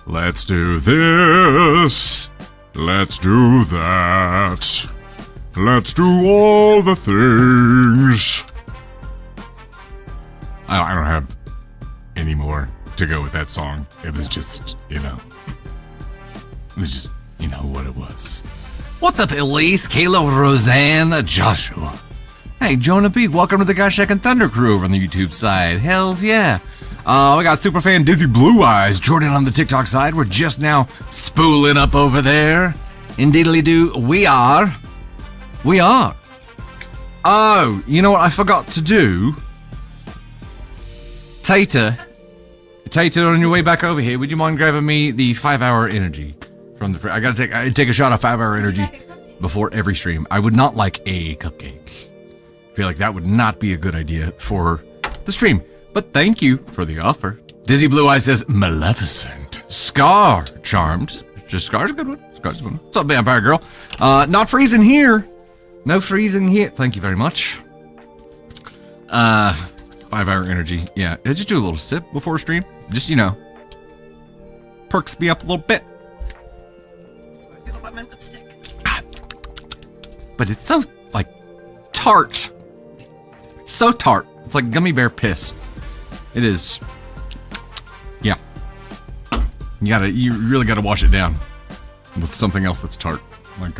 Let's do this. Let's do that. Let's do all the things. I don't have any more to go with that song. It was just, it was just, what it was. What's up, Elise, Kayla, Roseanne, Joshua? Hey, Jonah B, welcome to the Gosh Heck and Thunder crew over on the YouTube side. Hells yeah. We got superfan Dizzy Blue Eyes, Jordan on the TikTok side. We're just now spooling up over there. Indeedly do, we are. We are. Oh, you know what I forgot to do? Tater, on your way back over here, would you mind grabbing me the 5-hour energy from the? I gotta take a shot of 5-hour energy before every stream. I would not like a cupcake. I feel like that would not be a good idea for the stream. But thank you for the offer. Dizzy Blue Eyes says Maleficent. Scar Charmed. Just Scar's a good one. Scar's a good one. What's up, Vampire Girl? Not freezing here. No freezing here. Thank you very much. 5-hour energy. Yeah, just do a little sip before stream. Just, perks me up a little bit. That's how I feel about my lipstick. But it's so, tart. It's so tart. It's like gummy bear piss. It is. Yeah. You really gotta wash it down with something else that's tart. Like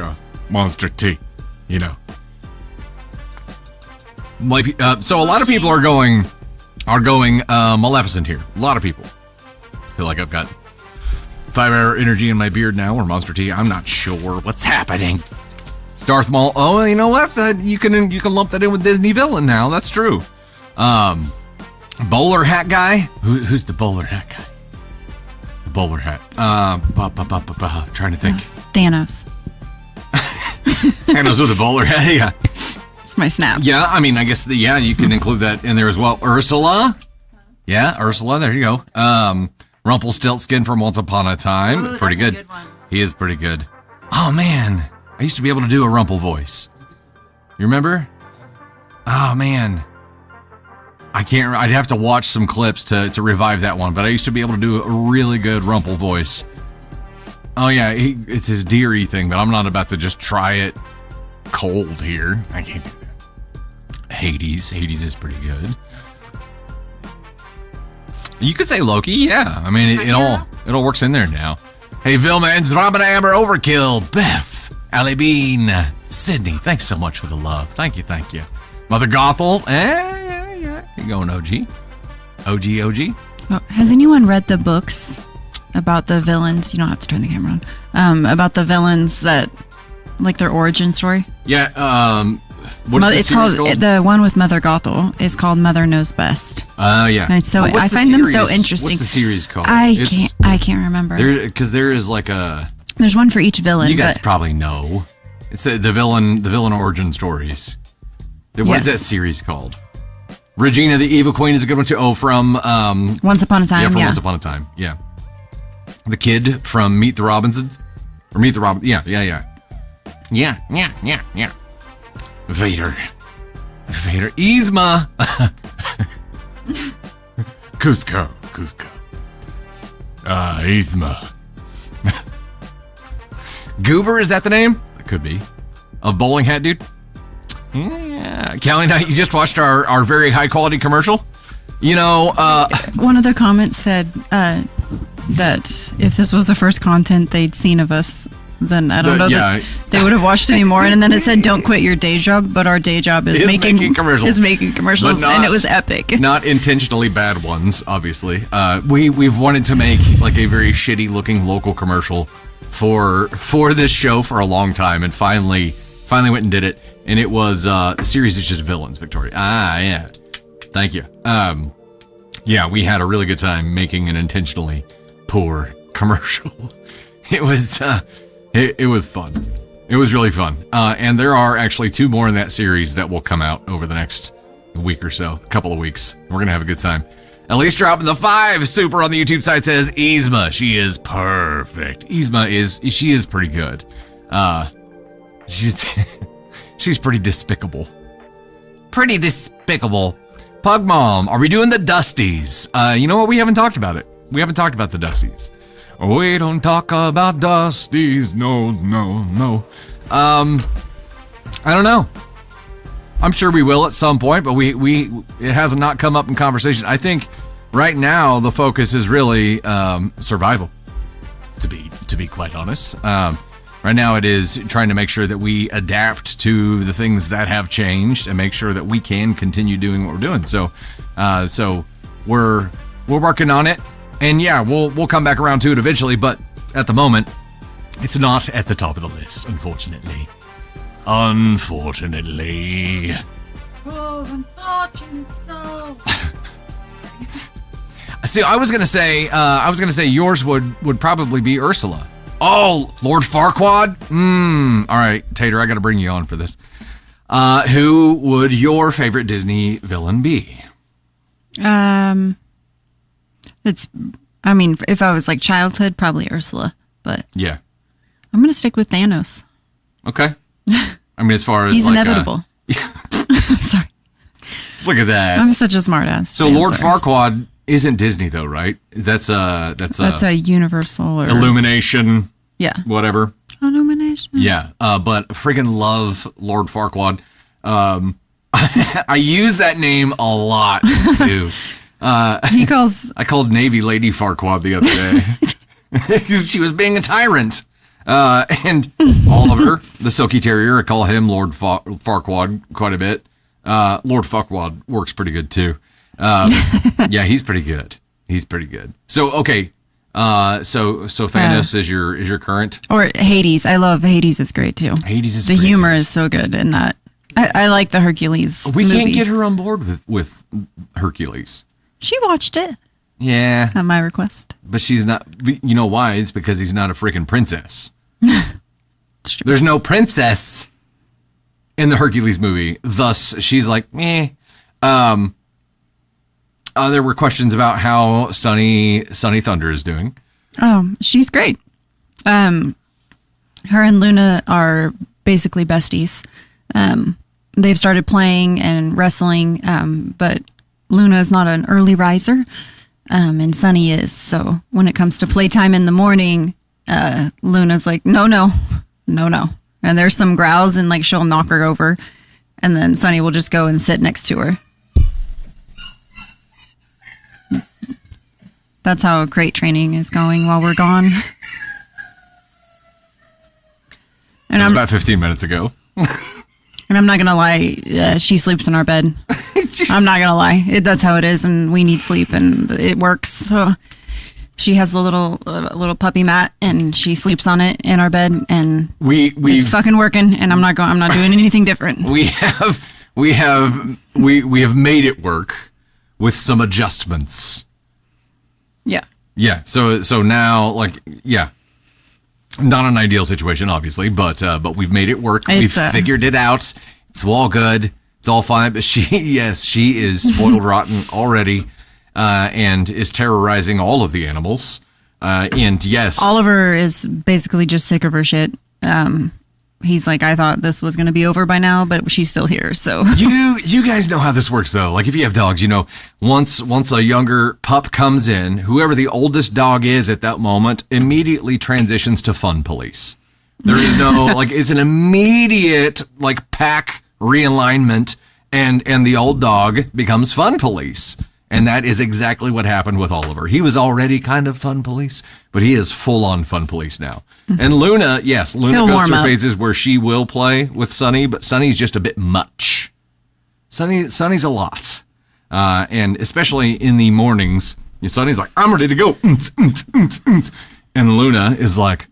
Monster Tea, So a lot of people are going Maleficent here. A lot of people. I feel like I've got 5-hour energy in my beard now, or Monster Tea. I'm not sure what's happening. Darth Maul. Oh, you know what? You can lump that in with Disney villain now. That's true. Bowler hat guy. Who's the bowler hat guy? The bowler hat. Trying to think. Thanos. Thanos with a bowler hat. Yeah. It's my snap. Yeah, I mean, I guess you can include that in there as well. Ursula. Yeah, Ursula. There you go. Rumpelstiltskin from Once Upon a Time. Ooh, pretty that's good. A good one. He is pretty good. Oh man, I used to be able to do a Rumple voice. You remember? Oh man. I can't. I'd have to watch some clips to revive that one, but I used to be able to do a really good Rumple voice. Oh yeah, it's his deary thing, but I'm not about to just try it cold here. I can't do that. Hades is pretty good. You could say Loki, yeah. I mean, it all works in there now. Hey, Vilma, Andromeda, Amber, Overkill, Beth, Ali Bean, Sydney, thanks so much for the love. Thank you. Mother Gothel, yeah. You're going OG. Oh, has anyone read the books about the villains? You don't have to turn the camera on. About the villains that, their origin story? Yeah, it's called the one with Mother Gothel is called Mother Knows Best. Yeah. And so I find them so interesting. What's the series called? I can't remember. Because there is there's one for each villain. You guys probably know. It's the villain origin stories. What is that series called? Regina the Evil Queen is a good one too. Oh, from Once Upon a Time. Once Upon a Time. Yeah. The kid from Meet the Robinsons, or Meet the Robin. Yeah. Vader. Yzma. Cusco. Yzma. Goober, is that the name? It could be. Of Bowling Hat Dude? Yeah. Callie Knight, you just watched our very high quality commercial? One of the comments said that if this was the first content they'd seen of us, then I don't know that they would have watched anymore. And then it said, "Don't quit your day job," but our day job is making commercials, and it was epic. Not intentionally bad ones, obviously. We've wanted to make a very shitty looking local commercial for this show for a long time, and finally went and did it. And it was the series is just villains, Victoria. Yeah. Thank you. Yeah, we had a really good time making an intentionally poor commercial. It was it was fun. It was really fun. And there are actually 2 more in that series that will come out over the next week or so, a couple of weeks. We're going to have a good time. At least dropping the 5 super on the YouTube side says Yzma. She is perfect. Yzma is pretty good. She's pretty despicable. Pug Mom, are we doing the Dusties? You know what? We haven't talked about it. We haven't talked about the Dusties. We don't talk about Dusty's. No. I don't know. I'm sure we will at some point, but it has not come up in conversation. I think right now the focus is really survival. To be quite honest, right now it is trying to make sure that we adapt to the things that have changed and make sure that we can continue doing what we're doing. So we're working on it, and yeah, we'll come back around to it eventually. But at the moment, it's not at the top of the list, unfortunately. Unfortunately. Oh, unfortunate soul. See, I was gonna say yours would probably be Ursula. Oh, Lord Farquaad. All right, Tater, I got to bring you on for this. Who would your favorite Disney villain be? If I was like childhood, probably Ursula. But yeah, I'm gonna stick with Thanos. Okay. I mean, as far as he's like, inevitable. Sorry. Look at that. I'm such a smartass. So Lord Farquaad isn't Disney though, right? That's a Universal or Illumination. Yeah. Whatever. Illumination. Yeah. But freaking love Lord Farquaad. I use that name a lot too. He calls. I called Navy Lady Farquaad the other day. She was being a tyrant. And Oliver, the Silky Terrier, I call him Lord Farquaad quite a bit. Lord Farquaad works pretty good too. Yeah, he's pretty good. So okay, so Thanos is your current, or Hades. I love Hades. Is great too. Hades is the humor is so good in that. I like the Hercules. We movie. can't get her on board with Hercules. She watched it. Yeah, at my request. But she's not. You know why? It's because he's not a freaking princess. There's no princess in the Hercules movie. Thus, she's like, eh. There were questions about how Sunny Thunder is doing. Oh, she's great. Her and Luna are basically besties. They've started playing and wrestling, but Luna is not an early riser, and Sunny is. So when it comes to playtime in the morning, Luna's like, no. And there's some growls and like she'll knock her over, and then Sunny will just go and sit next to her. That's how crate training is going while we're gone. And I'm about 15 minutes ago. And I'm not going to lie, she sleeps in our bed. I'm not going to lie. That's how it is, and we need sleep, and it works. So she has a little puppy mat, and she sleeps on it in our bed, and it's fucking working, and I'm not doing anything different. We have made it work with some adjustments. Yeah. Yeah. So now, like, yeah, not an ideal situation, obviously, but we've made it work. We've figured it out. It's all good. It's all fine. But she is spoiled rotten already, and is terrorizing all of the animals. And yes, Oliver is basically just sick of her shit. He's like, I thought this was going to be over by now, but she's still here. So you guys know how this works, though. Like if you have dogs, you know, once a younger pup comes in, whoever the oldest dog is at that moment immediately transitions to fun police. There is no like it's an immediate like pack realignment, and the old dog becomes fun police. And that is exactly what happened with Oliver. He was already kind of fun police, but he is full on fun police now. Mm-hmm. And Luna, yes, Luna goes through phases where she will play with Sunny, but Sunny's just a bit much. Sunny's a lot. And especially in the mornings, Sunny's like, I'm ready to go. And Luna is like,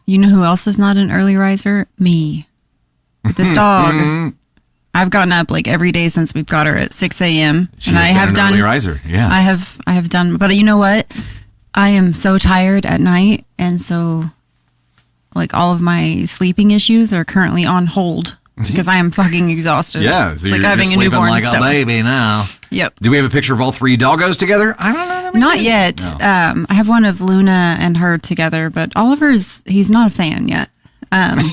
you know who else is not an early riser? Me. This dog. I've gotten up like every day since we've got her at 6 a.m. And I have done early riser. Yeah. I have done, but you know what? I am so tired at night, and so like all of my sleeping issues are currently on hold because I am fucking exhausted. Yeah, so like you're having sleeping a newborn, like a baby now. Yep. Do we have a picture of all three doggos together? I don't know. Not yet. No. I have one of Luna and her together, but he's not a fan yet.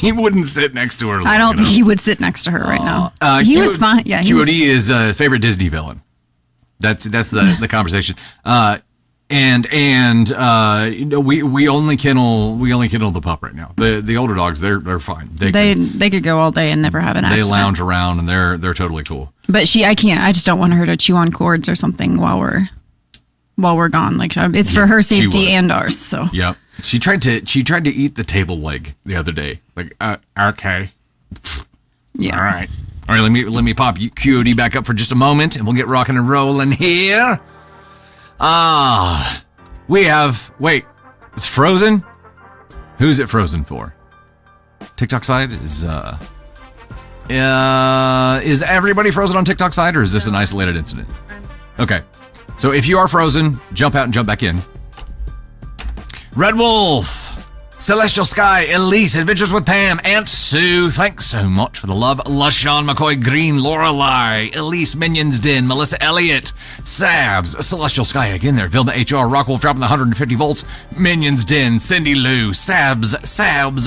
He wouldn't sit next to her. I don't think he would sit next to her right now. He was fine. Yeah, QOD is favorite Disney villain. That's the conversation. And we only kennel the pup right now. The older dogs, they're fine. They could go all day and never have an accident. They lounge around and they're totally cool. But I just don't want her to chew on cords or something while we're gone. Like it's for her safety and ours. So yep. She tried to eat the table leg the other day. Like okay. Yeah. All right. Let me pop QOD back up for just a moment and we'll get rocking and rolling here. We have, it's Frozen? Who's it Frozen for? TikTok side is everybody frozen on TikTok side or is this an isolated incident? Okay. So if you are frozen, jump out and jump back in. Red Wolf, Celestial Sky, Elise, Adventures with Pam, Aunt Sue, thanks so much for the love. LaShawn McCoy Green, Lorelei, Elise, Minions Den, Melissa Elliott, Sabs, Celestial Sky again there, Vilma HR, Rockwolf dropping the 150 volts, Minions Den, Cindy Lou, Sabs,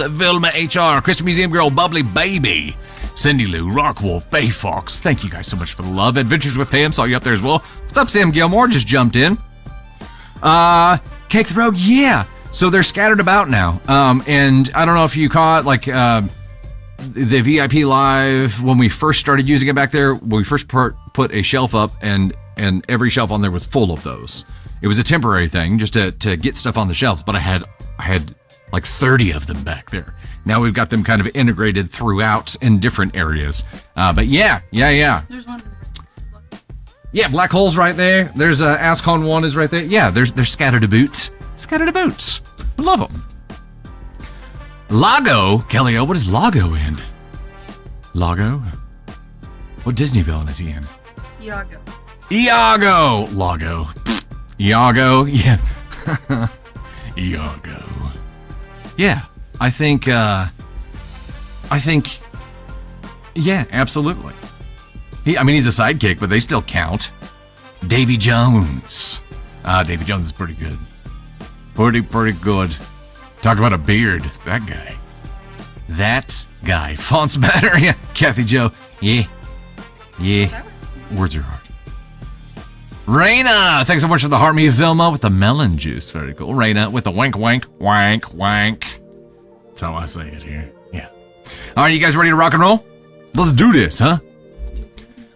Vilma HR, Crystal Museum Girl, Bubbly Baby, Cindy Lou, Rockwolf, Bay Fox, thank you guys so much for the love. Adventures with Pam, saw you up there as well. What's up, Sam Gilmore? Just jumped in. Cake the Rogue, yeah. So they're scattered about now. And I don't know if you caught the VIP Live when we first started using it back there. When we first put a shelf up and every shelf on there was full of those. It was a temporary thing just to get stuff on the shelves, but I had like 30 of them back there. Now we've got them kind of integrated throughout in different areas. But yeah. There's one. Yeah, Black Hole's right there. There's Ascon 1 is right there. Yeah, they're scattered about. Scattered about. I love them. Lago. Kellyo, what is Lago in? Lago? What Disney villain is he in? Iago. Lago. Iago. Yeah. Iago. Yeah. I think, yeah, absolutely. He's a sidekick, but they still count. Davy Jones. Davy Jones is pretty good. Pretty good. Talk about a beard. That guy. Fonts matter. Yeah. Kathy Joe. Yeah. Words are hard. Raina. Thanks so much for the heart me, Vilma, with the melon juice. Very cool. Raina with the wank. That's how I say it here. Yeah. All right, you guys ready to rock and roll? Let's do this, huh?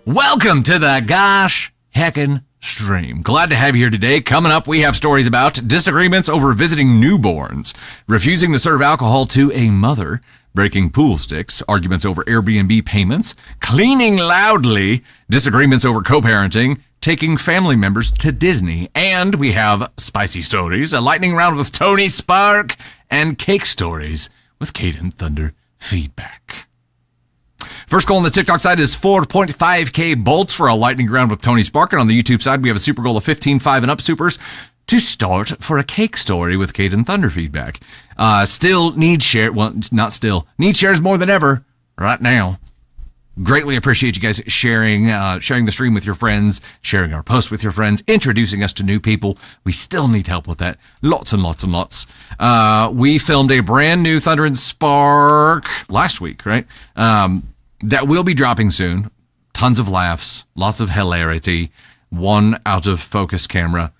Welcome to the gosh heckin' stream. Glad to have you here today. Coming up, we have stories about disagreements over visiting newborns, refusing to serve alcohol to a mother, breaking pool sticks, arguments over Airbnb payments, cleaning loudly, disagreements over co-parenting, taking family members to Disney, and we have spicy stories, a lightning round with Tony Spark, and cake stories with Kate and Thunder feedback. First goal on the TikTok side is 4.5K bolts for a lightning round with Tony Spark. And on the YouTube side, we have a super goal of 15, 5 and up supers to start for a cake story with Kate and Thunder feedback. Still need share. Well, not still. Need shares more than ever right now. Greatly appreciate you guys sharing the stream with your friends, sharing our posts with your friends, introducing us to new people. We still need help with that. Lots and lots and lots. We filmed a brand new Thunder and Spark last week, right? That will be dropping soon. Tons of laughs, lots of hilarity, one out of focus camera.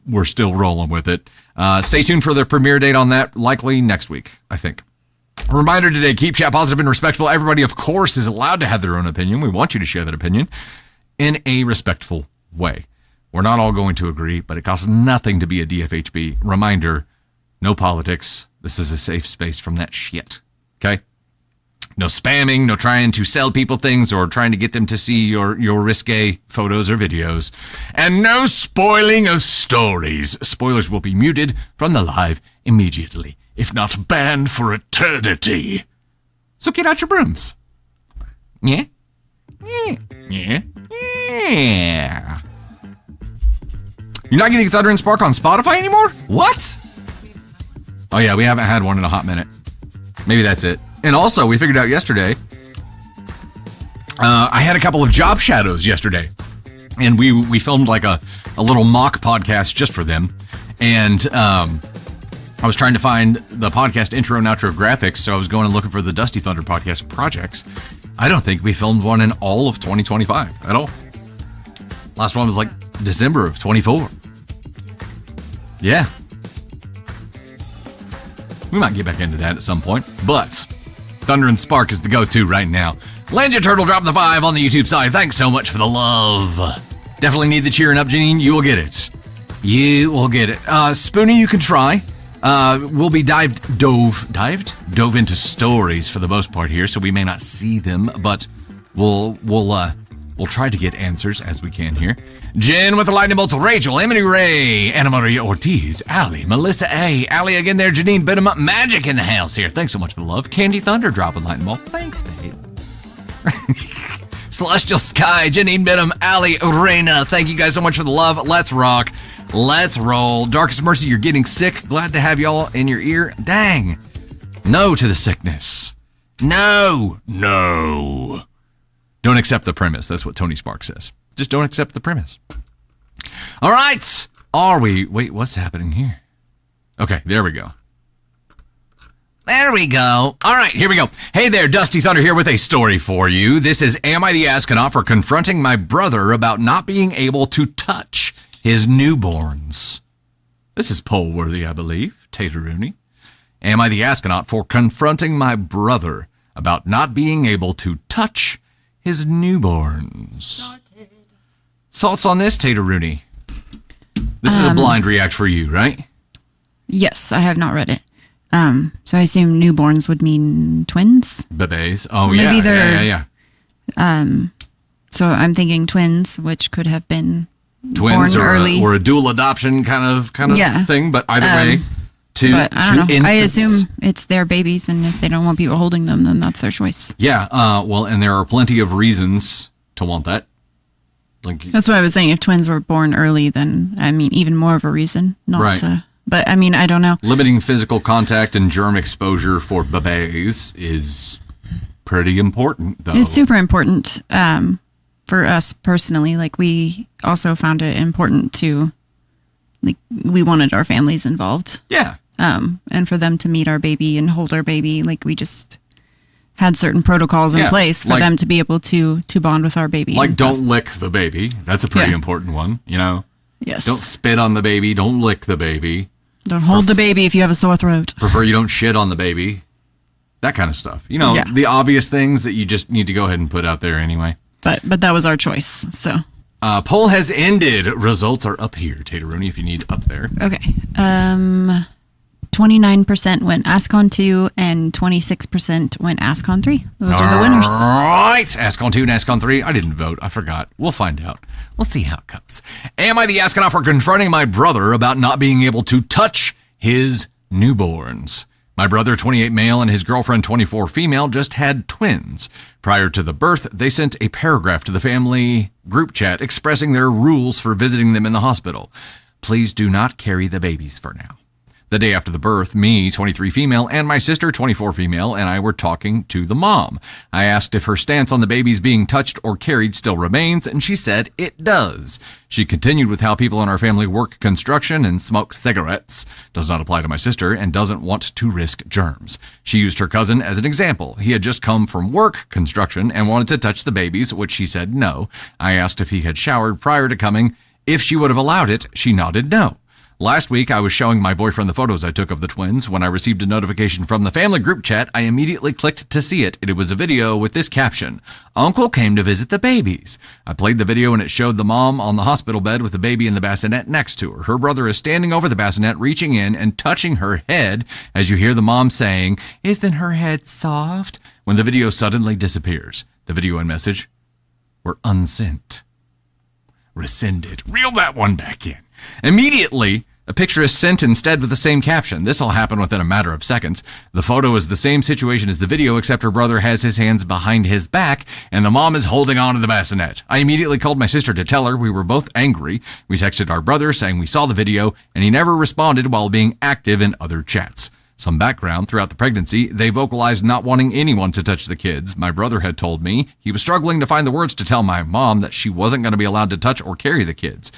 We're still rolling with it. Stay tuned for the premiere date on that, likely next week, I think. Reminder today, keep chat positive and respectful. Everybody, of course, is allowed to have their own opinion. We want you to share that opinion in a respectful way. We're not all going to agree, but it costs nothing to be a DFHB. Reminder, no politics. This is a safe space from that shit, okay? No spamming, no trying to sell people things or trying to get them to see your risque photos or videos. And no spoiling of stories. Spoilers will be muted from the live immediately, if not banned for eternity. So get out your brooms. Yeah? Yeah. You're not getting Thunder and Spark on Spotify anymore? What? Oh yeah, we haven't had one in a hot minute. Maybe that's it. And also, we figured out yesterday, I had a couple of job shadows yesterday. And we filmed like a little mock podcast just for them. And I was trying to find the podcast intro and outro graphics, so I was going and looking for the Dusty Thunder podcast projects. I don't think we filmed one in all of 2025 at all. Last one was like December of 24. Yeah. We might get back into that at some point, but Thunder and Spark is the go-to right now. Ninja Turtle dropping the 5 on the YouTube side. Thanks so much for the love. Definitely need the cheering up, Janine. You will get it. You will get it. Spoonie, you can try. We'll be dove into stories for the most part here, so we may not see them, but we'll try to get answers as we can here. Jen with the lightning bolts, Rachel, Emily Ray, Anna Maria Ortiz, Allie, Melissa A, Allie again there, Janine, bit 'em up, Magic in the house here. Thanks so much for the love. Candy Thunder dropping lightning bolt. Thanks, babe. Celestial Sky, Janine Bidham, Allie, Reina. Thank you guys so much for the love. Let's rock. Let's roll. Darkest Mercy, you're getting sick. Glad to have y'all in your ear. Dang. No to the sickness. No. Don't accept the premise. That's what Tony Sparks says. Just don't accept the premise. All right. Wait, what's happening here? Okay, there we go. There we go. All right, here we go. Hey there, Dusty Thunder here with a story for you. This is Am I the Astronaut for confronting my brother about not being able to touch his newborns? This is poll worthy, I believe. Tater Rooney. Am I the astronaut for confronting my brother about not being able to touch his newborns? Thoughts on this, Tater Rooney? This is a blind react for you, right? Yes, I have not read it. So I assume newborns would mean twins? Bebes. Oh, Maybe yeah. they're- Yeah. So I'm thinking twins, which could have been Twins born early. or a dual adoption kind of Yeah. thing, but either way, two But I don't know. infants. I assume it's their babies, and if they don't want people holding them, then that's their choice. Yeah, well, and there are plenty of reasons to want that. Like, That's what I was saying. If twins were born early, then, I mean, even more of a reason not Right. to. But, I mean, I don't know. limiting physical contact and germ exposure for bebes is pretty important, though. It's super important for us personally. Like, we also found it important to, like, we wanted our families involved. Yeah. And for them to meet our baby and hold our baby, like, we just had certain protocols in Yeah, place for like- them to be able to bond with our baby. Like, and don't lick the baby. That's a pretty Yeah. important one, you know? yes. Don't spit on the baby. Don't lick the baby. Don't hold the baby if you have a sore throat. Prefer you don't shit on the baby. That kind of stuff. You know, Yeah. the obvious things that you just need to go ahead and put out there anyway. But that was our choice. So Poll has ended. Results are up here, Tater Rooney, if you need up there. okay. 29% went ASCON 2 and 26% went ASCON 3. Those are the winners. All right. ASCON 2 and ASCON 3. I didn't vote. I forgot. We'll find out. We'll see how it goes. Am I the astronaut for confronting my brother about not being able to touch his newborns? My brother, 28 male, and his girlfriend, 24 female, just had twins. Prior to the birth, they sent a paragraph to the family group chat expressing their rules for visiting them in the hospital. Please do not carry the babies for now. The day after the birth, me, 23 female, and my sister, 24 female, and I were talking to the mom. I asked if her stance on the babies being touched or carried still remains, and she said it does. She continued with how people in our family work construction and smoke cigarettes. Does not apply to my sister and doesn't want to risk germs. She used her cousin as an example. He had just come from work construction and wanted to touch the babies, which she said no. I asked if he had showered prior to coming. If she would have allowed it, she nodded no. Last week, I was showing my boyfriend the photos I took of the twins. When I received a notification from the family group chat, I immediately clicked to see it. It was a video with this caption: Uncle came to visit the babies. I played the video and it showed the mom on the hospital bed with the baby in the bassinet next to her. Her brother is standing over the bassinet, reaching in and touching her head as you hear the mom saying, "Isn't her head soft?" when the video suddenly disappears. The video and message were unsent. Rescinded. Reel that one back in. Immediately, a picture is sent instead with the same caption. This all happened within a matter of seconds. The photo is the same situation as the video, except her brother has his hands behind his back, and the mom is holding on to the bassinet. I immediately called my sister to tell her. We were both angry. We texted our brother saying we saw the video, and he never responded while being active in other chats. Some background: throughout the pregnancy, they vocalized not wanting anyone to touch the kids. My brother had told me he was struggling to find the words to tell my mom that she wasn't going to be allowed to touch or carry the kids.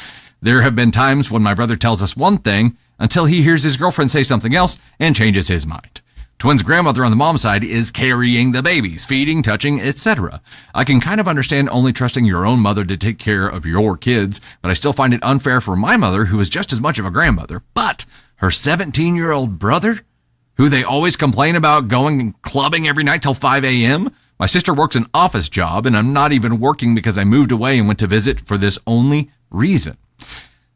There have been times when my brother tells us one thing until he hears his girlfriend say something else and changes his mind. Twins' grandmother on the mom's side is carrying the babies, feeding, touching, etc. I can kind of understand only trusting your own mother to take care of your kids, but I still find it unfair for my mother, who is just as much of a grandmother, but her 17-year-old brother, who they always complain about going clubbing every night till 5 a.m. My sister works an office job, and I'm not even working because I moved away and went to visit for this only reason.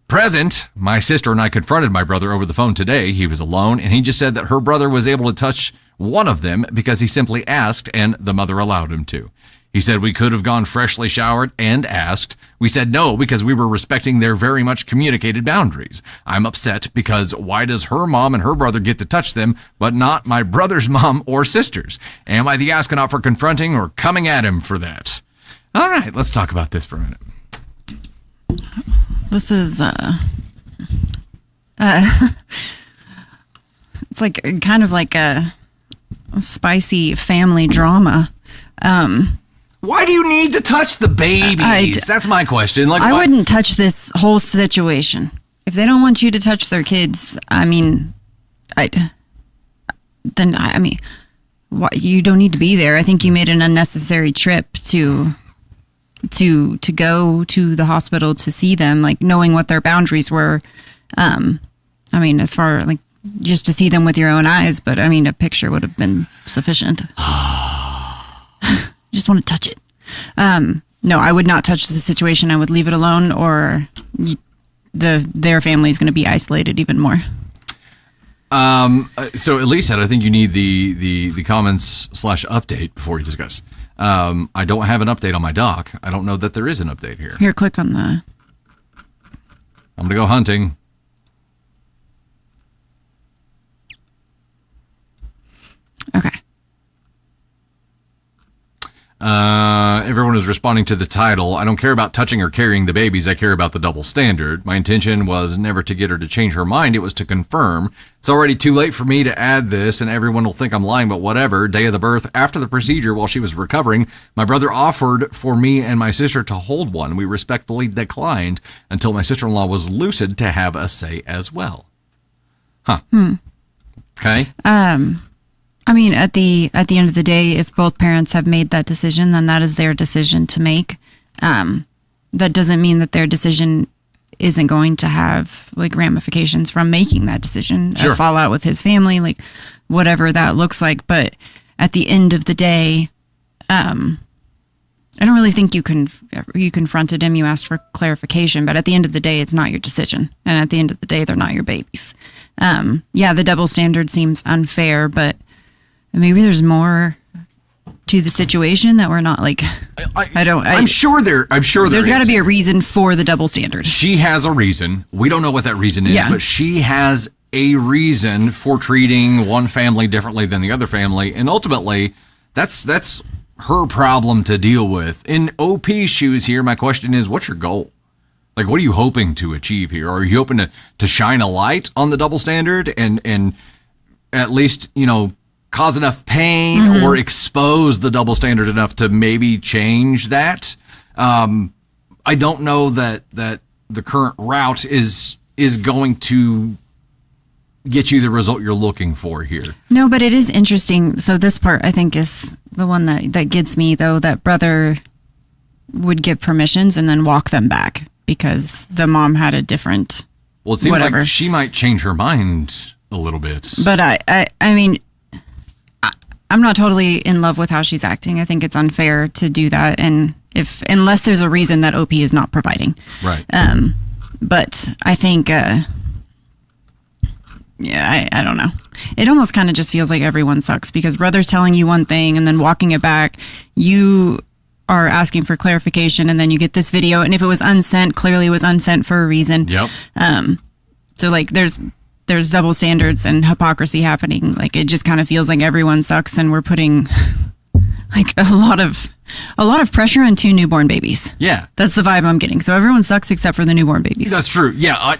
Present, my sister and I confronted my brother over the phone today. He was alone, and he just said that her brother was able to touch one of them because he simply asked, and the mother allowed him to. He said we could have gone freshly showered and asked. We said no because we were respecting their very much communicated boundaries. I'm upset because why does her mom and her brother get to touch them, but not my brother's mom or sisters? Am I the astronaut for confronting or coming at him for that? All right, let's talk about this for a minute. This is it's like kind of like a spicy family drama. Why do you need to touch the babies? That's my question. I wouldn't touch this whole situation. If they don't want you to touch their kids, I mean, you don't need to be there. I think you made an unnecessary trip to go to the hospital to see them, like knowing what their boundaries were. I mean, as far like just to see them with your own eyes, but I mean, a picture would have been sufficient. Just want to touch it. No, I would not touch the situation. I would leave it alone, or their family is going to be isolated even more. So at least I think you need the comments / update before you discuss. I don't have an update on my doc. I don't know that there is an update here. Here, click on the... I'm going to go hunting. Okay. Everyone is responding to the title. I don't care about touching or carrying the babies. I care about the double standard. My intention was never to get her to change her mind. It was to confirm. It's already too late for me to add this, and everyone will think I'm lying, but whatever. Day of the birth, after the procedure, while she was recovering, my brother offered for me and my sister to hold one. We respectfully declined until my sister-in-law was lucid to have a say as well. Huh. Okay. I mean, at the end of the day, if both parents have made that decision, then that is their decision to make. That doesn't mean that their decision isn't going to have like ramifications from making that decision. Sure. A fallout with his family, like whatever that looks like. But at the end of the day, I don't really think you confronted him. You asked for clarification, but at the end of the day, it's not your decision. And at the end of the day, they're not your babies. Yeah, the double standard seems unfair, but maybe there's more to the situation that we're not like. I'm sure there's got to be a reason for the double standard. She has a reason. We don't know what that reason is, Yeah. but she has a reason for treating one family differently than the other family, and ultimately, that's her problem to deal with. In OP's shoes here, my question is, what's your goal? Like, what are you hoping to achieve here? Are you hoping to shine a light on the double standard and at least, cause enough pain or expose the double standard enough to maybe change that? I don't know that the current route is going to get you the result you're looking for here. No, but it is interesting. So this part, I think, is the one that gets me, though, that brother would give permissions and then walk them back because the mom had a different Well, it seems whatever. like she might change her mind a little bit. But I mean, I'm not totally in love with how she's acting. I think it's unfair to do that, and unless there's a reason that OP is not providing. Right. But I think, I don't know. It almost kind of just feels like everyone sucks because brother's telling you one thing and then walking it back. You are asking for clarification, and then you get this video, and if it was unsent, clearly it was unsent for a reason. Yep. So like there's double standards and hypocrisy happening. Like it just kind of feels like everyone sucks, and we're putting like a lot of pressure on two newborn babies. Yeah. That's the vibe I'm getting. So everyone sucks except for the newborn babies. That's true. Yeah,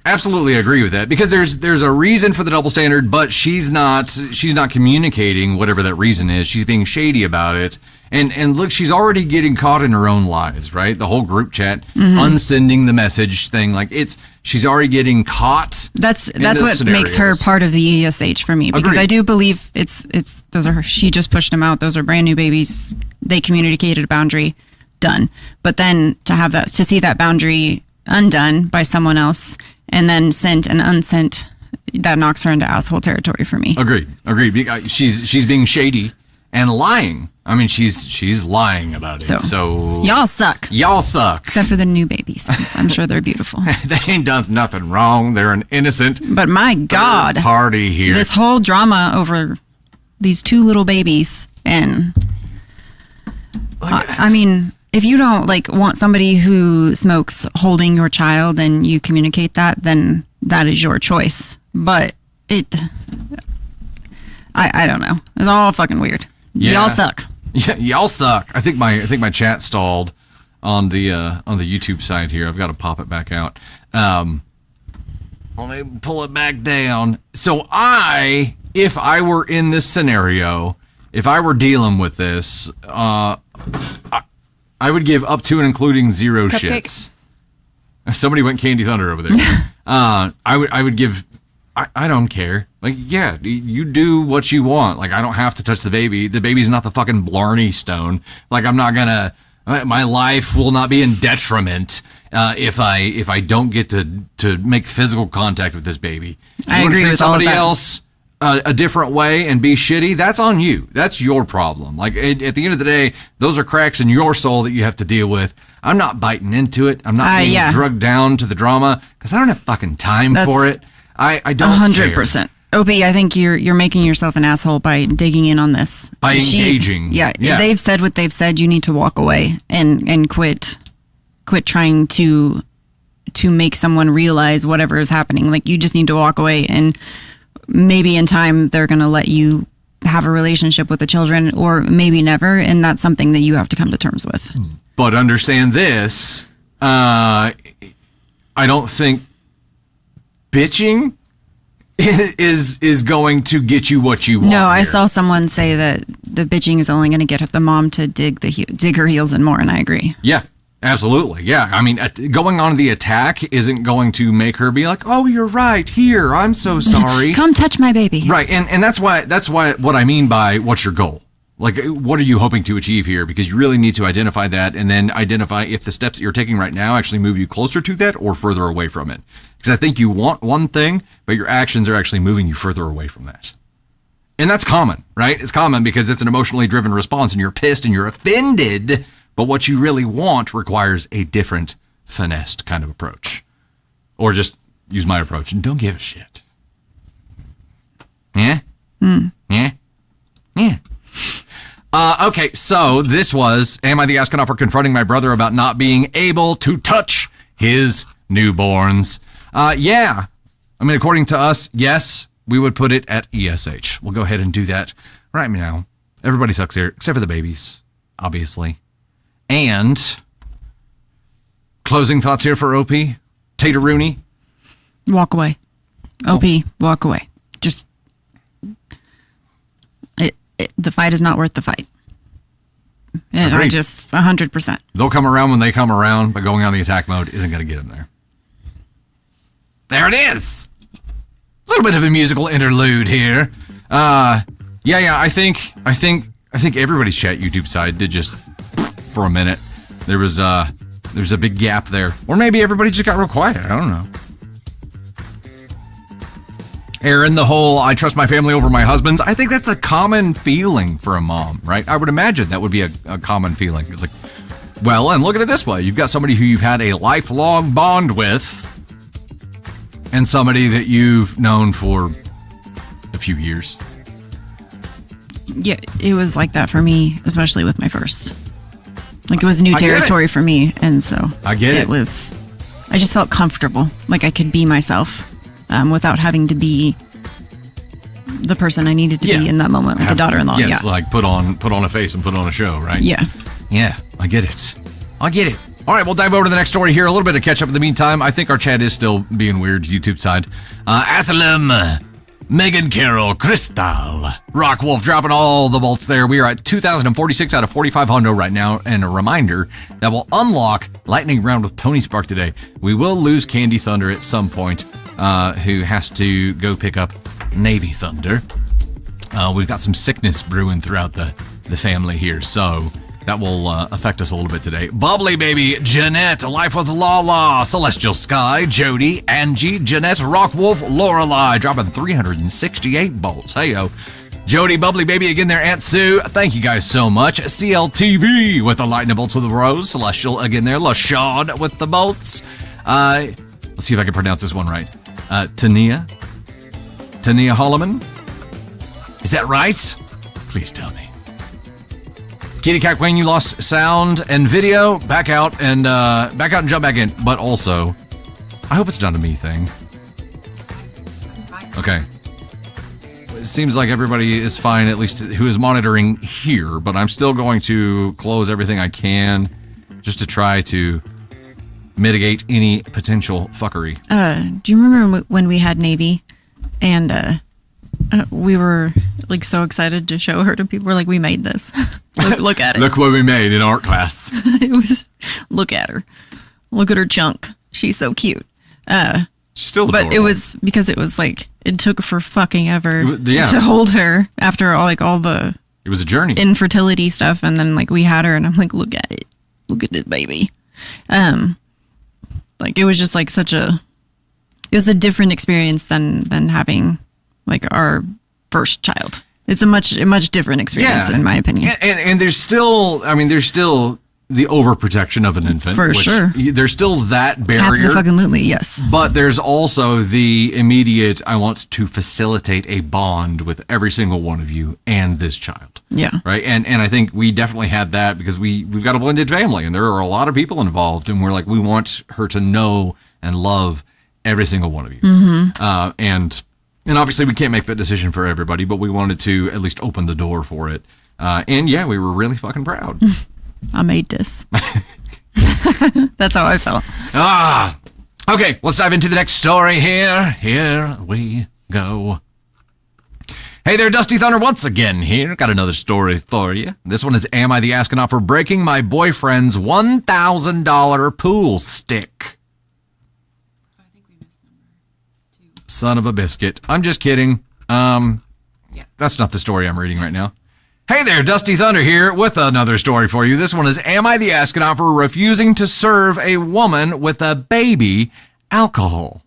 absolutely agree with that because there's a reason for the double standard, but she's not communicating whatever that reason is. She's being shady about it. And look, she's already getting caught in her own lies, right? The whole group chat, unsending the message thing, like she's already getting caught. That's what makes her part of the ESH for me, because Agreed. I do believe those are her. She just pushed them out. Those are brand new babies. They communicated a boundary, done. But then to see that boundary undone by someone else and then sent and unsent, that knocks her into asshole territory for me. Agreed. She's being shady and lying. I mean, she's lying about it. So y'all suck. Y'all suck. Except for the new babies, 'cause I'm sure they're beautiful. They ain't done nothing wrong. They're an innocent. But my God, party here. This whole drama over these two little babies, and I mean, if you don't want somebody who smokes holding your child and you communicate that, then that is your choice. But I don't know. It's all fucking weird. Yeah. Y'all suck. Yeah, y'all suck. I think my chat stalled on the YouTube side here. I've got to pop it back out. Let me pull it back down. So if I were in this scenario, if I were dealing with this, I would give up to and including 0 shits. Somebody went Candy Thunder over there. I would give. I don't care. Yeah, you do what you want. I don't have to touch the baby. The baby's not the fucking Blarney Stone. I'm not gonna. My life will not be in detriment if I don't get to make physical contact with this baby. I agree with somebody all of that. else a different way and be shitty. That's on you. That's your problem. At the end of the day, those are cracks in your soul that you have to deal with. I'm not biting into it. I'm not being drugged down to the drama because I don't have fucking time for it. I don't 100%. Opie, I think you're making yourself an asshole by digging in on this. By engaging. Yeah, they've said what they've said. You need to walk away and quit trying to make someone realize whatever is happening. You just need to walk away, and maybe in time they're going to let you have a relationship with the children, or maybe never, and that's something that you have to come to terms with. But understand this, I don't think bitching is going to get you what you want. No, I here. saw someone say that the bitching is only going to get the mom to dig her heels in more, and I agree. Yeah, absolutely. Yeah, I mean, going on the attack isn't going to make her be like, "Oh, you're right. Here, I'm so sorry. Come touch my baby." Right, and that's why what I mean by what's your goal. What are you hoping to achieve here? Because you really need to identify that, and then identify if the steps that you're taking right now actually move you closer to that or further away from it. Because I think you want one thing, but your actions are actually moving you further away from that. And that's common, right? It's common because it's an emotionally driven response, and you're pissed and you're offended, but what you really want requires a different, finessed kind of approach. Or just use my approach and don't give a shit. Yeah? Yeah? Yeah. Okay, so this was, am I the astronaut for confronting my brother about not being able to touch his newborns? Yeah. I mean, according to us, yes, we would put it at ESH. We'll go ahead and do that right now. Everybody sucks here, except for the babies, obviously. And closing thoughts here for OP. Tater Rooney. Walk away. OP, walk away. Just... the fight is not worth the fight. And Agreed. I just 100%. They'll come around when they come around, but going on the attack mode isn't going to get them there. There it is. A little bit of a musical interlude here. I think everybody's chat YouTube side did just for a minute. There's a big gap there, or maybe everybody just got real quiet. I don't know. Aaron, the whole I trust my family over my husband's, I think that's a common feeling for a mom, right? I would imagine that would be a common feeling. It's well, and look at it this way. You've got somebody who you've had a lifelong bond with and somebody that you've known for a few years. Yeah, it was like that for me, especially with my first. It was new territory for me, and so I get it. I just felt comfortable, I could be myself. Without having to be the person I needed to be in that moment, like a daughter-in-law. Yes, put on a face and put on a show, right? Yeah. Yeah, I get it. All right, we'll dive over to the next story here. A little bit of catch up in the meantime. I think our chat is still being weird, YouTube side. Asylum, Megan Carroll, Crystal, Rock Wolf dropping all the bolts there. We are at 2,046 out of 4,500 right now. And a reminder that we'll unlock Lightning Round with Tony Spark today. We will lose Candy Thunder at some point, who has to go pick up Navy Thunder. We've got some sickness brewing throughout the family here, so that will affect us a little bit today. Bubbly Baby, Jeanette, Life with Lala, Celestial Sky, Jody, Angie, Jeanette, Rockwolf, Lorelei, dropping 368 bolts. Hey-yo. Jody, Bubbly Baby, again there, Aunt Sue, thank you guys so much. CLTV with the lightning bolts of the rose. Celestial, again there. LaShawn with the bolts. Let's see if I can pronounce this one right. Tania Holloman. Is that right? Please tell me. Kitty Cat Queen, you lost sound and video. Back out and jump back in. But also, I hope it's not a me thing. Okay. It seems like everybody is fine, at least who is monitoring here. But I'm still going to close everything I can just to try to mitigate any potential fuckery. Do you remember when we had Navy and we were like so excited to show her to people? We're like, we made this. Look at it. Look what we made in art class. It was, look at her. Look at her chunk. She's so cute. Still adorable. But it was because it was like, it took for fucking ever yeah. to hold her after all the it was a journey. Infertility stuff. And then like we had her and I'm like, look at it. Look at this baby. Like it was just like it was a different experience than having like our first child. It's a much different experience in my opinion. And there's still the overprotection of an infant. For sure. There's still that barrier. Absolutely, yes. But there's also the immediate, I want to facilitate a bond with every single one of you and this child. Yeah. Right? And I think we definitely had that because we've got a blended family and there are a lot of people involved and we're like, we want her to know and love every single one of you. Mm-hmm. And obviously we can't make that decision for everybody, but we wanted to at least open the door for it. And yeah, we were really fucking proud. I made this. That's how I felt. Okay, let's dive into the next story here. Here we go. Hey there, Dusty Thunder once again here. Got another story for you. This one is, am I the astronaut for breaking my boyfriend's $1,000 pool stick? I think we missed number 2. Son of a biscuit. I'm just kidding. That's not the story I'm reading right now. Hey there, Dusty Thunder here with another story for you. This one is, am I the astronaut for refusing to serve a woman with a baby alcohol?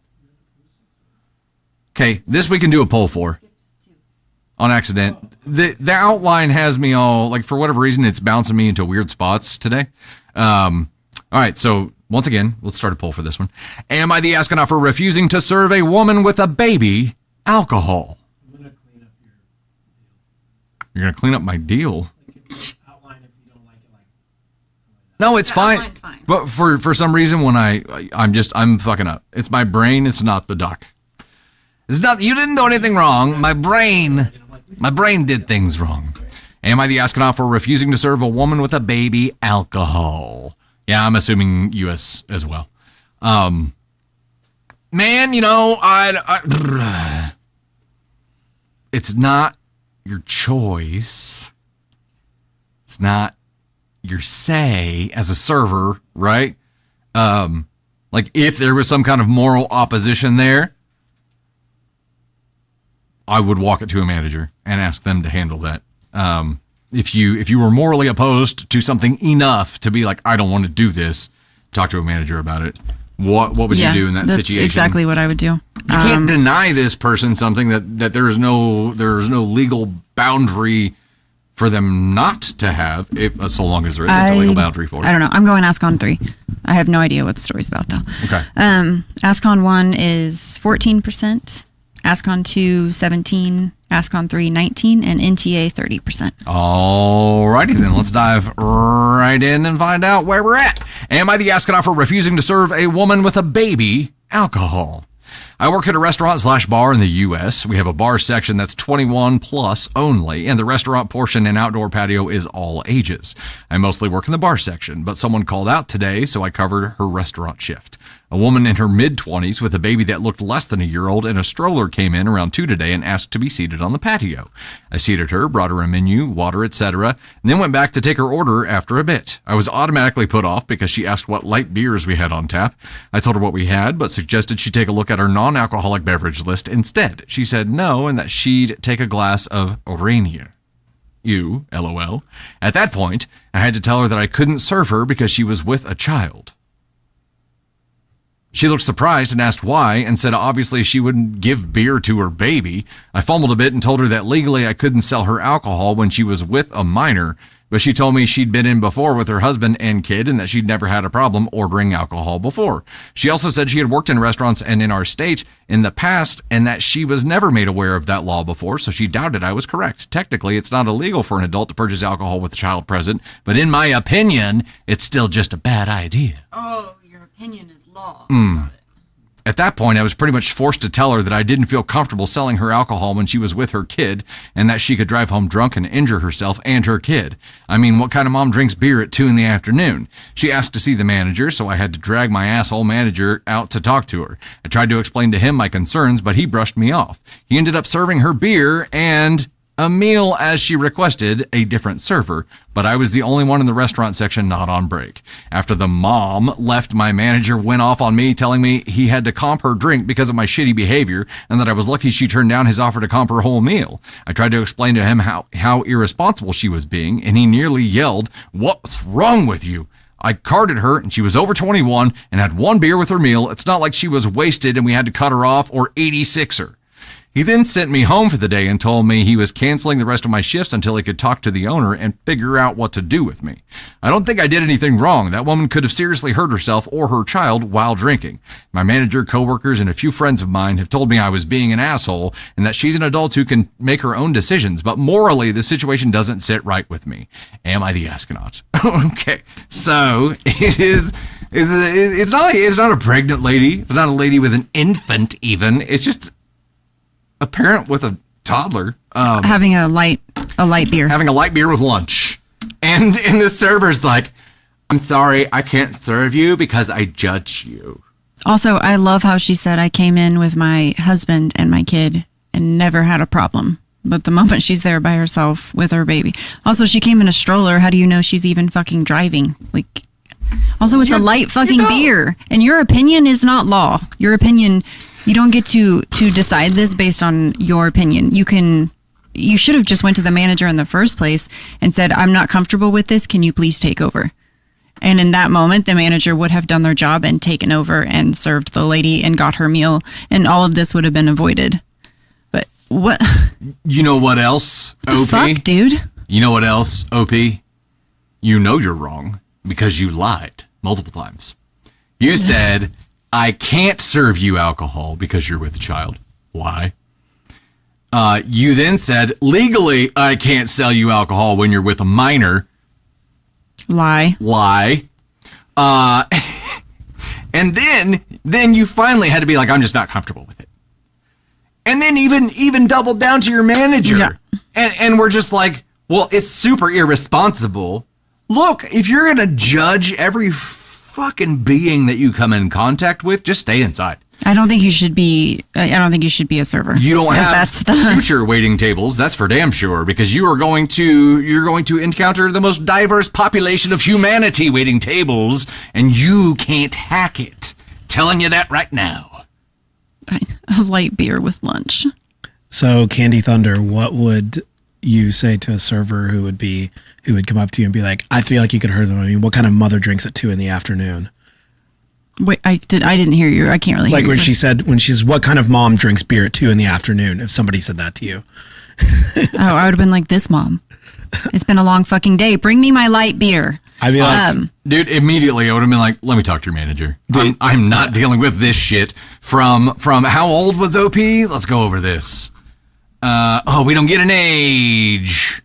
Okay, this we can do a poll for. On accident. The outline has me all, like, for whatever reason, it's bouncing me into weird spots today. All right, so once again, let's start a poll for this one. Am I the astronaut for refusing to serve a woman with a baby alcohol? You're going to clean up my deal? No, it's fine. Fine. But for some reason, when I'm fucking up. It's my brain. It's not the duck. It's not, you didn't do anything wrong. My brain did things wrong. Am I the astronaut for refusing to serve a woman with a baby alcohol? Yeah, I'm assuming U.S. as well. Man, you know, it's not your choice. It's not your say as a server, right? Like if there was some kind of moral opposition there, I would walk it to a manager and ask them to handle that. If you were morally opposed to something enough to be like, I don't want to do this, talk to a manager about it. What would you do in that situation? That's exactly what I would do. You can't deny this person something that there is no legal boundary for them not to have, so long as there isn't a legal boundary for it. I don't know. I'm going ASCON 3. I have no idea what the story's about though. Okay. ASCON 1 is 14%, ASCON 2 17%, ASCON 3 19%, and NTA 30%. Alrighty then, let's dive right in and find out where we're at. Am I the astronaut for refusing to serve a woman with a baby alcohol? I work at a restaurant/bar in the U.S. We have a bar section that's 21 plus only, and the restaurant portion and outdoor patio is all ages. I mostly work in the bar section, but someone called out today, so I covered her restaurant shift. A woman in her mid-20s with a baby that looked less than a year old in a stroller came in around 2 today and asked to be seated on the patio. I seated her, brought her a menu, water, etc., and then went back to take her order after a bit. I was automatically put off because she asked what light beers we had on tap. I told her what we had, but suggested she take a look at our non-alcoholic beverage list instead. She said no and that she'd take a glass of Rainier. You, LOL. At that point, I had to tell her that I couldn't serve her because she was with a child. She looked surprised and asked why and said obviously she wouldn't give beer to her baby. I fumbled a bit and told her that legally I couldn't sell her alcohol when she was with a minor, but she told me she'd been in before with her husband and kid and that she'd never had a problem ordering alcohol before. She also said she had worked in restaurants and in our state in the past and that she was never made aware of that law before, so she doubted I was correct. Technically, it's not illegal for an adult to purchase alcohol with a child present, but in my opinion, it's still just a bad idea. Oh, your opinion is law. Got it. At that point, I was pretty much forced to tell her that I didn't feel comfortable selling her alcohol when she was with her kid and that she could drive home drunk and injure herself and her kid. I mean, what kind of mom drinks beer at 2 in the afternoon? She asked to see the manager, so I had to drag my asshole manager out to talk to her. I tried to explain to him my concerns, but he brushed me off. He ended up serving her beer and a meal as she requested, a different server, but I was the only one in the restaurant section not on break. After the mom left, my manager went off on me, telling me he had to comp her drink because of my shitty behavior and that I was lucky she turned down his offer to comp her whole meal. I tried to explain to him how irresponsible she was being, and he nearly yelled, "What's wrong with you?" I carded her, and she was over 21 and had 1 beer with her meal. It's not like she was wasted and we had to cut her off or 86 her. He then sent me home for the day and told me he was canceling the rest of my shifts until he could talk to the owner and figure out what to do with me. I don't think I did anything wrong. That woman could have seriously hurt herself or her child while drinking. My manager, coworkers, and a few friends of mine have told me I was being an asshole and that she's an adult who can make her own decisions, but morally, the situation doesn't sit right with me. Am I the astronaut? Okay, so it's not a pregnant lady. It's not a lady with an infant even. It's just a parent with a toddler Having a light beer. having a light beer with lunch, and the server's like, "I'm sorry, I can't serve you because I judge you." Also, I love how she said I came in with my husband and my kid and never had a problem. But the moment she's there by herself with her baby. Also, she came in a stroller. How do you know she's even fucking driving? Also, it's a light fucking beer. And your opinion is not law. Your opinion, you don't get to decide this based on your opinion. You should have just went to the manager in the first place and said, "I'm not comfortable with this. Can you please take over?" And in that moment, the manager would have done their job and taken over and served the lady and got her meal. And all of this would have been avoided. But what? You know what else, What the fuck, dude? You know what else, OP? You know you're wrong because you lied multiple times. You said, "I can't serve you alcohol because you're with a child." Why? You then said, "Legally, I can't sell you alcohol when you're with a minor." Lie. And then you finally had to be like, "I'm just not comfortable with it." And then even doubled down to your manager. Yeah. And we're just like, "Well, it's super irresponsible." Look, if you're going to judge every fucking being that you come in contact with, just stay inside. I don't think you should be a server. You don't have that's future waiting tables, that's for damn sure, because you're going to encounter the most diverse population of humanity waiting tables, and you can't hack it. Telling you that right now. A light beer with lunch. So, Candy Thunder, what would you say to a server who would come up to you and be like, "I feel like you could hurt them"? I mean, what kind of mother drinks at 2 p.m? Wait, I didn't hear you. I can't really hear Like you. when she's what kind of mom drinks beer at 2 p.m? If somebody said that to you. Oh, I would have been like, "This mom. It's been a long fucking day. Bring me my light beer." I'd be like, Dude, immediately I would have been like, "Let me talk to your manager. I'm not dealing with this shit." From how old was OP? Let's go over this. We don't get an age.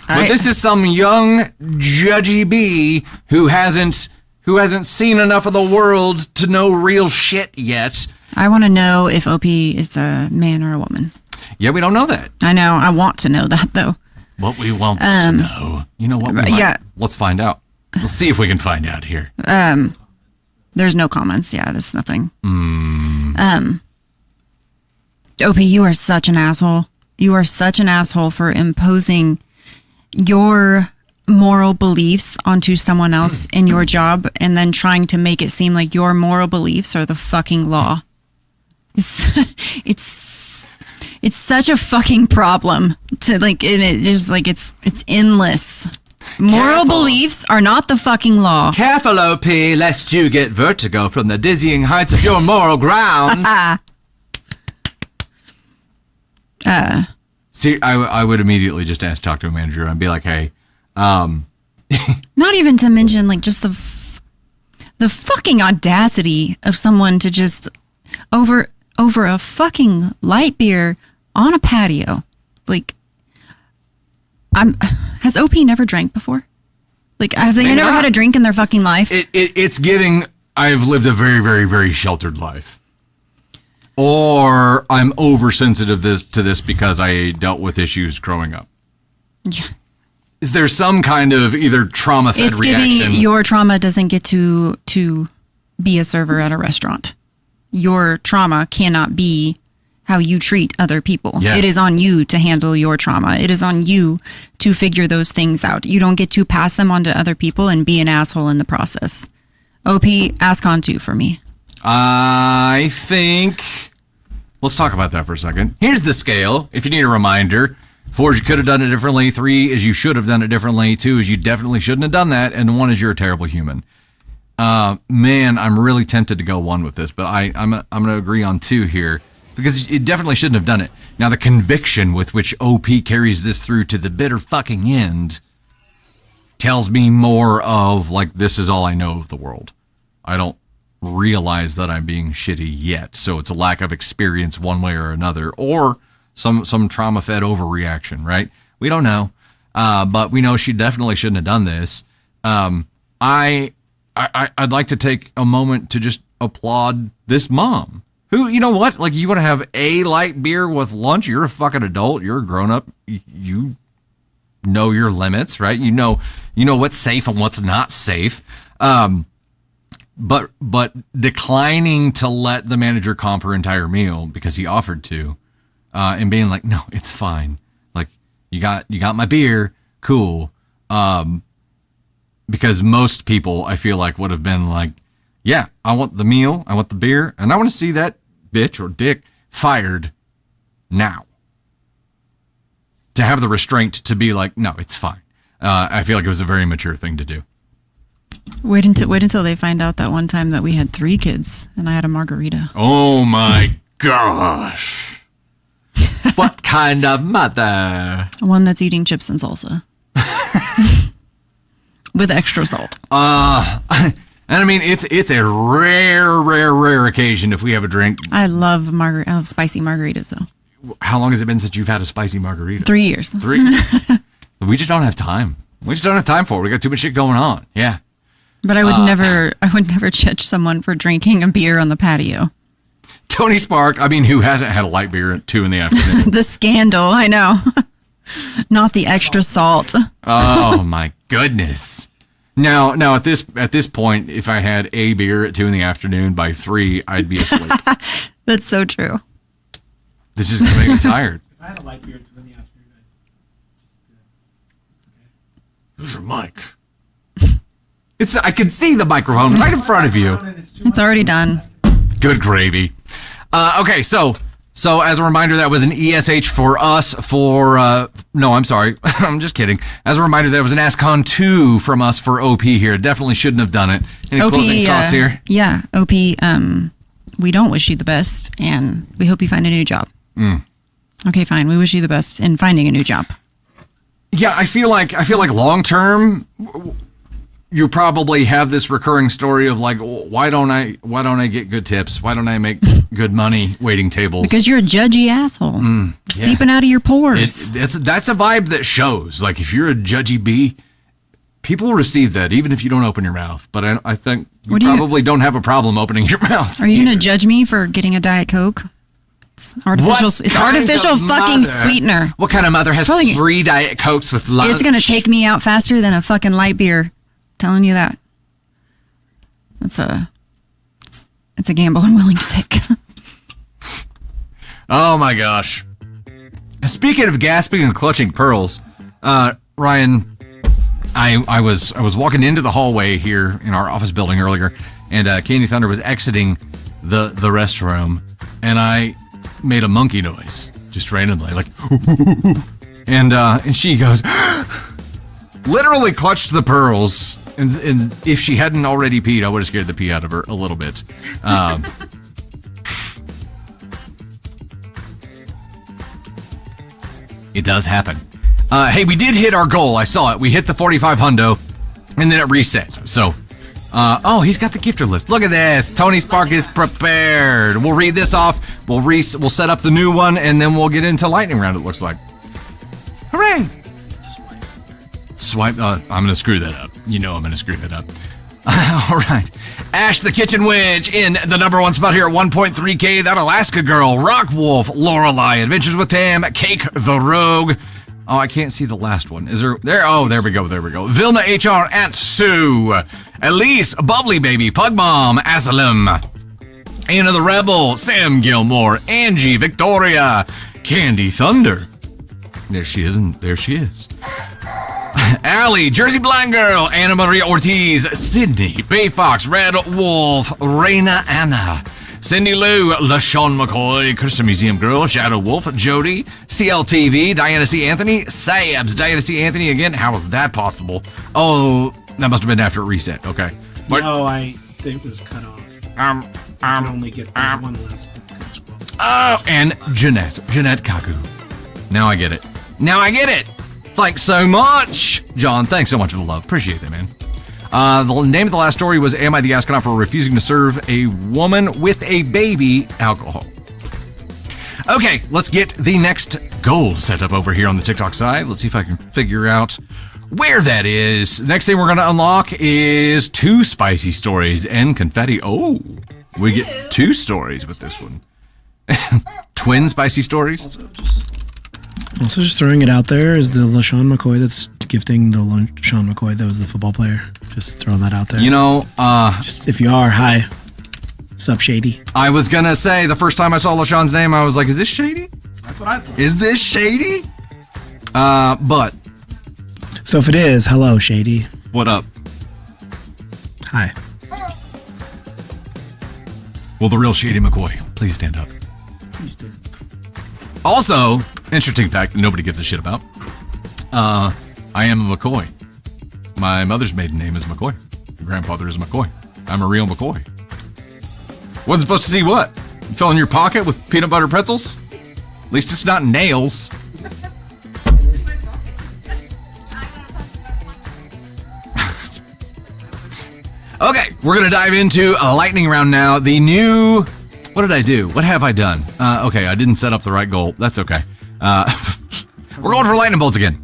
But this is some young judgy bee who hasn't seen enough of the world to know real shit yet. I want to know if OP is a man or a woman. Yeah, we don't know that. I know. I want to know that, though. What we want to know. You know what? Let's find out. Let's see if we can find out here. There's no comments. Yeah, there's nothing. OP, you are such an asshole. You are such an asshole for imposing your moral beliefs onto someone else in your job and then trying to make it seem like your moral beliefs are the fucking law. It's such a fucking problem to like, and it just like, it's endless. Moral beliefs are not the fucking law. Careful, OP, lest you get vertigo from the dizzying heights of your moral ground. See, I would immediately just talk to a manager and be like, hey, not even to mention like just the fucking audacity of someone to just over a fucking light beer on a patio. Like, has OP never drank before? Like, have they never had a drink in their fucking life? It's giving, I've lived a very, very, very sheltered life. Or I'm oversensitive to this because I dealt with issues growing up. Yeah. Is there some kind of either trauma-fed reaction? It's giving your trauma doesn't get to be a server at a restaurant. Your trauma cannot be how you treat other people. Yeah. It is on you to handle your trauma. It is on you to figure those things out. You don't get to pass them on to other people and be an asshole in the process. OP, ask on 2 for me. I think... Let's talk about that for a second. Here's the scale, if you need a reminder. 4 is you could have done it differently. 3 is you should have done it differently. 2 is you definitely shouldn't have done that. And 1 is you're a terrible human. Man, I'm really tempted to go 1 with this, but I'm going to agree on 2 here because it definitely shouldn't have done it. Now, the conviction with which OP carries this through to the bitter fucking end tells me more of, like, this is all I know of the world. I don't realize that I'm being shitty yet, so it's a lack of experience one way or another, or some trauma-fed overreaction, right? We don't know, but we know she definitely shouldn't have done this. I'd like to take a moment to just applaud this mom, who, you know what, like, you want to have a light beer with lunch, you're a fucking adult, you're a grown-up, you know your limits, right? You know what's safe and what's not safe. But declining to let the manager comp her entire meal because he offered to, and being like, no, it's fine. Like, you got my beer, cool. Because most people, I feel like, would have been like, yeah, I want the meal, I want the beer, and I want to see that bitch or dick fired now. To have the restraint to be like, no, it's fine. I feel like it was a very mature thing to do. Wait until they find out that one time that we had 3 kids and I had a margarita. Oh my gosh. What kind of mother? One that's eating chips and salsa. With extra salt. And I mean, it's a rare occasion if we have a drink. I love spicy margaritas though. How long has it been since you've had a spicy margarita? 3 years. 3? We just don't have time. We just don't have time for it. We got too much shit going on. Yeah. But I would never judge someone for drinking a beer on the patio. Tony Spark, I mean, who hasn't had a light beer at 2 PM? The scandal, I know. Not the extra salt. Oh my goodness. Now at this point, if I had a beer at 2 PM by 3, I'd be asleep. That's so true. This is gonna make me tired. If I had a light beer at 2 PM, Who's your mic? I can see the microphone right in front of you. It's already done. Good gravy. Okay, so as a reminder, that was an ESH for us no, I'm sorry. I'm just kidding. As a reminder, that was an AskCon 2 from us for OP here. Definitely shouldn't have done it. Any closing thoughts here? Yeah, OP, we don't wish you the best, and we hope you find a new job. Okay, fine. We wish you the best in finding a new job. Yeah, I feel like long term, you probably have this recurring story of like, why don't I get good tips? Why don't I make good money waiting tables? Because you're a judgy asshole, seeping out of your pores. That's a vibe that shows. Like, if you're a judgy bee, People receive that even if you don't open your mouth. But I think you What do you- probably don't have a problem opening your mouth. Are you going to judge me for getting a Diet Coke? It's artificial. What It's kind artificial of fucking mother- sweetener. What kind of mother has probably- 3 Diet Cokes with lunch? It's going to take me out faster than a fucking light beer. Telling you that. It's a gamble I'm willing to take. Oh my gosh. Speaking of gasping and clutching pearls, Ryan, I was walking into the hallway here in our office building earlier, and Candy Thunder was exiting the restroom, and I made a monkey noise just randomly, like, and she goes, literally clutched the pearls, and if she hadn't already peed, I would have scared the pee out of her a little bit. It does happen. Hey, we did hit our goal. I saw it. We hit the 45 hundo, and then it reset. So, oh, he's got the gifter list. Look at this. Tony Spark is prepared. We'll read this off. We'll set up the new one, and then we'll get into lightning round. It looks like. Hooray! Swipe. I'm gonna screw that up. You know I'm gonna screw that up. All right. Ash the Kitchen Witch in the number 1 spot here at 1.3K. That Alaska Girl, Rock Wolf, Lorelei, Adventures with Pam, Cake the Rogue. Oh, I can't see the last one. Is there? Oh, there we go. Vilna HR, Aunt Sue, Elise, Bubbly Baby, Pug Mom, Asylum, Anna the Rebel, Sam Gilmore, Angie, Victoria, Candy Thunder. There she is, and there she is. Allie, Jersey Blind Girl, Anna Maria Ortiz, Sydney, Bay Fox, Red Wolf, Raina Anna, Cindy Lou, LaShawn McCoy, Christian Museum Girl, Shadow Wolf, Jody, CLTV, Diana C. Anthony, Sabs, Diana C. Anthony again. How is that possible? Oh, that must have been after it reset. Okay. What? No, it was cut off. I can only get there's one left. Oh, and Jeanette Kaku. Now I get it. Thanks so much, John. Thanks so much for the love. Appreciate that, man. The name of the last story was Am I the Astronaut for refusing to serve a woman with a baby alcohol? Okay, let's get the next goal set up over here on the TikTok side. Let's see if I can figure out where that is. Next thing we're going to unlock is 2 spicy stories and confetti. Oh, we get 2 stories with this one. Twin spicy stories. Also, just throwing it out there is the LaShawn McCoy that's gifting the LaShawn McCoy that was the football player. Just throwing that out there. You know, just if you are, hi. What's up, Shady? I was gonna say the first time I saw LaShawn's name, I was like, is this Shady? That's what I thought. Is this Shady? But. So if it is, hello, Shady. What up? Hi. Will the real Shady McCoy please stand up? Please do. Also, interesting fact that nobody gives a shit about. I am a McCoy. My mother's maiden name is McCoy. My grandfather is McCoy. I'm a real McCoy. Wasn't supposed to see what? You fell in your pocket with peanut butter pretzels? At least it's not nails. Okay, we're going to dive into a lightning round now. The new... What did I do? What have I done? Okay, I didn't set up the right goal. That's okay. We're going for lightning bolts again.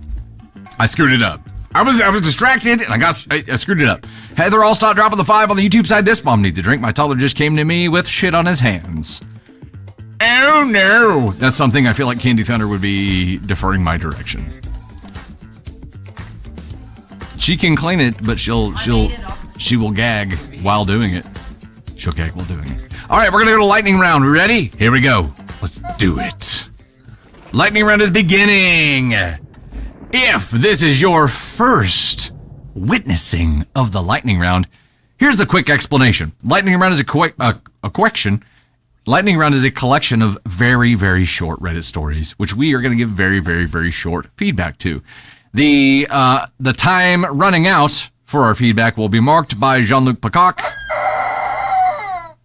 I screwed it up. I was distracted and I screwed it up. Heather Allstott dropping the 5 on the YouTube side. This mom needs a drink. My toddler just came to me with shit on his hands. Oh no! That's something I feel like Candy Thunder would be deferring my direction. She can clean it, but she will gag while doing it. She'll gag while doing it. All right, we're gonna go to lightning round. We ready? Here we go. Let's do it. Lightning round is beginning. If this is your first witnessing of the lightning round, here's the quick explanation. Lightning round is a collection. Lightning round is a collection of very, very short Reddit stories, which we are going to give very, very, very short feedback to. The time running out for our feedback will be marked by Jean-Luc Peacock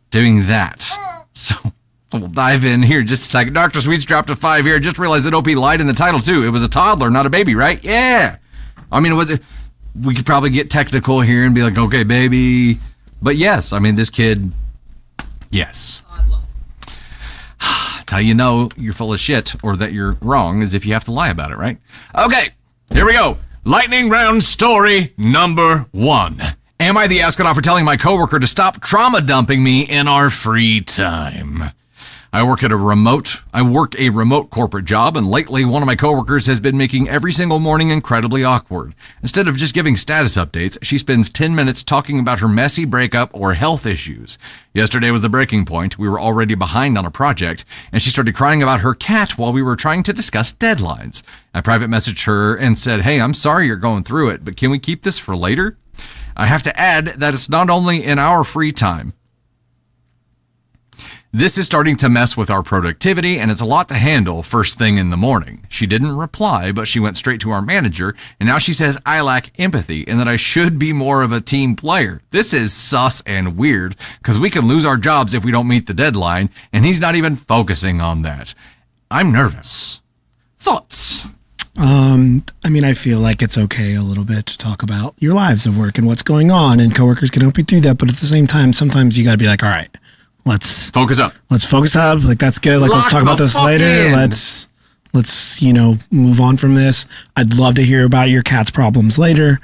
doing that. So we'll dive in here just a second. Dr. Sweets dropped a 5 here. Just realized that OP lied in the title too. It was a toddler, not a baby, right? Yeah. I mean, we could probably get technical here and be like, okay, baby. But yes, I mean, this kid, yes. That's how you know you're full of shit or that you're wrong is if you have to lie about it, right? Okay, here we go. Lightning round story number 1. Am I the astronaut for telling my coworker to stop trauma dumping me in our free time? I work a remote corporate job, and lately one of my coworkers has been making every single morning incredibly awkward. Instead of just giving status updates, she spends 10 minutes talking about her messy breakup or health issues. Yesterday was the breaking point. We were already behind on a project, and she started crying about her cat while we were trying to discuss deadlines. I private messaged her and said, "Hey, I'm sorry you're going through it, but can we keep this for later?" I have to add that it's not only in our free time. This is starting to mess with our productivity, and it's a lot to handle first thing in the morning. She didn't reply, but she went straight to our manager, and now she says I lack empathy and that I should be more of a team player. This is sus and weird, because we can lose our jobs if we don't meet the deadline, and he's not even focusing on that. I'm nervous. Thoughts? I feel like it's okay a little bit to talk about your lives of work and what's going on, and coworkers can help you through that, but at the same time, sometimes you gotta be like, all right, let's focus up. Like, that's good. Like, let's talk about this later. Let's move on from this. I'd love to hear about your cat's problems later.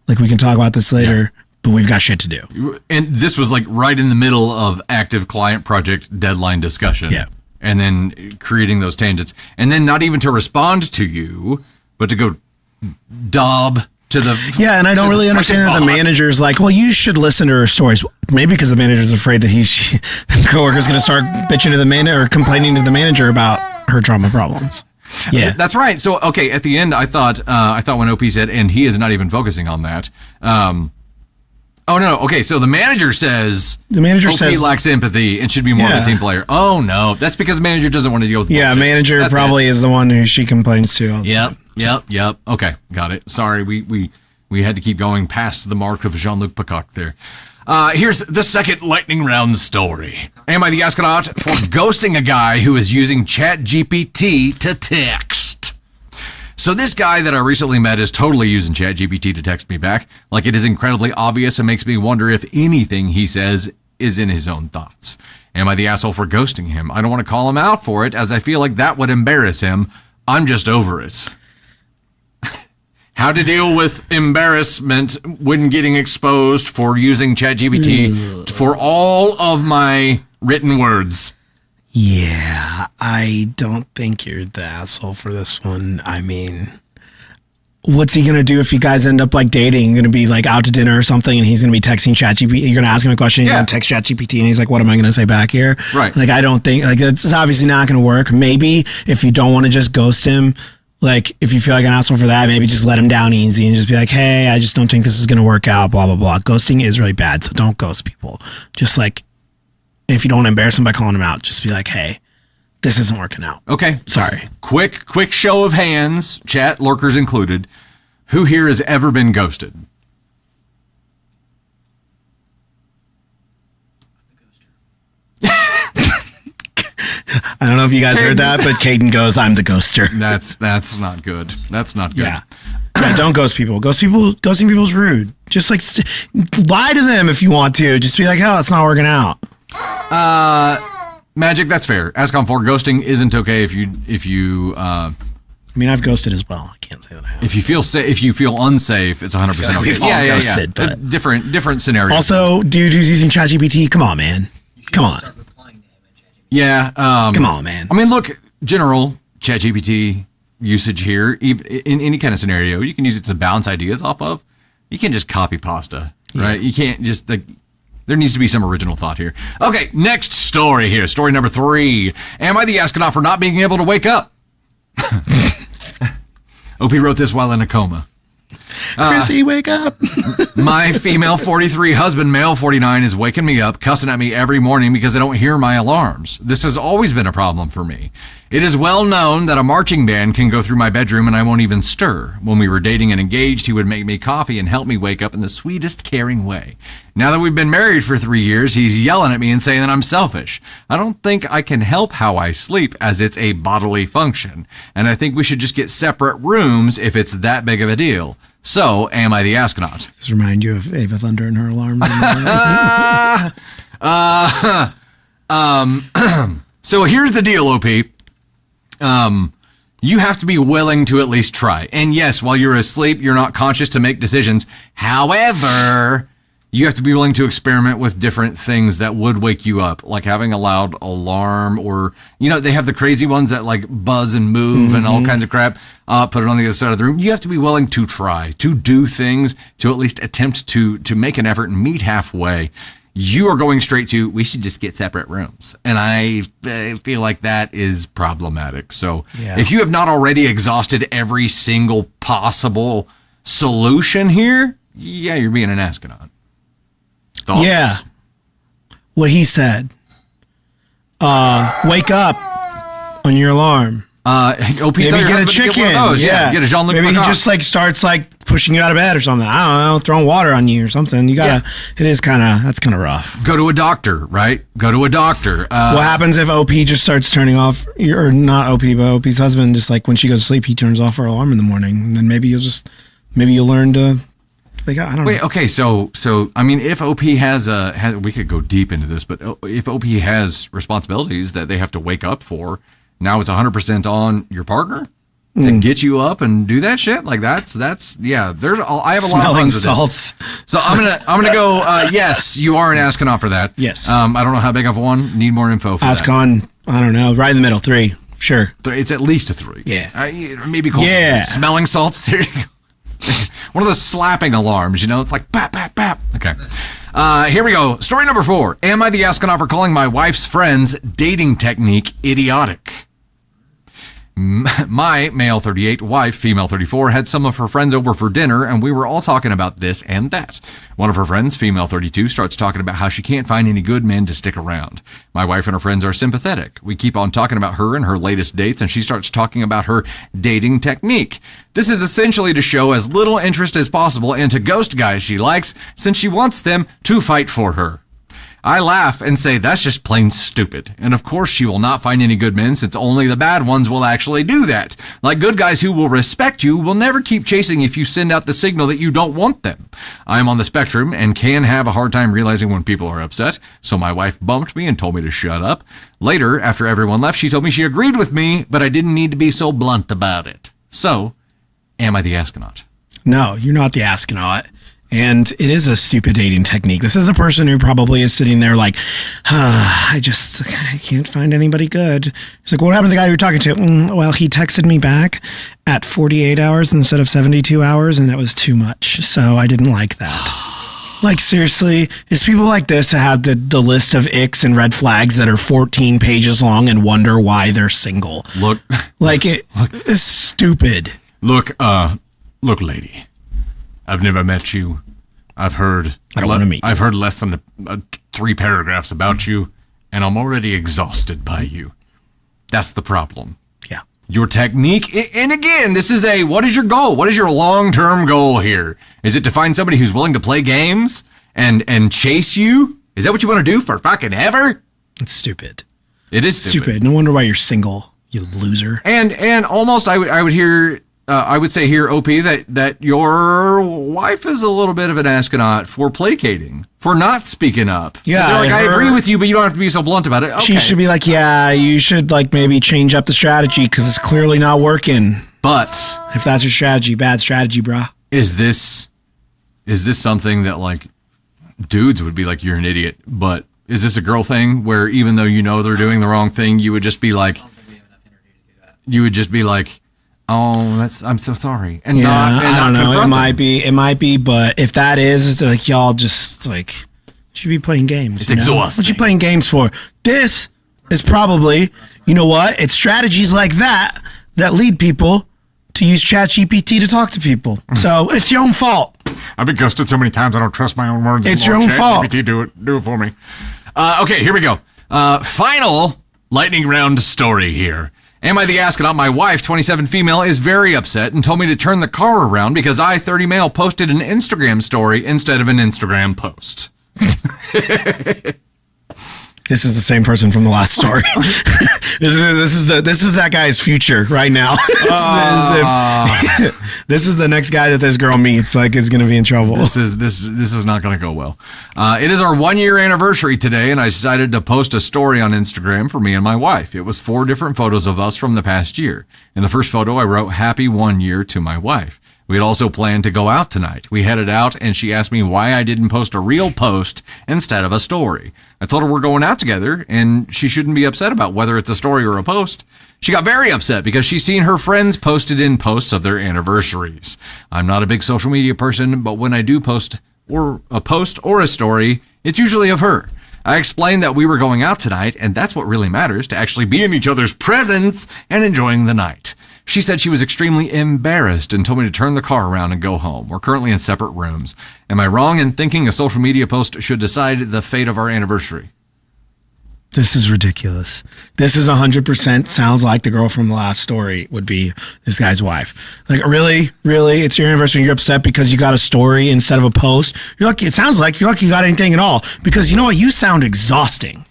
Like, we can talk about this later, but we've got shit to do. And this was like right in the middle of active client project deadline discussion. Yeah. And then creating those tangents. And then not even to respond to you, but to go dob to the... Yeah, and I don't really understand that the manager's like, well, you should listen to her stories. Maybe because the manager's afraid that the coworker's going to start bitching to the manager or complaining to the manager about her trauma problems. Yeah. That's right. So, okay, at the end, I thought when OP said, and he is not even focusing on that. Oh, no. Okay, so the manager says... OP lacks empathy and should be more of a team player. Oh, no. That's because the manager doesn't want to deal with bullshit. Manager That's probably is the one who she complains to all the time. Yep. Okay, got it. Sorry, we had to keep going past the mark of Jean-Luc Picard there. Here's the second lightning round story. Am I the astronaut for ghosting a guy who is using ChatGPT to text? So this guy that I recently met is totally using ChatGPT to text me back. Like, it is incredibly obvious and makes me wonder if anything he says is in his own thoughts. Am I the asshole for ghosting him? I don't want to call him out for it, as I feel like that would embarrass him. I'm just over it. How to deal with embarrassment when getting exposed for using ChatGPT for all of my written words. Yeah, I don't think you're the asshole for this one. I mean, what's he going to do if you guys end up like dating? Going to be like out to dinner or something, and he's going to be texting ChatGPT. You're going to ask him a question, he's going to text ChatGPT, and he's like, what am I going to say back here? Right. Like, I don't think, like, it's obviously not going to work. Maybe if you don't want to just ghost him, like, if you feel like an asshole for that, maybe just let him down easy and just be like, hey, I just don't think this is going to work out, blah, blah, blah. Ghosting is really bad, so don't ghost people. Just like, if you don't want to embarrass them by calling them out, just be like, hey, this isn't working out. Okay. Sorry. Quick show of hands, chat, lurkers included. Who here has ever been ghosted? I don't know if you guys heard that, but Caden goes, I'm the ghoster. That's not good. That's not good. Yeah, don't ghost people. Ghosting people is rude. Just like lie to them if you want to. Just be like, oh, it's not working out. Magic, that's fair. ASCOM 4 ghosting isn't okay if you I mean, I've ghosted as well. I can't say that I have. If you feel unsafe, it's 100% okay. We've all ghosted, but different scenario. Also, dude who's using ChatGPT, come on, man. Come on. Yeah. Come on, man. I mean, look, general ChatGPT usage here, in any kind of scenario, you can use it to bounce ideas off of. You can't just copy pasta, right? You can't just like. There needs to be some original thought here. Okay, next story here. Story number 3. Am I the astronaut for not being able to wake up? OP wrote this while in a coma. Chrissy, wake up. My female 43 husband, male 49, is waking me up, cussing at me every morning because I don't hear my alarms. This has always been a problem for me. It is well known that a marching band can go through my bedroom and I won't even stir. When we were dating and engaged, he would make me coffee and help me wake up in the sweetest, caring way. Now that we've been married for 3 years, he's yelling at me and saying that I'm selfish. I don't think I can help how I sleep, as it's a bodily function. And I think we should just get separate rooms if it's that big of a deal. So, am I the astronaut? Does this remind you of Ava Thunder and her alarm? So here's the deal, OP. You have to be willing to at least try. And yes, while you're asleep, you're not conscious to make decisions. However, you have to be willing to experiment with different things that would wake you up, like having a loud alarm, or, they have the crazy ones that like buzz and move and all kinds of crap. Put it on the other side of the room. You have to be willing to try, to do things, to at least attempt to make an effort and meet halfway. You are going straight to, we should just get separate rooms. And I feel like that is problematic. So if you have not already exhausted every single possible solution here, you're being an astronaut. Thoughts? Yeah. What he said. Wake up on your alarm. OP, maybe get a chicken. Get one of those. Yeah. Get a Jean-Luc Maybe Picard. he just like starts like pushing you out of bed or something. I don't know, throwing water on you or something. You gotta. That's kind of rough. Go to a doctor, right? Go to a doctor. What happens if OP just starts turning off, or not OP, but OP's husband, just like when she goes to sleep, he turns off her alarm in the morning, and then maybe you'll learn to. Like, I don't know. Wait, okay, so I mean, if OP has we could go deep into this, but if OP has responsibilities that they have to wake up for, now it's 100% on your partner to get you up and do that shit. Like that's yeah. I have a lot of Smelling things salts. So I'm gonna go. Yes, you are an astronaut for that. Yes. I don't know how big of a one. Need more info for that. Ascon, I don't know. Right in the middle, 3. Sure. It's at least a 3. Yeah. Maybe close. Yeah. Smelling salts. There you go. One of those slapping alarms, it's like bap, bap, bap. Okay. Here we go. Story number 4. Am I the astronaut for calling my wife's friend's dating technique idiotic? My male 38 wife, female 34, had some of her friends over for dinner, and we were all talking about this and that. One of her friends, female 32, starts talking about how she can't find any good men to stick around. My wife and her friends are sympathetic. We keep on talking about her and her latest dates, and she starts talking about her dating technique. This is essentially to show as little interest as possible and to ghost guys she likes, since she wants them to fight for her. I laugh and say that's just plain stupid. And of course she will not find any good men, since only the bad ones will actually do that. Like good guys who will respect you will never keep chasing if you send out the signal that you don't want them. I am on the spectrum and can have a hard time realizing when people are upset, so my wife bumped me and told me to shut up. Later, after everyone left, she told me she agreed with me, but I didn't need to be so blunt about it. So, am I the astronaut? No, you're not the astronaut. And it is a stupid dating technique. This is a person who probably is sitting there like, I can't find anybody good. He's like, what happened to the guy you were talking to? Well, he texted me back at 48 hours instead of 72 hours, and it was too much. So I didn't like that. Like, seriously, it's people like this that have the list of icks and red flags that are 14 pages long and wonder why they're single. Look. It's stupid. Look, lady. I've never met you. I've heard. I don't want to meet you. I've heard less than 3 paragraphs about you, and I'm already exhausted by you. That's the problem. Yeah. Your technique, and again, this is what is your goal? What is your long-term goal here? Is it to find somebody who's willing to play games and chase you? Is that what you want to do for fucking ever? It's stupid. It is stupid. No wonder why you're single, you loser. And almost I would hear. I would say here, OP, that your wife is a little bit of an astronaut for placating, for not speaking up. Yeah, they're like, I agree with you, but you don't have to be so blunt about it. Okay. She should be like, yeah, you should like maybe change up the strategy because it's clearly not working. But if that's your strategy, bad strategy, brah. Is this something that like dudes would be like, you're an idiot? But is this a girl thing where even though you know they're doing the wrong thing, you would just be like, oh, I'm so sorry. And I don't know. It might be, but if that is, it's like y'all just like should be playing games. It's exhausting. What you playing games for? This is probably, you know what? It's strategies like that lead people to use ChatGPT to talk to people. So it's your own fault. I've been ghosted so many times I don't trust my own words. It's your own fault. ChatGPT, do it for me. Okay, here we go. Final lightning round story here. Am I the astronaut? My wife, 27 female, is very upset and told me to turn the car around because I, 30 male, posted an Instagram story instead of an Instagram post. This is the same person from the last story. This is that guy's future right now. This is the next guy that this girl meets. Like, is going to be in trouble. This is not going to go well. It is our 1-year anniversary today, and I decided to post a story on Instagram for me and my wife. It was 4 different photos of us from the past year. In the first photo, I wrote "Happy 1 year" to my wife. We had also planned to go out tonight. We headed out, and she asked me why I didn't post a real post instead of a story. I told her we're going out together, and she shouldn't be upset about whether it's a story or a post. She got very upset because she's seen her friends posted in posts of their anniversaries. I'm not a big social media person, but when I do post or a post or a story, it's usually of her. I explained that we were going out tonight, and that's what really matters, to actually be in each other's presence and enjoying the night. She said she was extremely embarrassed and told me to turn the car around and go home. We're currently in separate rooms. Am I wrong in thinking a social media post should decide the fate of our anniversary? This is ridiculous. This is 100% sounds like the girl from the last story would be this guy's wife. Like, really? It's your anniversary and you're upset because you got a story instead of a post? You're lucky. It sounds like you're lucky you got anything at all. Because you know what? You sound exhausting.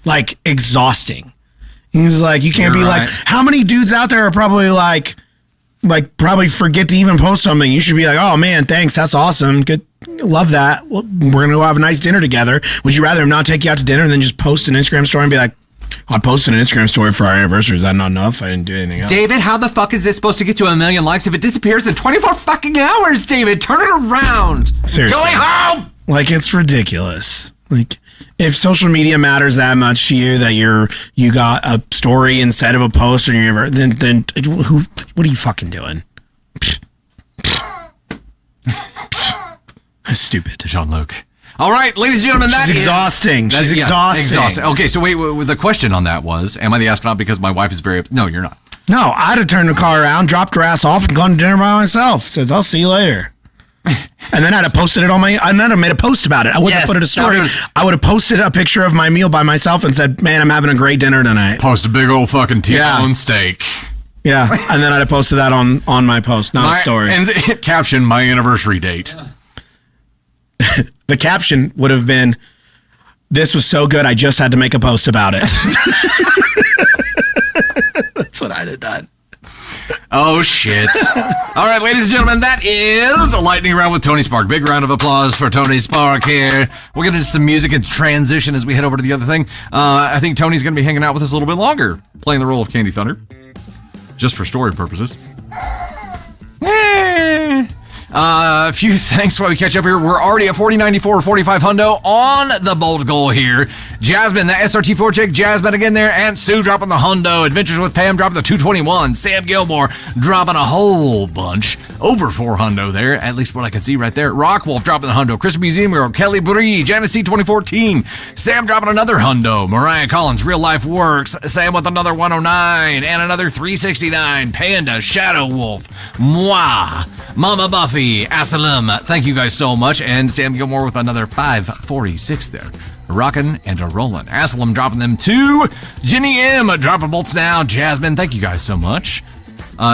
Like, exhausting. He's like, you can't be right. Like, how many dudes out there are probably like probably forget to even post something? You should be like, oh man, thanks, that's awesome, good, love that. We're gonna go have a nice dinner together. Would you rather him not take you out to dinner and then just post an Instagram story and be like, I posted an Instagram story for our anniversary? Is that not enough? I didn't do anything else. David, how the fuck is this supposed to get to 1 million likes if it disappears in 24 fucking hours? David, turn it around. Seriously, going home. Like, it's ridiculous. Like, if social media matters that much to you that you got a story instead of a post or you're then what are you fucking doing? That's stupid. Jean-Luc. All right, ladies and gentlemen, that's exhausting. She's exhausting. Okay, so wait, the question on that was, am I the astronaut because my wife is very... No, you're not. No, I'd have turned the car around, dropped her ass off, and gone to dinner by myself. Said, I'll see you later. And then I'd have posted it on my... I'd have made a post about it. I wouldn't have put it a story. I would have posted a picture of my meal by myself and said, man, I'm having a great dinner tonight. Post a big old fucking T-bone steak. Yeah, and then I'd have posted that on my post, not a story. And caption, my anniversary date. The caption would have been, this was so good, I just had to make a post about it. That's what I'd have done. Oh, shit. All right, ladies and gentlemen, that is a lightning round with Tony Spark. Big round of applause for Tony Spark here. We'll get into some music and transition as we head over to the other thing. I think Tony's going to be hanging out with us a little bit longer, playing the role of Candy Thunder, just for story purposes. A few thanks while we catch up here. We're already at 4094 45 hundo on the bold goal here. Jasmine, the SRT4 chick, Jasmine again there. Aunt Sue dropping the hundo. Adventures with Pam dropping the 221. Sam Gilmore dropping a whole bunch. Over 4 hundo there, at least what I can see right there. Rockwolf dropping the hundo. Chris Museum, Kelly Bree, Janice C 2014. Sam dropping another hundo. Mariah Collins, Real Life Works. Sam with another 109 and another 369. Panda, Shadow Wolf, Moi, Mama Buffy, Asylum. Thank you guys so much. And Sam Gilmore with another 546 there. Rockin' and a rollin'. Asylum dropping them too. Jenny M dropping bolts now. Jasmine, thank you guys so much.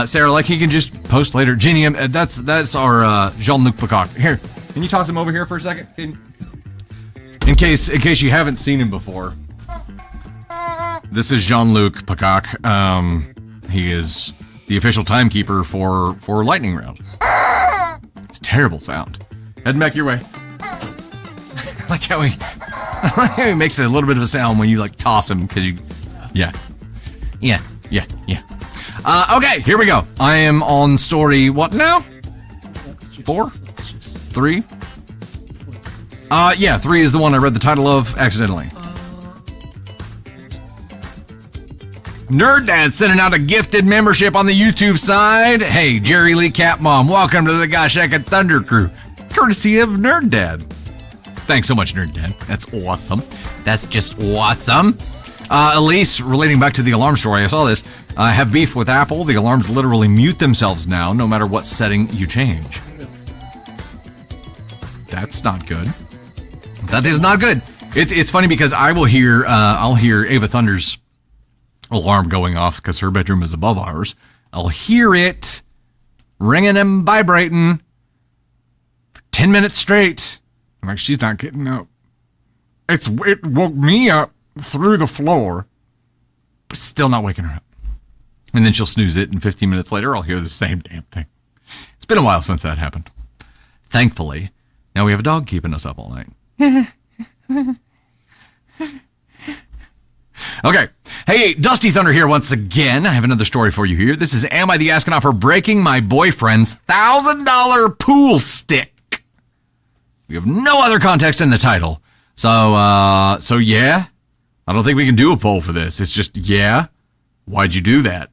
Sarah, like, he can just post later. Jenny M, that's our Jean-Luc Peacock. Here, can you toss him over here for a second? In case you haven't seen him before. This is Jean-Luc Peacock. He is the official timekeeper for Lightning Round. It's a terrible sound. Heading back your way. Like how he makes a little bit of a sound when you like toss him because you, yeah. Okay, here we go. I am on story what now? 4? 3? 3 is the one I read the title of accidentally. Nerd Dad sending out a gifted membership on the YouTube side. Hey, Jerry Lee Cat Mom, welcome to the Gosh Heck Thunder Crew, courtesy of Nerd Dad. Thanks so much, Nerd Dad. That's awesome. That's just awesome. Elise, relating back to the alarm story, I saw this. Have beef with Apple. The alarms literally mute themselves now, no matter what setting you change. That's not good. That is not good. It's funny because I'll hear Ava Thunder's alarm going off because her bedroom is above ours. I'll hear it ringing and vibrating for 10 minutes straight. I'm like, she's not getting up. It woke me up. through the floor, but still not waking her up. And then she'll snooze it, and 15 minutes later, I'll hear the same damn thing. It's been a while since that happened. Thankfully, now we have a dog keeping us up all night. Okay. Hey, Dusty Thunder here once again. I have another story for you here. This is Am I the Astronaut for breaking my boyfriend's $1,000 pool stick? We have no other context in the title. So yeah. I don't think we can do a poll for this. It's just, yeah. Why'd you do that?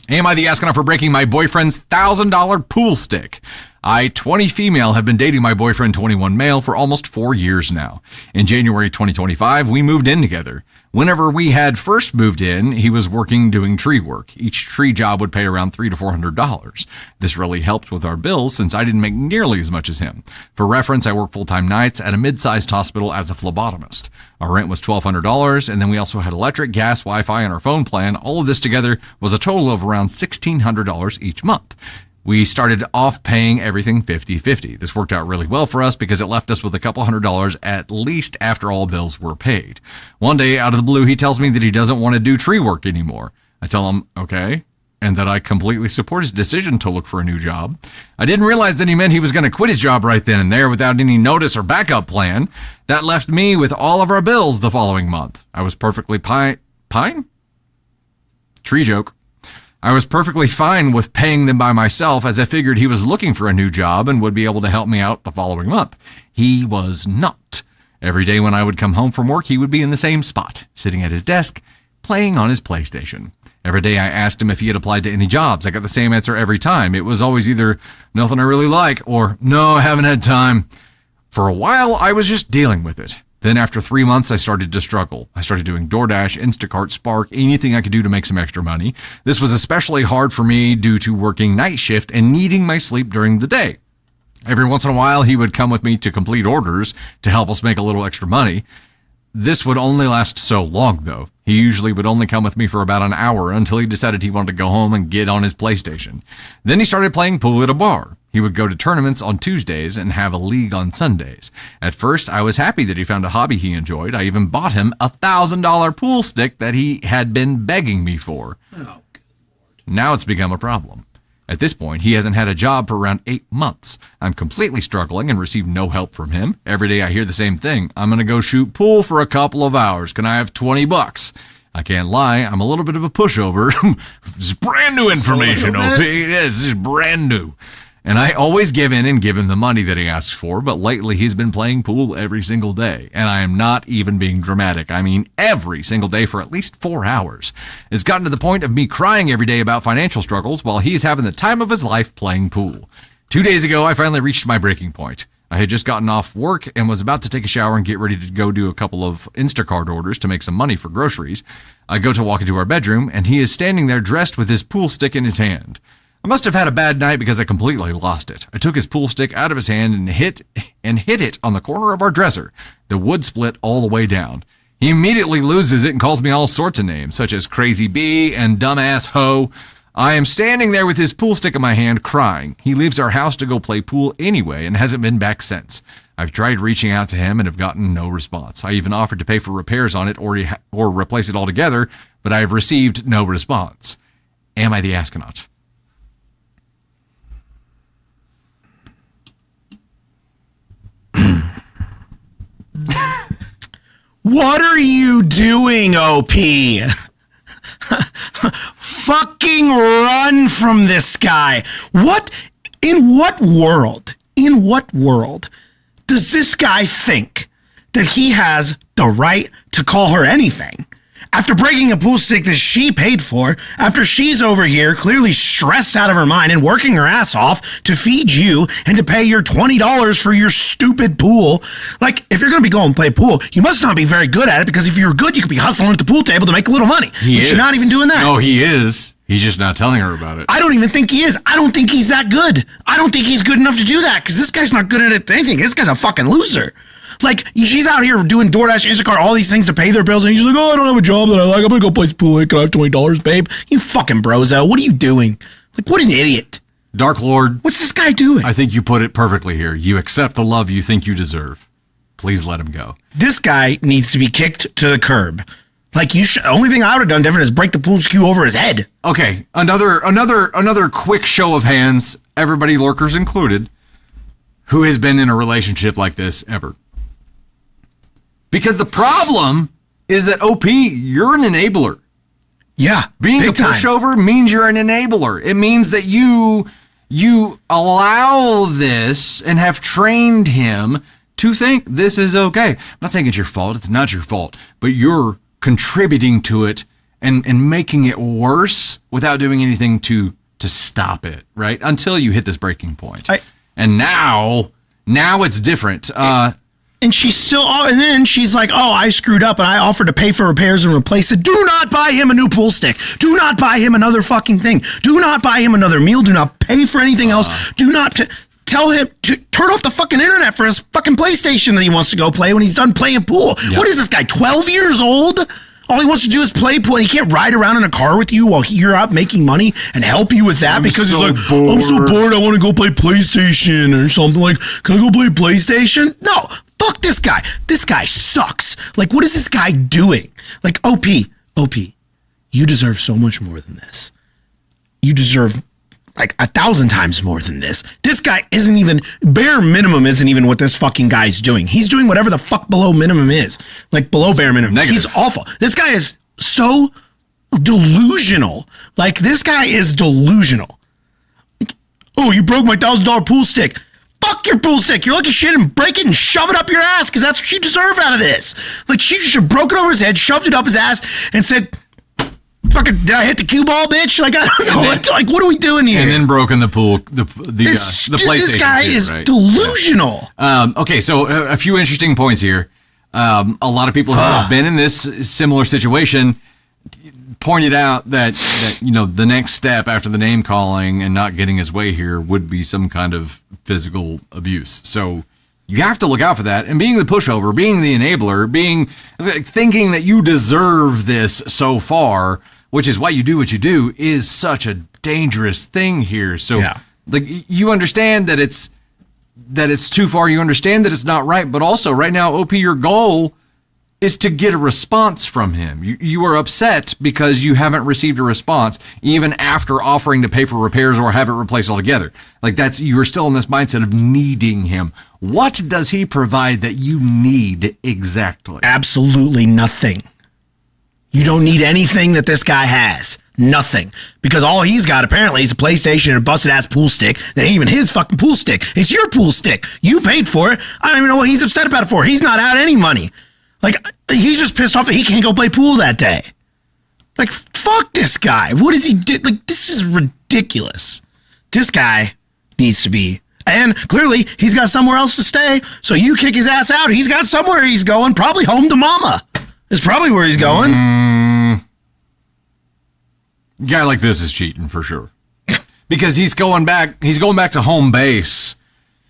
Am I the astronaut for breaking my boyfriend's $1,000 pool stick? I, 20 female, have been dating my boyfriend, 21 male, for almost 4 years now. In January 2025, we moved in together. Whenever we had first moved in, he was working doing tree work. Each tree job would pay around $300 to $400. This really helped with our bills since I didn't make nearly as much as him. For reference, I work full-time nights at a mid-sized hospital as a phlebotomist. Our rent was $1,200, and then we also had electric, gas, Wi-Fi, and our phone plan. All of this together was a total of around $1,600 each month. We started off paying everything 50-50. This worked out really well for us because it left us with a couple $100 at least after all bills were paid. One day, out of the blue, he tells me that he doesn't want to do tree work anymore. I tell him, okay, and that I completely support his decision to look for a new job. I didn't realize that he meant he was going to quit his job right then and there without any notice or backup plan. That left me with all of our bills the following month. I was perfectly Pine? Tree joke. I was perfectly fine with paying them by myself as I figured he was looking for a new job and would be able to help me out the following month. He was not. Every day when I would come home from work, he would be in the same spot, sitting at his desk, playing on his PlayStation. Every day I asked him if he had applied to any jobs. I got the same answer every time. It was always either nothing I really like or no, I haven't had time. For a while, I was just dealing with it. Then after 3 months, I started to struggle. I started doing DoorDash, Instacart, Spark, anything I could do to make some extra money. This was especially hard for me due to working night shift and needing my sleep during the day. Every once in a while, he would come with me to complete orders to help us make a little extra money. This would only last so long, though. He usually would only come with me for about an hour until he decided he wanted to go home and get on his PlayStation. Then he started playing pool at a bar. He would go to tournaments on Tuesdays and have a league on Sundays. At first, I was happy that he found a hobby he enjoyed. I even bought him a $1,000 pool stick that he had been begging me for. Oh, good Lord. Now it's become a problem. At this point, he hasn't had a job for around 8 months. I'm completely struggling and receive no help from him. Every day I hear the same thing. I'm going to go shoot pool for a couple of hours. Can I have $20? I can't lie. I'm a little bit of a pushover. This is brand new information, OP. This is brand new. And I always give in and give him the money that he asks for, but lately he's been playing pool every single day. And I am not even being dramatic. I mean, every single day for at least 4 hours. It's gotten to the point of me crying every day about financial struggles while he's having the time of his life playing pool. 2 days ago, I finally reached my breaking point. I had just gotten off work and was about to take a shower and get ready to go do a couple of Instacart orders to make some money for groceries. I go to walk into our bedroom, and he is standing there dressed with his pool stick in his hand. I must have had a bad night because I completely lost it. I took his pool stick out of his hand and hit it on the corner of our dresser. The wood split all the way down. He immediately loses it and calls me all sorts of names, such as Crazy Bee and Dumbass Ho. I am standing there with his pool stick in my hand, crying. He leaves our house to go play pool anyway and hasn't been back since. I've tried reaching out to him and have gotten no response. I even offered to pay for repairs on it or replace it altogether, but I have received no response. Am I the astronaut? What are you doing, OP? Fucking run from this guy. In what world does this guy think that he has the right to call her anything? After breaking a pool stick that she paid for, after she's over here clearly stressed out of her mind and working her ass off to feed you and to pay your $20 for your stupid pool. Like, if you're going to be going and play pool, you must not be very good at it, because if you were good, you could be hustling at the pool table to make a little money. But you're not even doing that. No, he is. He's just not telling her about it. I don't even think he is. I don't think he's that good. I don't think he's good enough to do that, because this guy's not good at anything. This guy's a fucking loser. Like, she's out here doing DoorDash, Instacart, all these things to pay their bills, and he's like, oh, I don't have a job that I like. I'm going to go play pool. Can I have $20, babe? You fucking brozo. What are you doing? Like, what an idiot. Dark Lord. What's this guy doing? I think you put it perfectly here. You accept the love you think you deserve. Please let him go. This guy needs to be kicked to the curb. Like only thing I would have done different is break the pool cue over his head. Okay, another quick show of hands, everybody, lurkers included, who has been in a relationship like this ever. Because the problem is that OP, you're an enabler. Yeah, being a pushover means you're an enabler. It means that you allow this and have trained him to think this is okay. I'm not saying it's your fault. It's not your fault. But you're contributing to it and making it worse without doing anything to stop it, right? Until you hit this breaking point. And now it's different. And she's still, and then she's like, oh, I screwed up and I offered to pay for repairs and replace it. Do not buy him a new pool stick. Do not buy him another fucking thing. Do not buy him another meal. Do not pay for anything else. Do not tell him to turn off the fucking internet for his fucking PlayStation that he wants to go play when he's done playing pool. Yep. What is this guy, 12 years old? All he wants to do is play pool, and he can't ride around in a car with you while you're out making money and help you with that because he's like, I'm so bored, I want to go play PlayStation or something. Like, can I go play PlayStation? No, fuck this guy. This guy sucks. Like, what is this guy doing? Like, OP, you deserve so much more than this. You deserve like 1,000 times more than this. This guy isn't even, bare minimum isn't even what this fucking guy's doing. He's doing whatever the fuck below minimum is. Like below bare minimum. Negative. He's awful. This guy is so delusional. Like this guy is delusional. Like, oh, you broke my $1,000 pool stick. Fuck your pool stick. You're lucky shit and break it and shove it up your ass because that's what you deserve out of this. Like she should have broke it over his head, shoved it up his ass and said, fucking, did I hit the cue ball, bitch? Like, I don't know. What are we doing here? And then broken the pool, the PlayStation. This guy is right? delusional. Okay, so a few interesting points here. A lot of people who have been in this similar situation pointed out that the next step after the name calling and not getting his way here would be some kind of physical abuse. So you have to look out for that. And being the pushover, being the enabler, thinking that you deserve this so far, which is why you do what you do, is such a dangerous thing here. So like you understand that it's too far. You understand that it's not right. But also right now, OP, your goal is to get a response from him. You are upset because you haven't received a response even after offering to pay for repairs or have it replaced altogether. Like you are still in this mindset of needing him. What does he provide that you need exactly? Absolutely nothing. You don't need anything that this guy has. Nothing. Because all he's got apparently is a PlayStation and a busted ass pool stick that ain't even his fucking pool stick. It's your pool stick. You paid for it. I don't even know what he's upset about it for. He's not out any money. Like, he's just pissed off that he can't go play pool that day. Like, fuck this guy. What does he do? Like, this is ridiculous. This guy needs to be. And clearly, he's got somewhere else to stay. So you kick his ass out. He's got somewhere he's going. Probably home to mama. Is probably where he's going. Guy like this is cheating for sure. Because he's going back to home base.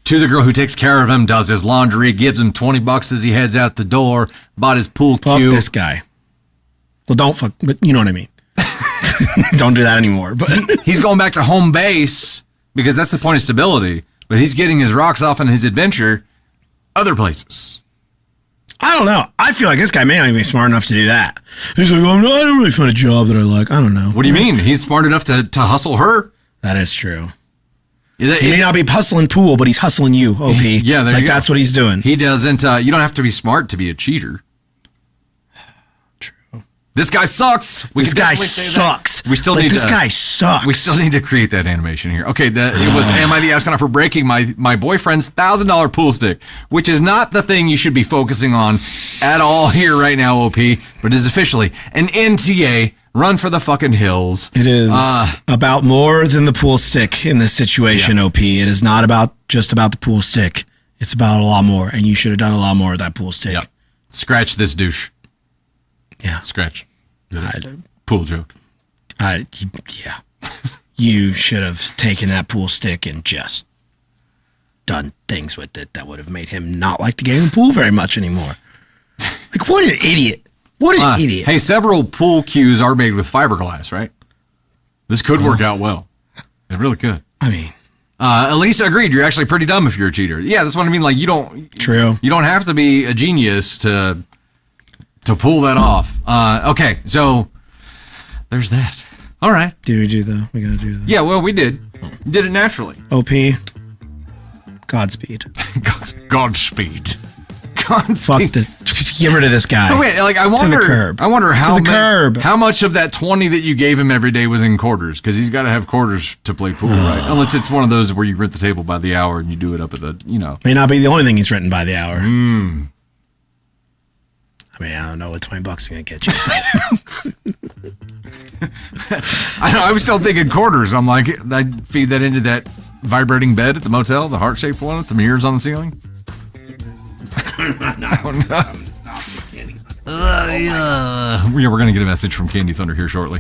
To the girl who takes care of him, does his laundry, gives him $20 as he heads out the door, bought his pool cue. Fuck this guy. Well, don't fuck, but you know what I mean. Don't do that anymore. But he's going back to home base because that's the point of stability. But he's getting his rocks off on his adventure other places. I don't know. I feel like this guy may not even be smart enough to do that. He's like, I don't really find a job that I like. I don't know. What do you mean? He's smart enough to hustle her? That is true. He may not be hustling pool, but he's hustling you, OP. Yeah, there you go. That's what he's doing. He doesn't. You don't have to be smart to be a cheater. True. This guy sucks. This guy sucks. We still need this guy sucks. We still need to create that animation here. Okay, it was Am I the Astronaut for breaking my boyfriend's $1,000 pool stick, which is not the thing you should be focusing on at all here right now, OP, but is officially an NTA. Run for the fucking hills. It is about more than the pool stick in this situation, OP. It is not just about the pool stick. It's about a lot more, and you should have done a lot more with that pool stick. Yep. Scratch this douche. Yeah. Scratch. Pool joke. Yeah. You should have taken that pool stick and just done things with it that would have made him not like the game of pool very much anymore. Like, what an idiot. What an idiot. Hey, several pool cues are made with fiberglass, right? This could work out well. It really could. I mean, Elisa agreed. You're actually pretty dumb if you're a cheater. Yeah, that's what I mean. Like you don't have to be a genius to pull that off. Okay, so there's that. All right. Did we do that? We gotta do that. Yeah, well, we did. Did it naturally. OP. Godspeed. Godspeed. Fuck this. Get rid of this guy. Oh, wait, like I wonder. To the curb. I wonder curb. How much of that 20 that you gave him every day was in quarters? Because he's got to have quarters to play pool, right? Unless it's one of those where you rent the table by the hour and you do it up at the, May not be the only thing he's renting by the hour. I mean, I don't know what $20 is gonna get you. I was still thinking quarters. I'm like, I'd feed that into that vibrating bed at the motel, the heart-shaped one with the mirrors on the ceiling. We're going to get a message from Candy Thunder here shortly.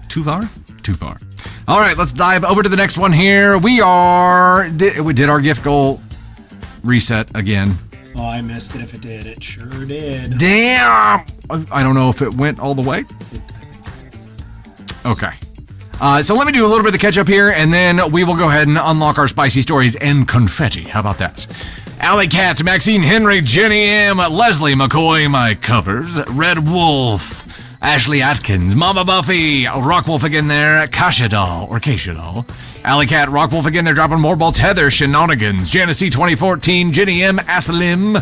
Too far? Too far. All right, let's dive over to the next one here. We did our gift goal reset again. Oh, I missed it if it did. It sure did. Damn! I don't know if it went all the way. Okay. So let me do a little bit of catch up here, and then we will go ahead and unlock our spicy stories and confetti. How about that? Alley Cat, Maxine Henry, Jenny M, Leslie McCoy, my covers, Red Wolf, Ashley Atkins, Mama Buffy, Rockwolf again there, Kasha Doll, Alley Cat, Rockwolf again there, dropping more bolts, Heather, Shenanigans, Janice C 2014, Jenny M, Aslim,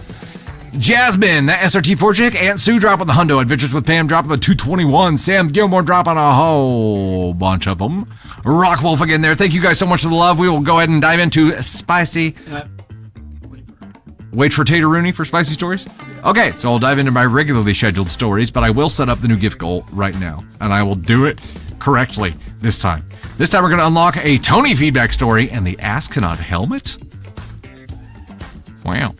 Jasmine, that SRT4 chick, Aunt Sue dropping the hundo, Adventures with Pam dropping the 221, Sam Gilmore dropping a whole bunch of them, Rockwolf again there, thank you guys so much for the love. We will go ahead and dive into spicy... Wait for Tater Rooney for spicy stories? Okay, so I'll dive into my regularly scheduled stories, but I will set up the new gift goal right now, and I will do it correctly this time. This time we're going to unlock a Tony feedback story and the Astronaut helmet. Wow.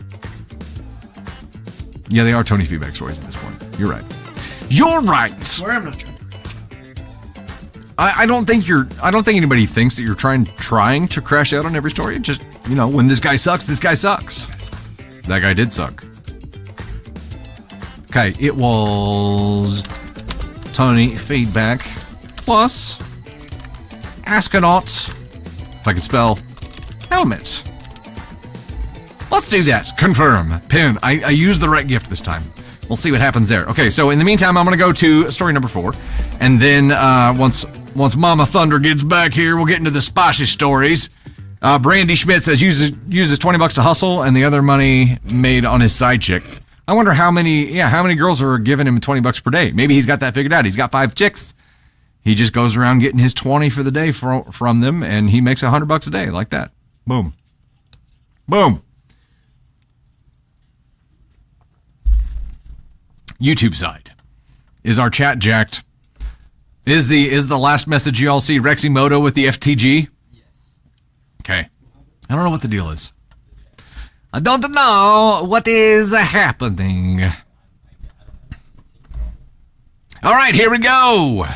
Yeah, they are Tony feedback stories at this point. You're right. You're right. Swear I'm not trying to. I don't think anybody thinks that you're trying to crash out on every story. It just, when this guy sucks, this guy sucks. That guy did suck. Okay, it was Tony feedback plus Astronaut, if I can spell, helmet. Let's do that. Confirm. Pin. I used the right gift this time. We'll see what happens there. Okay, so in the meantime, I'm going to go to story number 4. And then once Mama Thunder gets back here, we'll get into the spicy stories. Brandy Schmidt says uses $20 to hustle and the other money made on his side chick. I wonder how many girls are giving him $20 per day. Maybe he's got that figured out. He's got 5 chicks. He just goes around getting his 20 for the day from them, and he makes $100 a day like that. Boom. Boom. YouTube side. Is our chat jacked? Is the last message you all see Rexy Moto with the FTG? Okay. I don't know what the deal is. I don't know what is happening. All right, here we go.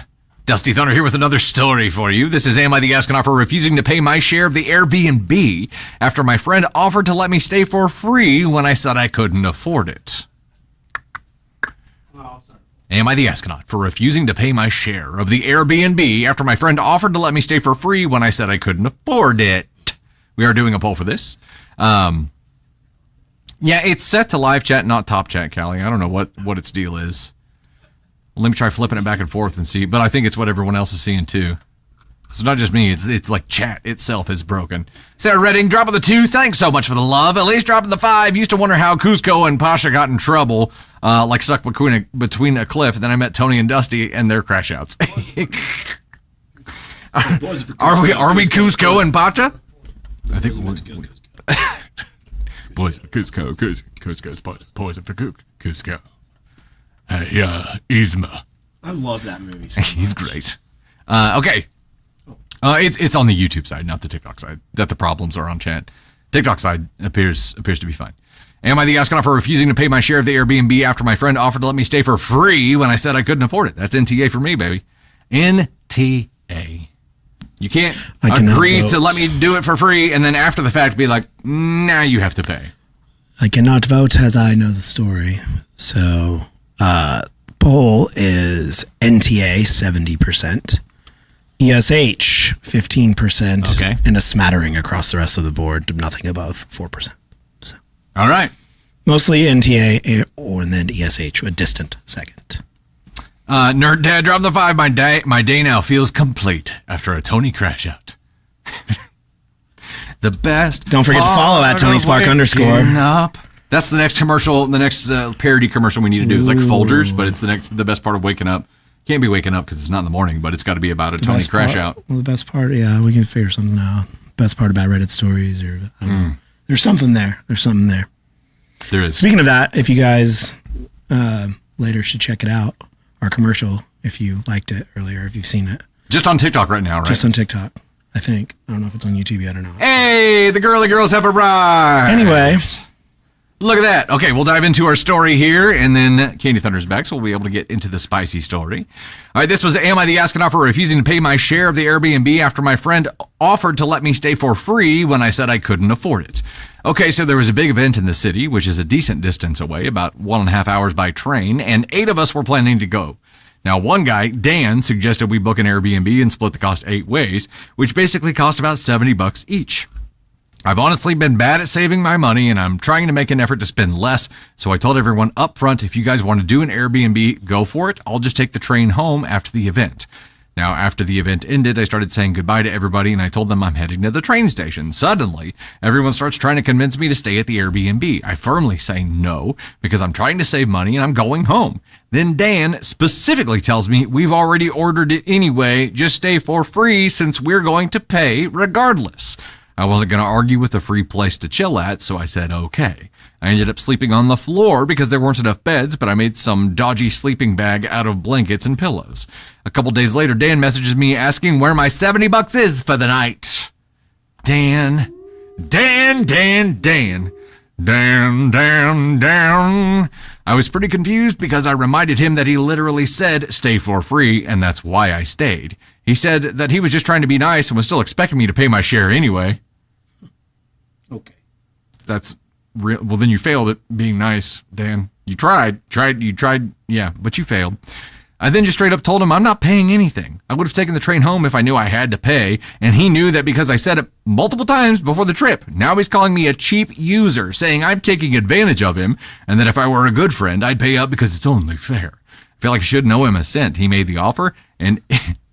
Dusty Thunder here with another story for you. This is Am I the Astronaut for refusing to pay my share of the Airbnb after my friend offered to let me stay for free when I said I couldn't afford it. Am I the Astronaut for refusing to pay my share of the Airbnb after my friend offered to let me stay for free when I said I couldn't afford it? We are doing a poll for this. Yeah, it's set to live chat, not top chat, Callie. I don't know what its deal is. Let me try flipping it back and forth and see, but I think it's what everyone else is seeing too. It's not just me, it's like chat itself is broken. Sarah Redding dropping the 2, thanks so much for the love. Elise dropping the 5, used to wonder how Cusco and Pasha got in trouble, like stuck between a cliff, and then I met Tony and Dusty and their crash outs. Are we Cusco and Pasha? I think Poison for Cusco's poison for Cusco. Hey, Yzma. I love that movie so much. He's great. Okay. It's on the YouTube side, not the TikTok side, that the problems are on chat. TikTok side appears to be fine. Am I the Astronaut for refusing to pay my share of the Airbnb after my friend offered to let me stay for free when I said I couldn't afford it? That's NTA for me, baby. NTA. You can't agree to let me do it for free and then after the fact be like, now you have to pay. I cannot vote as I know the story. So, poll is NTA 70%, ESH 15%. Okay. And a smattering across the rest of the board, nothing above 4%. So All right. mostly NTA and then ESH, a distant second. Nerd Dad dropped the 5. My day now feels complete after a Tony crash out. The best. Don't forget to follow at Tony Spark _ Up. That's the next commercial, the next parody commercial we need to do. It's like Folgers, but it's the best part of waking up. Can't be waking up because it's not in the morning, but it's got to be about a Tony crash out. Well, the best part, yeah, we can figure something out. Best part about Reddit stories, or I don't know. There's something there. There is. Speaking of that, if you guys later should check it out, our commercial, if you liked it earlier, if you've seen it. Just on TikTok right now, right? Just on TikTok, I think. I don't know if it's on YouTube yet or not. Hey, the girly girls have arrived. Anyway. Look at that. Okay, we'll dive into our story here, and then Candy Thunder's back, so we'll be able to get into the spicy story. All right, this was Am I the Asking for refusing to pay my share of the Airbnb after my friend offered to let me stay for free when I said I couldn't afford it. Okay, so there was a big event in the city, which is a decent distance away, about 1.5 hours by train, and 8 of us were planning to go. Now, one guy, Dan, suggested we book an Airbnb and split the cost 8 ways, which basically cost about $70 each. I've honestly been bad at saving my money, and I'm trying to make an effort to spend less, so I told everyone up front, if you guys want to do an Airbnb, go for it. I'll just take the train home after the event. Now, after the event ended, I started saying goodbye to everybody, and I told them I'm heading to the train station. Suddenly, everyone starts trying to convince me to stay at the Airbnb. I firmly say no, because I'm trying to save money, and I'm going home. Then Dan specifically tells me we've already ordered it anyway, just stay for free since we're going to pay regardless. I wasn't going to argue with a free place to chill at, so I said okay. I ended up sleeping on the floor because there weren't enough beds, but I made some dodgy sleeping bag out of blankets and pillows. A couple days later, Dan messages me asking where my $70 is for the night. Dan. I was pretty confused because I reminded him that he literally said stay for free, and that's why I stayed. He said that he was just trying to be nice and was still expecting me to pay my share anyway. Okay. That's real. Well, then you failed at being nice, Dan. You tried, yeah, but you failed. I then just straight up told him I'm not paying anything. I would have taken the train home if I knew I had to pay, and he knew that because I said it multiple times before the trip. Now he's calling me a cheap user, saying I'm taking advantage of him, and that if I were a good friend, I'd pay up because it's only fair. I feel like I should know him a cent. He made the offer, and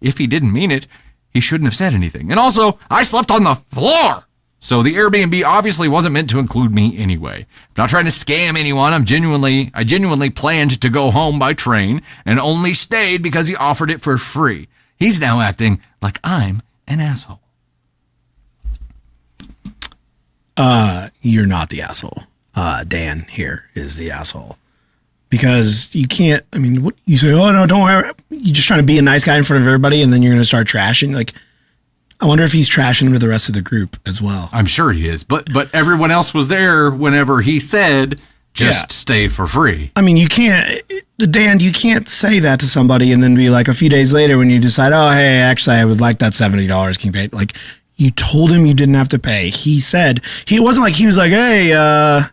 if he didn't mean it, he shouldn't have said anything. And also, I slept on the floor! So the Airbnb obviously wasn't meant to include me anyway. I'm not trying to scam anyone. I genuinely planned to go home by train and only stayed because he offered it for free. He's now acting like I'm an asshole. You're not the asshole. Dan here is the asshole. Because you can't, I mean, what you say, oh no, don't worry. You're just trying to be a nice guy in front of everybody, and then you're going to start trashing. Like, I wonder if he's trashing to the rest of the group as well. I'm sure he is, but everyone else was there whenever he said just stay for free. I mean, you can't, Dan, you can't say that to somebody and then be like a few days later when you decide, oh, hey, actually, I would like that $70. Can you pay? Like, you told him you didn't have to pay. He said, it wasn't like he was like, hey, you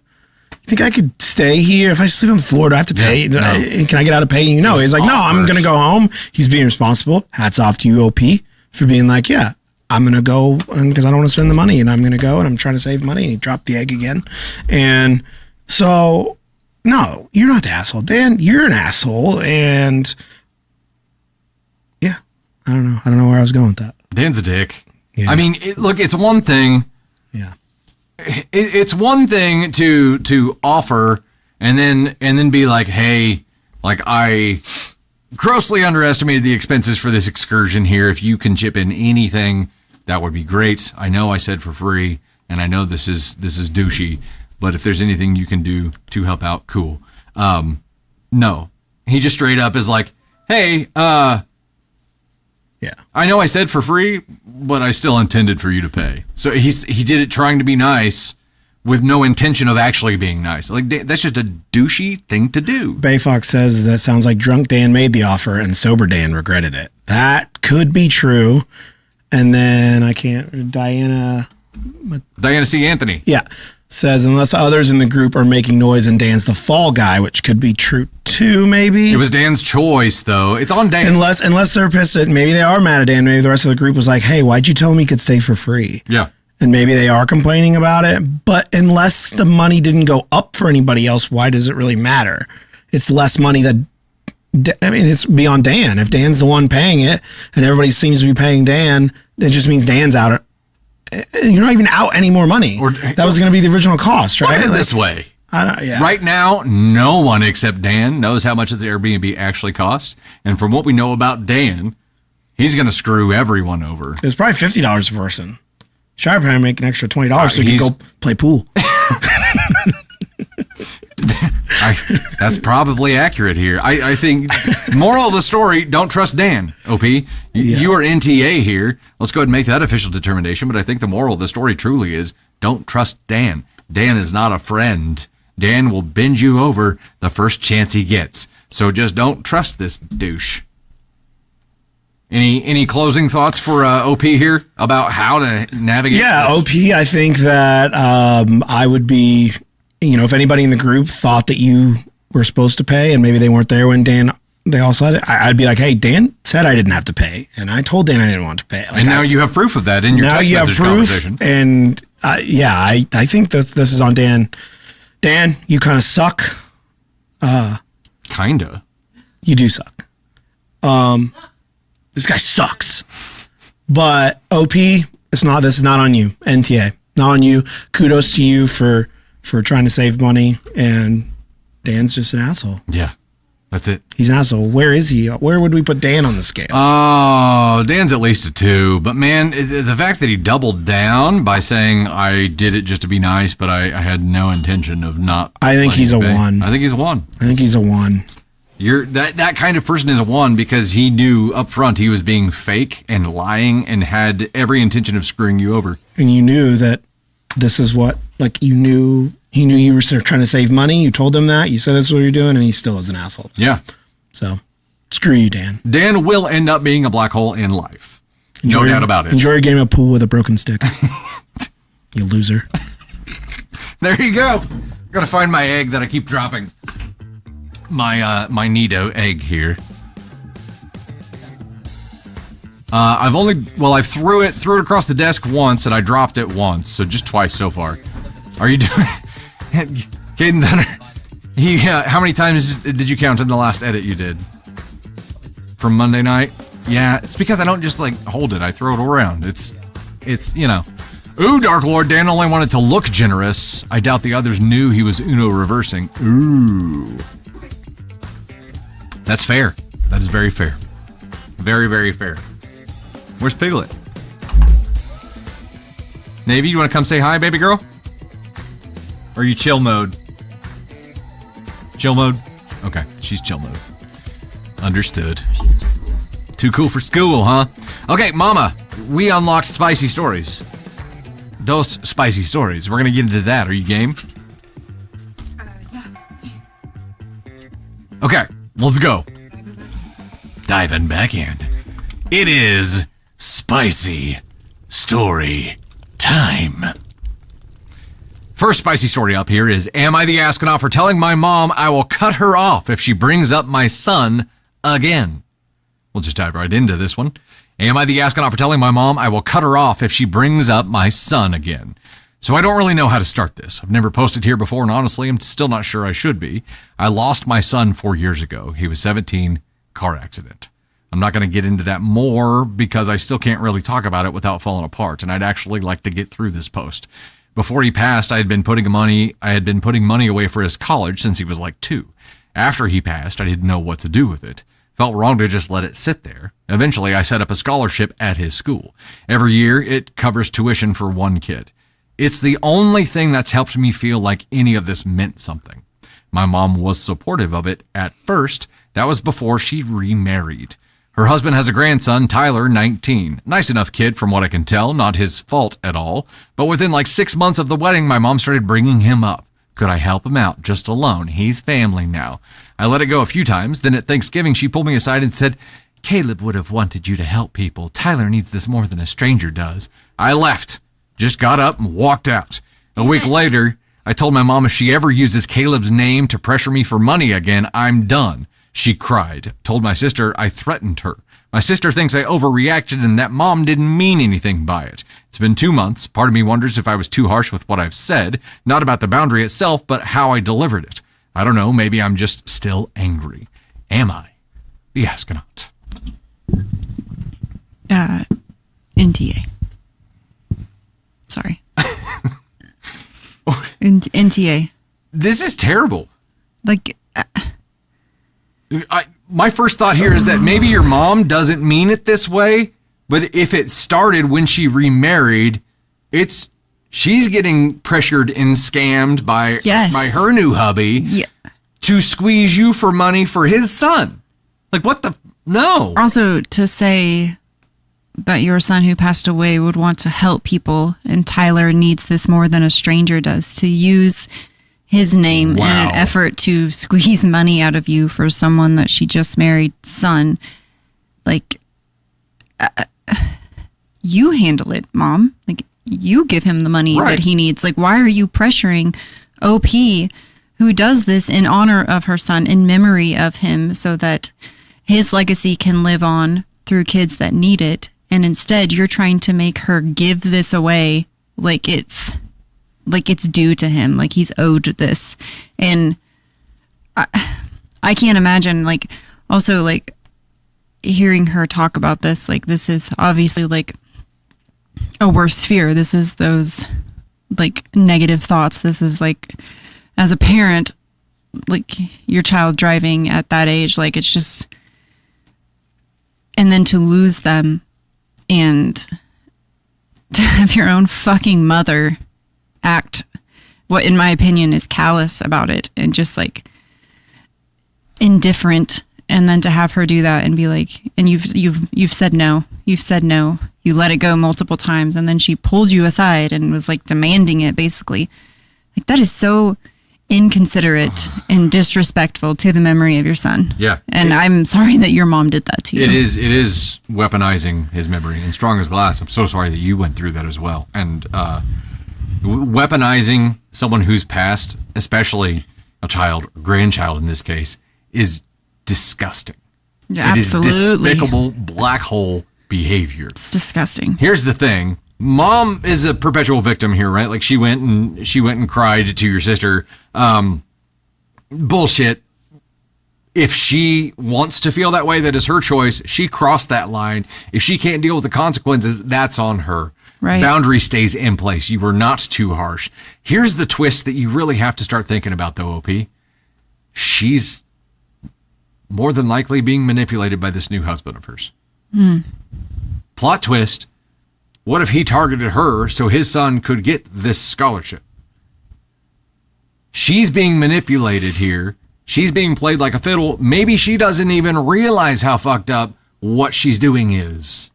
think I could stay here? If I sleep on the floor, do I have to pay? No. Can I get out of paying? You know, he's like, no, I'm going to go home. He's being responsible. Hats off to you, OP, for being like, yeah, I'm going to go because I don't want to spend the money, and I'm going to go and I'm trying to save money. And he dropped the egg again. And so, no, you're not the asshole. Dan, you're an asshole. And yeah, I don't know where I was going with that. Dan's a dick. Yeah. I mean, look, it's one thing. Yeah. It's one thing to offer and then be like, hey, like I grossly underestimated the expenses for this excursion here. If you can chip in anything, that would be great. I know I said for free, and I know this is douchey, but if there's anything you can do to help out, cool. No, he just straight up is like, hey, yeah, I know I said for free, but I still intended for you to pay. So he did it trying to be nice with no intention of actually being nice. Like, that's just a douchey thing to do. Bayfox says that sounds like drunk Dan made the offer and sober Dan regretted it. That could be true. And then Diana Diana C. Anthony. Yeah. Says, unless others in the group are making noise and Dan's the fall guy, which could be true too, maybe. It was Dan's choice, though. It's on Dan. Unless they're pissed at, maybe they are mad at Dan. Maybe the rest of the group was like, hey, why'd you tell him he could stay for free? Yeah. And maybe they are complaining about it. But unless the money didn't go up for anybody else, why does it really matter? It's less money that, it's beyond Dan. If Dan's the one paying it and everybody seems to be paying Dan, it just means Dan's out. You're not even out any more money. That was going to be the original cost, right? Look at it this way. Yeah. Right now, no one except Dan knows how much the Airbnb actually costs. And from what we know about Dan, he's going to screw everyone over. It's probably $50 a person. Should probably make an extra $20 so he can go play pool. That's probably accurate here. I think, moral of the story, don't trust Dan, OP. You are NTA here. Let's go ahead and make that official determination. But I think the moral of the story truly is don't trust Dan. Dan is not a friend. Dan will bend you over the first chance he gets. So just don't trust this douche. Any closing thoughts for OP here about how to navigate this? OP, I think that I would be, if anybody in the group thought that you were supposed to pay and maybe they weren't there when they all said it, I'd be like, hey, Dan said I didn't have to pay. And I told Dan I didn't want to pay. And now you have proof of that in your text message conversation. And I think that this is on Dan. Dan, you kind of suck. Kinda. You do suck. This guy sucks. But OP, this is not on you. NTA, not on you. Kudos to you for trying to save money, and Dan's just an asshole. Yeah, that's it. He's an asshole. Where is he? Where would we put Dan on the scale? Oh, Dan's at least a 2. But man, the fact that he doubled down by saying I did it just to be nice, but I had no intention of not. I think he's a 1. I think he's a 1. I think he's a 1. You're that kind of person is a 1 because he knew up front he was being fake and lying and had every intention of screwing you over. And you knew that this is what, he knew you were trying to save money. You told him that. You said this is what you're doing, and he still was an asshole. Yeah. So, screw you, Dan. Dan will end up being a black hole in life. No doubt about it. Enjoy your game of pool with a broken stick. You loser. There you go. Gotta find my egg that I keep dropping. My Nido egg here. I threw it across the desk once and I dropped it once, so just twice so far. Are you doing Caden Thunder? How many times did you count in the last edit you did? From Monday night? Yeah, it's because I don't just hold it, I throw it around. It's Ooh, Dark Lord, Dan only wanted to look generous. I doubt the others knew he was Uno reversing. Ooh. That's fair. That is very fair. Very, very fair. Where's Piglet? Navy, you want to come say hi, baby girl? Or are you chill mode? Chill mode? Okay, she's chill mode. Understood. She's too cool. Too cool for school, huh? Okay, Mama, we unlocked spicy stories. Those spicy stories. We're going to get into that. Are you game? Yeah. Okay. Let's go. Diving back in. It is spicy story time. First spicy story up here is, am I the astronaut for telling my mom I will cut her off if she brings up my son again? We'll just dive right into this one. Am I the astronaut for telling my mom I will cut her off if she brings up my son again? So I don't really know how to start this. I've never posted here before, and honestly, I'm still not sure I should be. I lost my son 4 years ago. He was 17, car accident. I'm not going to get into that more because I still can't really talk about it without falling apart, and I'd actually like to get through this post. Before he passed, I had been putting money away for his college since he was 2. After he passed, I didn't know what to do with it. Felt wrong to just let it sit there. Eventually, I set up a scholarship at his school. Every year, it covers tuition for 1 kid. It's the only thing that's helped me feel like any of this meant something. My mom was supportive of it at first. That was before she remarried. Her husband has a grandson, Tyler, 19. Nice enough kid from what I can tell, not his fault at all. But within 6 months of the wedding, my mom started bringing him up. Could I help him out just alone? He's family now. I let it go a few times. Then at Thanksgiving, she pulled me aside and said, Caleb would have wanted you to help people. Tyler needs this more than a stranger does. I left. just got up and walked out. A week later, I told my mom if she ever uses Caleb's name to pressure me for money again, I'm done. She cried. Told my sister I threatened her. My sister thinks I overreacted and that mom didn't mean anything by it. It's been 2 months. Part of me wonders if I was too harsh with what I've said, not about the boundary itself, but how I delivered it. I don't know. Maybe I'm just still angry. Am I the astronaut? NTA. Sorry. NTA. This is terrible. Like, my first thought here is that maybe your mom doesn't mean it this way, but if it started when she remarried, she's getting pressured and scammed by her new hubby to squeeze you for money for his son. Like, what the? No. Also, to say that your son who passed away would want to help people and Tyler needs this more than a stranger does, to use his name in an effort to squeeze money out of you for someone that she just married son. Like, you handle it, Mom. Like, you give him the money that he needs. Like, why are you pressuring OP, who does this in honor of her son, in memory of him, so that his legacy can live on through kids that need it? And instead, you're trying to make her give this away like it's due to him, like he's owed this. And I can't imagine, like, also, like, hearing her talk about this, like, this is obviously, like, a worse fear. This is those, like, negative thoughts. This is, like, as a parent, like, your child driving at that age, like, it's just, and then to lose them and to have your own fucking mother act what in my opinion is callous about it and just like indifferent, and then to have her do that and be like, and you've said no, you let it go multiple times, and then she pulled you aside and was like demanding it basically. Like, that is so inconsiderate and disrespectful to the memory of your son. Yeah. And I'm sorry that your mom did that to you. It is weaponizing his memory, and strong as glass. I'm so sorry that you went through that as well. And weaponizing someone who's passed, especially a child or grandchild in this case, is disgusting. Yeah, absolutely. It is despicable black hole behavior. It's disgusting. Here's the thing. Mom is a perpetual victim here, right? Like, she went and cried to your sister. Bullshit. If she wants to feel that way, that is her choice. She crossed that line. If she can't deal with the consequences, that's on her. Right. Boundary stays in place. You were not too harsh. Here's the twist that you really have to start thinking about, though, OP. She's more than likely being manipulated by this new husband of hers. Plot twist. What if he targeted her so his son could get this scholarship? She's being manipulated here. She's being played like a fiddle. Maybe she doesn't even realize how fucked up what she's doing is.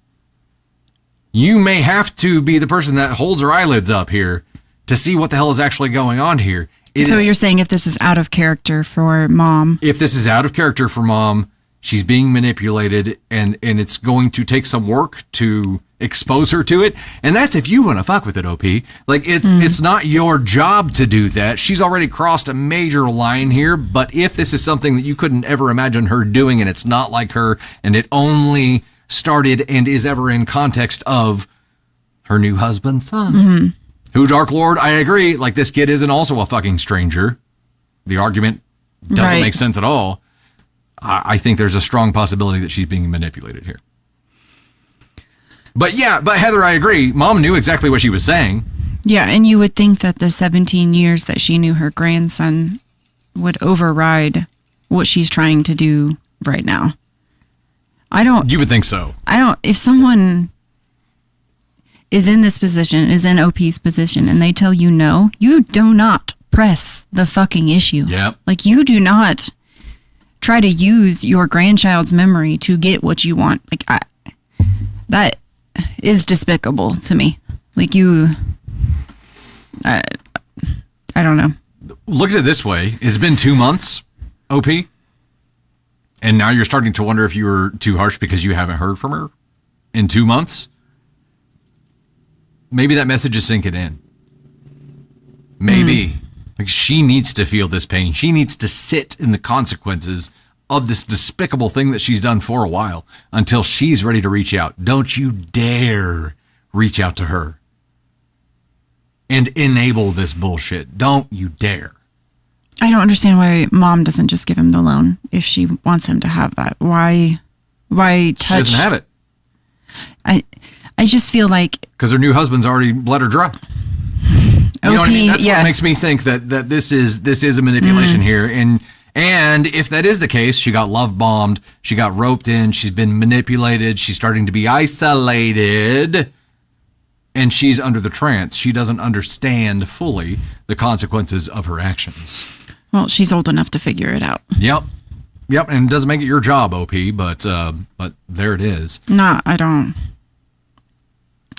You may have to be the person that holds her eyelids up here to see what the hell is actually going on here. You're saying if this is out of character for Mom. If this is out of character for Mom, she's being manipulated, and it's going to take some work to expose her to it. And that's if you want to fuck with it, OP. Like, it's not your job to do that. She's already crossed a major line here. But if this is something that you couldn't ever imagine her doing, and it's not like her, and it only started and is ever in context of her new husband's son, who, Dark Lord, I agree, like, this kid isn't also a fucking stranger. The argument doesn't make sense at all. I think there's a strong possibility that she's being manipulated here. But Heather, I agree. Mom knew exactly what she was saying. Yeah, and you would think that the 17 years that she knew her grandson would override what she's trying to do right now. You would think so. If someone is in this position, is in OP's position, and they tell you no, you do not press the fucking issue. Yep. Like, you do not try to use your grandchild's memory to get what you want. Like, that is despicable to me. Like, I don't know. Look at it this way. It's been 2 months, OP, and now you're starting to wonder if you were too harsh because you haven't heard from her in 2 months. maybe that message is sinking in. Maybe. Like, she needs to feel this pain. She needs to sit in the consequences of this despicable thing that she's done for a while until she's ready to reach out. Don't you dare reach out to her and enable this bullshit. Don't you dare. I don't understand why mom doesn't just give him the loan if she wants him to have that. Why touch? She doesn't have it. I just feel like because her new husband's already bled her dry. You know what I mean? That's what makes me think that this is a manipulation here. And if that is the case, she got love bombed, she got roped in, she's been manipulated, she's starting to be isolated, and she's under the trance. She doesn't understand fully the consequences of her actions. Well, she's old enough to figure it out. Yep, and it doesn't make it your job, OP, but there it is. No, I don't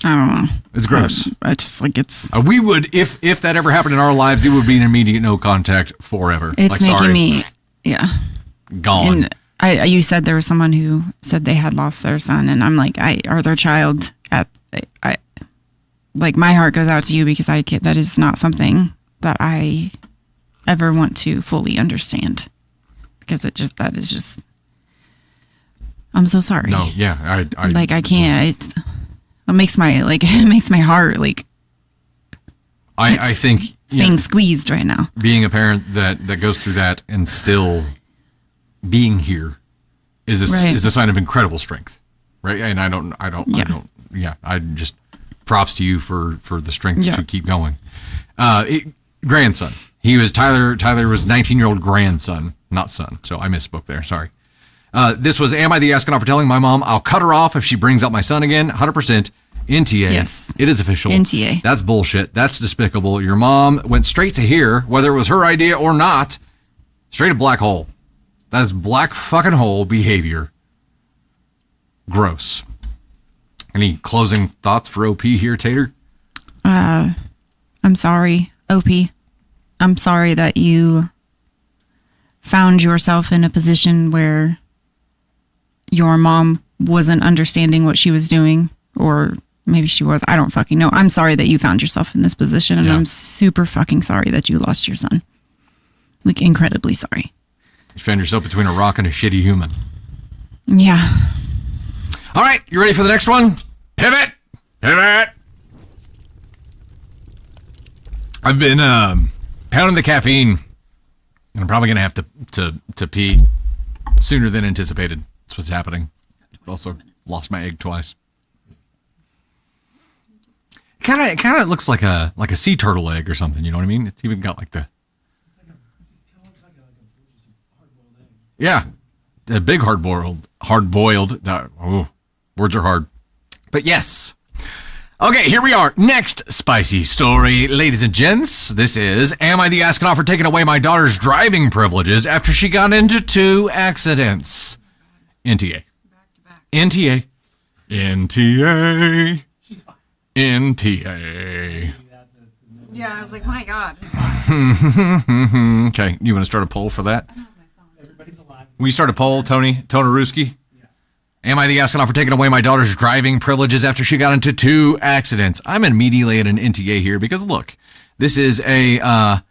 know. It's gross. I just like it's. We would, if that ever happened in our lives, it would be an immediate no contact forever. It's like, making me, gone. And you said there was someone who said they had lost their son, and I'm like, or their child. Like my heart goes out to you because that is not something that I ever want to fully understand, because that is just. I'm so sorry. No, yeah, I can't. It makes my heart like. I think it's being squeezed right now. Being a parent that goes through that and still being here is a sign of incredible strength, right? And I just props to you for the strength to keep going. Grandson, he was Tyler was 19-year-old grandson, not son. So I misspoke there. Sorry. This was, am I the astronaut for telling my mom I'll cut her off if she brings up my son again? 100%. NTA. Yes. It is official. NTA. That's bullshit. That's despicable. Your mom went straight to here, whether it was her idea or not. Straight to black hole. That's black fucking hole behavior. Gross. Any closing thoughts for OP here, Tater? I'm sorry, OP. I'm sorry that you found yourself in a position where your mom wasn't understanding what she was doing, or maybe she was. I don't fucking know. I'm sorry that you found yourself in this position, and I'm super fucking sorry that you lost your son. Like, incredibly sorry. You found yourself between a rock and a shitty human. Yeah. All right, you ready for the next one? Pivot! I've been pounding the caffeine, and I'm probably going to have to pee sooner than anticipated. That's what's happening. Also lost my egg twice. Kind of looks like a sea turtle egg or something. You know what I mean? It's even got like the. Yeah, a big hard boiled. Oh, words are hard, but yes. Okay, here we are. Next spicy story, ladies and gents. This is, am I the astronaut for taking away my daughter's driving privileges after she got into 2 accidents? NTA. NTA. NTA. NTA. Yeah, I was like, my God. Okay, you want to start a poll for that? Will you start a poll, Tony Ruski? Am I the astronaut for taking away my daughter's driving privileges after she got into 2 accidents? I'm immediately at an NTA here because, look, this is a,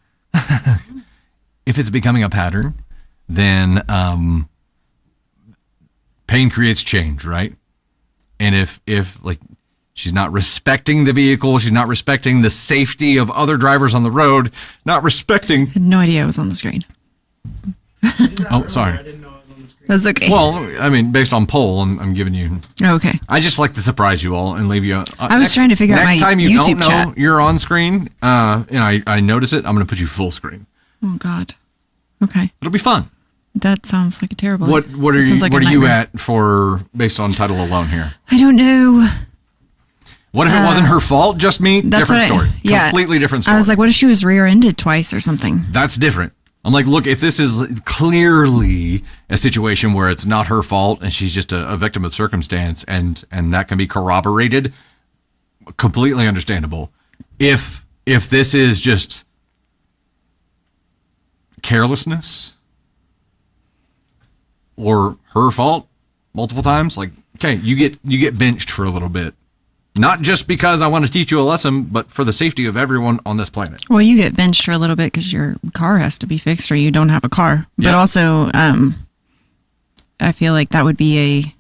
if it's becoming a pattern, then pain creates change, right? And if like, she's not respecting the vehicle, she's not respecting the safety of other drivers on the road, not respecting... I had no idea I was on the screen. Oh, sorry. That's okay. Well, I mean, based on poll, I'm giving you... Okay. I just like to surprise you all and leave you... I was trying to figure out my Next time you YouTube don't know chat. you're on screen, and I notice it, I'm going to put you full screen. Oh, God. Okay. It'll be fun. That sounds like a terrible... What are you, like what a are you nightmare. at for, based on title alone here? I don't know. What if it wasn't her fault, just me? That's Different story. Yeah. Completely different story. I was like, what if she was rear-ended twice or something? That's different. I'm like, look, if this is clearly a situation where it's not her fault and she's just a victim of circumstance and that can be corroborated, completely understandable. If this is just carelessness or her fault multiple times, like, okay, you get benched for a little bit. Not just because I want to teach you a lesson, but for the safety of everyone on this planet. Well, you get benched for a little bit because your car has to be fixed or you don't have a car. But Yeah. also, I feel like that would be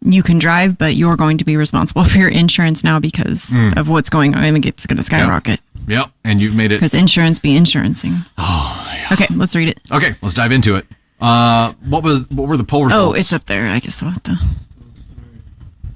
you can drive, but you're going to be responsible for your insurance now because of what's going on. I mean, it's going to skyrocket. Yep, and you've made it. Because insurance be insurancing. Oh, yeah. Okay, let's read it. Okay, let's dive into it. What were the poll results? Oh, it's up there. I guess I'll have to.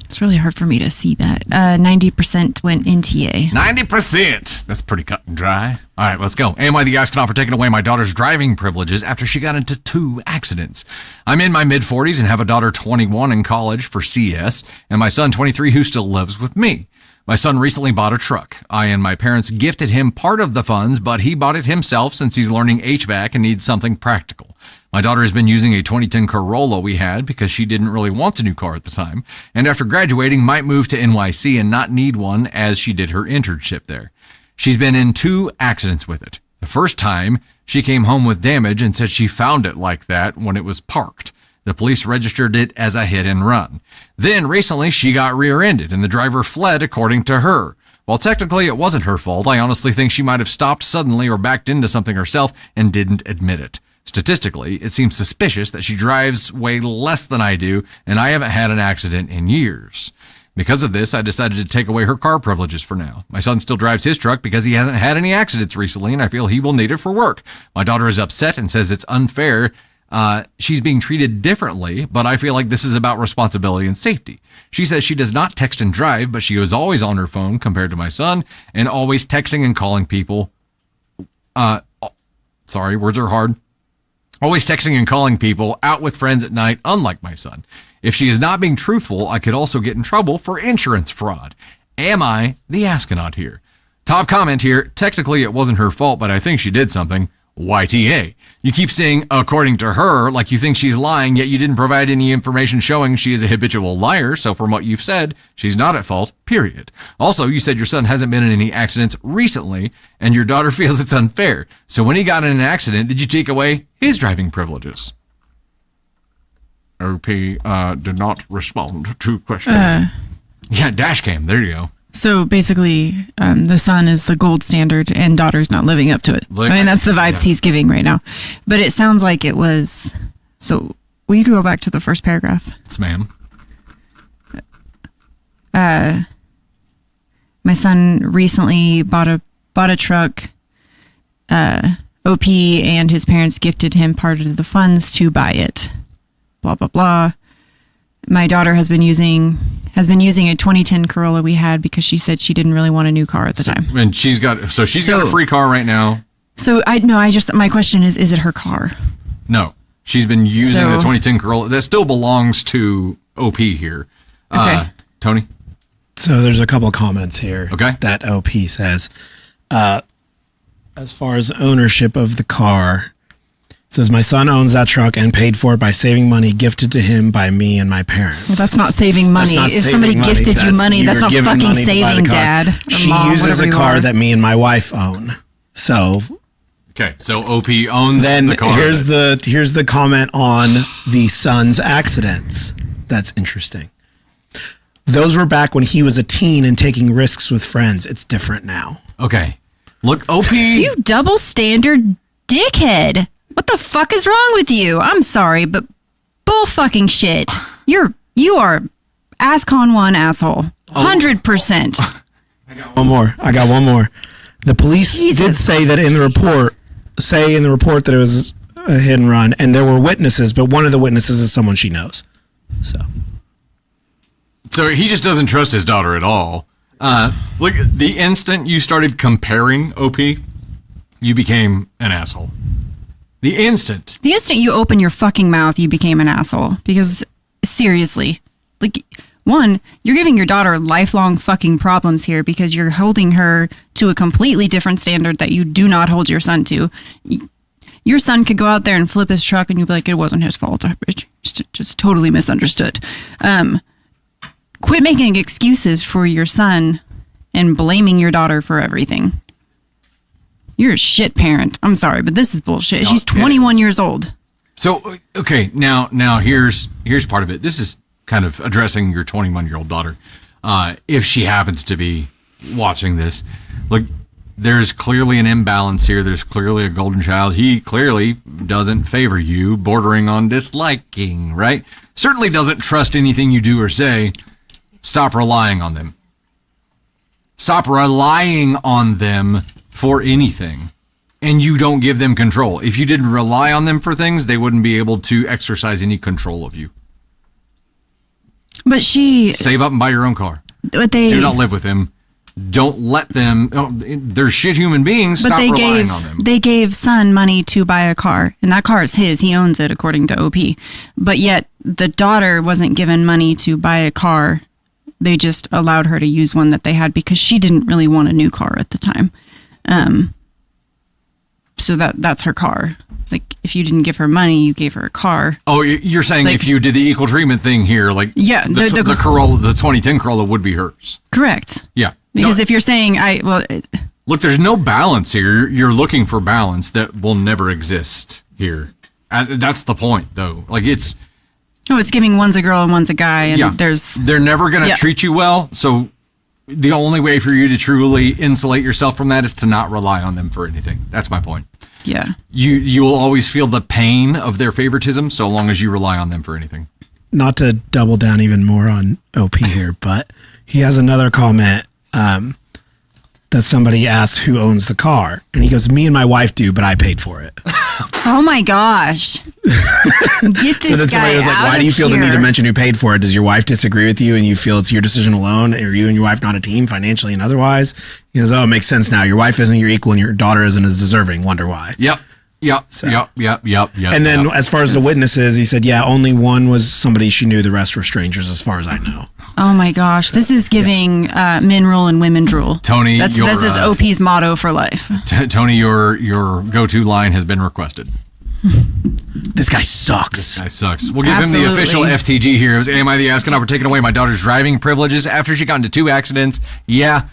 It's really hard for me to see that. 90% went NTA. 90%. That's pretty cut and dry. All right, let's go. Am I the astronaut for taking away my daughter's driving privileges after she got into 2 accidents? I'm in my mid-40s and have a daughter 21 in college for CS, and my son 23 who still lives with me. My son recently bought a truck. I and my parents gifted him part of the funds, but he bought it himself since he's learning HVAC and needs something practical. My daughter has been using a 2010 Corolla we had because she didn't really want a new car at the time, and after graduating might move to NYC and not need one as she did her internship there. She's been in 2 accidents with it. The first time, she came home with damage and said she found it like that when it was parked. The police registered it as a hit and run. Then recently she got rear-ended and the driver fled according to her. While technically it wasn't her fault, I honestly think she might have stopped suddenly or backed into something herself and didn't admit it. Statistically, it seems suspicious that she drives way less than I do, and I haven't had an accident in years. Because of this, I decided to take away her car privileges for now. My son still drives his truck because he hasn't had any accidents recently, and I feel he will need it for work. My daughter is upset and says it's unfair. She's being treated differently, but I feel like this is about responsibility and safety. She says she does not text and drive, but she was always on her phone compared to my son, and always texting and calling people. Sorry, words are hard. Always texting and calling people, out with friends at night, unlike my son. If she is not being truthful, I could also get in trouble for insurance fraud. Am I the astronaut here? Top comment here, technically it wasn't her fault, but I think she did something. YTA. You keep saying, according to her, like you think she's lying, yet you didn't provide any information showing she is a habitual liar, so from what you've said, she's not at fault, period. Also, you said your son hasn't been in any accidents recently, and your daughter feels it's unfair. So when he got in an accident, did you take away his driving privileges? OP did not respond to question. Yeah, dash cam, there you go. So basically, the son is the gold standard and daughter's not living up to it. I mean, that's the vibes he's giving right now. But it sounds like it was... So, will you go back to the first paragraph? Yes, ma'am. My son recently bought a truck. OP and his parents gifted him part of the funds to buy it. Blah, blah, blah. My daughter has been using a 2010 Corolla we had because she said she didn't really want a new car at the time. And she's got a free car right now. So my question is it her car? No, she's been using the 2010 Corolla that still belongs to OP here. Okay. Tony? So there's a couple of comments here. Okay. That OP says, as far as ownership of the car, it says, my son owns that truck and paid for it by saving money gifted to him by me and my parents. Well, that's not saving money. If somebody gifted you money, that's not fucking saving, Dad. Or she Mom, uses a car that me and my wife own. So okay, so OP owns then the car. here's the comment on the son's accidents. That's interesting. Those were back when he was a teen and taking risks with friends. It's different now. Okay. Look, OP. You double standard dickhead. What the fuck is wrong with you? I'm sorry, but bull fucking shit. You are ASCON 1 asshole. 100%. I got one more. The police did say that in the report that it was a hit and run, and there were witnesses, but one of the witnesses is someone she knows. So he just doesn't trust his daughter at all. Look, the instant you started comparing OP, you became an asshole. The instant you open your fucking mouth, you became an asshole. Because, seriously, like, one, you're giving your daughter lifelong fucking problems here because you're holding her to a completely different standard that you do not hold your son to. Your son could go out there and flip his truck and you'd be like, it wasn't his fault. I just totally misunderstood. Quit making excuses for your son and blaming your daughter for everything. You're a shit parent. I'm sorry, but this is bullshit. She's 21 years old. So, okay, now here's part of it. This is kind of addressing your 21-year-old daughter. if she happens to be watching this. Look, there's clearly an imbalance here. There's clearly a golden child. He clearly doesn't favor you, bordering on disliking, right? Certainly doesn't trust anything you do or say. Stop relying on them. Stop relying on them for anything. And you don't give them control. If you didn't rely on them for things, they wouldn't be able to exercise any control of you. But save up and buy your own car. But do not live with them. Don't let them. They're shit human beings. Stop relying on them. They gave son money to buy a car, and that car is his. He owns it, according to OP. But yet the daughter wasn't given money to buy a car. They just allowed her to use one that they had because she didn't really want a new car at the time. So that's her car. Like, if you didn't give her money, you gave her a car. Oh, you're saying if you did the equal treatment thing here, like the Corolla, the 2010 Corolla would be hers. Correct. Yeah. Because if you're saying look, there's no balance here. You're looking for balance that will never exist here. And that's the point, though. Like it's giving one's a girl and one's a guy, and they're never gonna treat you well. So the only way for you to truly insulate yourself from that is to not rely on them for anything. That's my point. Yeah. You will always feel the pain of their favoritism so long as you rely on them for anything. Not to double down even more on OP here, but he has another comment that somebody asks who owns the car. And he goes, me and my wife do, but I paid for it. Oh my gosh. Get this so then somebody was like, why do you feel the need to mention who paid for it? Does your wife disagree with you and you feel it's your decision alone? Are you and your wife not a team financially and otherwise? He goes, oh, it makes sense now. Your wife isn't your equal and your daughter isn't as deserving. Wonder why. Yep. And then as far as the witnesses, he said, only one was somebody she knew. The rest were strangers as far as I know. Oh my gosh. This is giving men rule and women drool. Tony, this is OP's motto for life. Tony, your go-to line has been requested. This guy sucks. We'll give him the official FTG here. It was, am I the asking for taking away my daughter's driving privileges after she got into 2 accidents? Yeah,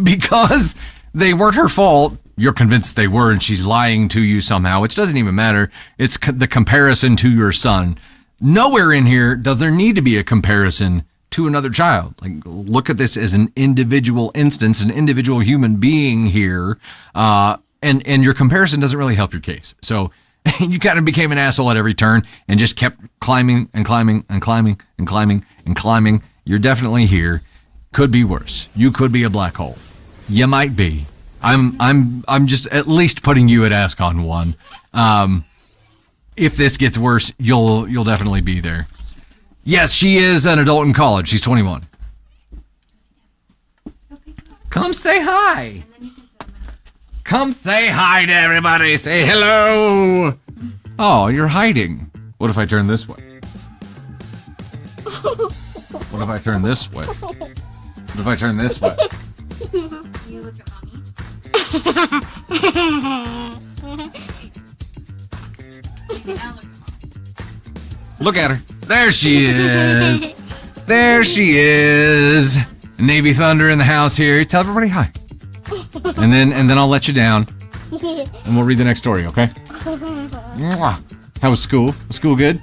because they weren't her fault. You're convinced they were, and she's lying to you somehow, which doesn't even matter. It's the comparison to your son. Nowhere in here does there need to be a comparison to another child. Like, look at this as an individual instance, an individual human being here, and your comparison doesn't really help your case. So you kind of became an asshole at every turn and just kept climbing and climbing and climbing and climbing and climbing. You're definitely here. Could be worse. You could be a black hole. You might be. I'm just at least putting you at ask on one. If this gets worse, you'll definitely be there. Yes, she is an adult in college. She's 21. Come say hi. Come say hi to everybody. Say hello. Oh, you're hiding. What if I turn this way? What if I turn this way? What if I turn this way? You look at mommy. Look at her. There she is. There she is. Navy Thunder in the house here. Tell everybody hi. And then I'll let you down. And we'll read the next story, okay? Mwah. How was school? Was school good?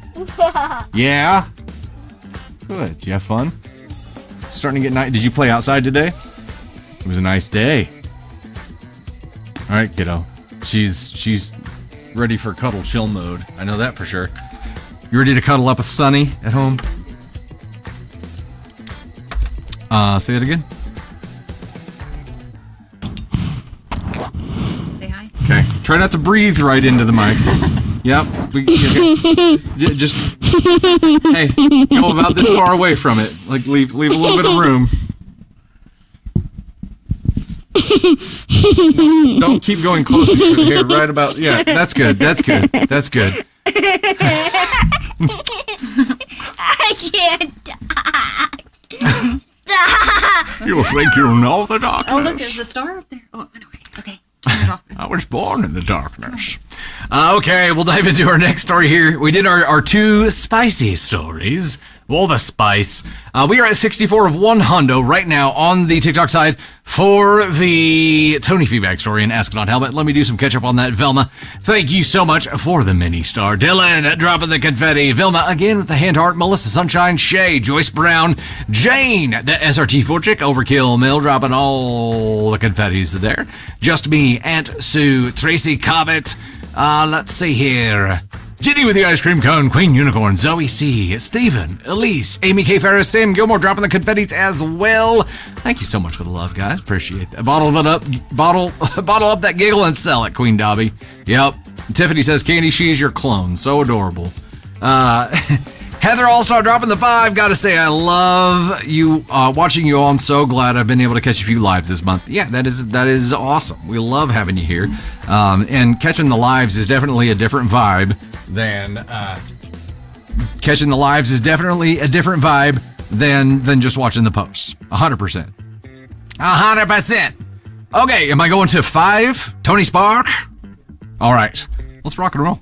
Yeah? Good. Did you have fun? It's starting to get night. Did you play outside today? It was a nice day. All right, kiddo. She's ready for cuddle chill mode. I know that for sure. You ready to cuddle up with Sunny at home? Say that again. Say hi. Okay. Try not to breathe right into the mic. Yep. Just hey, go about this far away from it. Like leave a little bit of room. Don't keep going closer to here. Right about That's good. That's good. That's good. I can't You'll think you know the darkness. Oh, look, there's a star up there. Oh, anyway. Okay. Turn it off. I was born in the darkness. Okay, we'll dive into our next story here. We did our 2 spicy stories All the spice. We are at 64 of 1 hundo right now on the TikTok side for the Tony feedback story and Ask Not Helmet. Let me do some catch up on that. Velma, thank you so much for the mini star. Dylan, dropping the confetti. Vilma, again with the hand heart. Melissa Sunshine, Shay, Joyce Brown, Jane, the SRT Full Chick, Overkill Mill, dropping all the confettis there. Just me, Aunt Sue, Tracy Cobbett. Let's see here. Jenny with the ice cream cone, Queen Unicorn, Zoe C, Steven, Elise, Amy K. Ferris, Sam Gilmore dropping the confettis as well. Thank you so much for the love, guys. Appreciate that. Bottle up that giggle and sell it, Queen Dobby. Yep. Tiffany says, Candy, she's your clone. So adorable. Heather All-Star dropping the 5. Gotta say, I love you, watching you all. I'm so glad I've been able to catch a few lives this month. Yeah, that is awesome. We love having you here. And catching the lives is definitely a different vibe than, than just watching the posts. 100%. 100%. Okay, am I going to 5? Tony Spark? All right, let's rock and roll.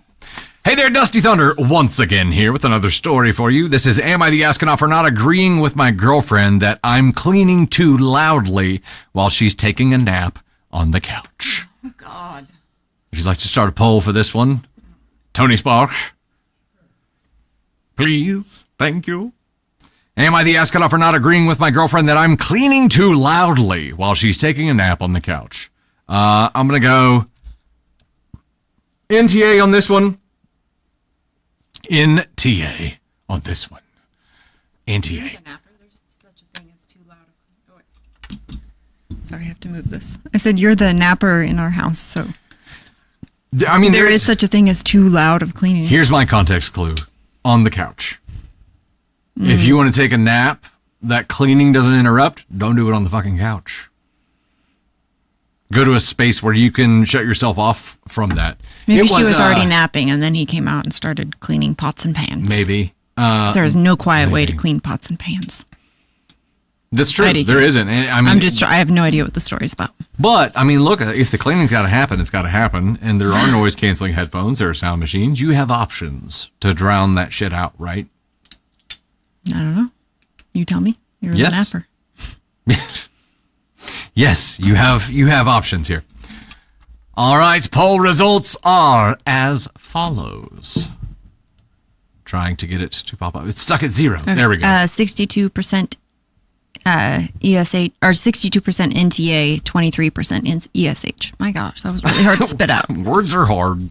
Hey there, Dusty Thunder, once again here with another story for you. This is Am I the Astronaut for not agreeing with my girlfriend that I'm cleaning too loudly while she's taking a nap on the couch? Oh, God. Would you like to start a poll for this one? Tony Spark? Please, thank you. Am I the astronaut for not agreeing with my girlfriend that I'm cleaning too loudly while she's taking a nap on the couch? I'm going to go NTA on this one. NTA on this one. NTA. There's such a thing as too loud. Oh, wait. Sorry, I have to move this. I said you're the napper in our house, so I mean, there is such a thing as too loud of cleaning. Here's my context clue. On the couch. If you want to take a nap that cleaning doesn't interrupt, don't do it on the fucking couch. Go to a space where you can shut yourself off from that. Maybe she was already napping and then he came out and started cleaning pots and pans. Maybe. There is no quiet way to clean pots and pans. That's true. There isn't. I mean, I have no idea what the story's about. But, I mean, look, if the cleaning's got to happen, it's got to happen. And there are noise canceling headphones. There are sound machines. You have options to drown that shit out, right? I don't know. You tell me. You're the napper. Yes, you have options here. All right, poll results are as follows. Trying to get it to pop up. It's stuck at 0. Okay. There we go. 62% ESH or 62% NTA, 23% ESH. My gosh, that was really hard to spit out. Words are hard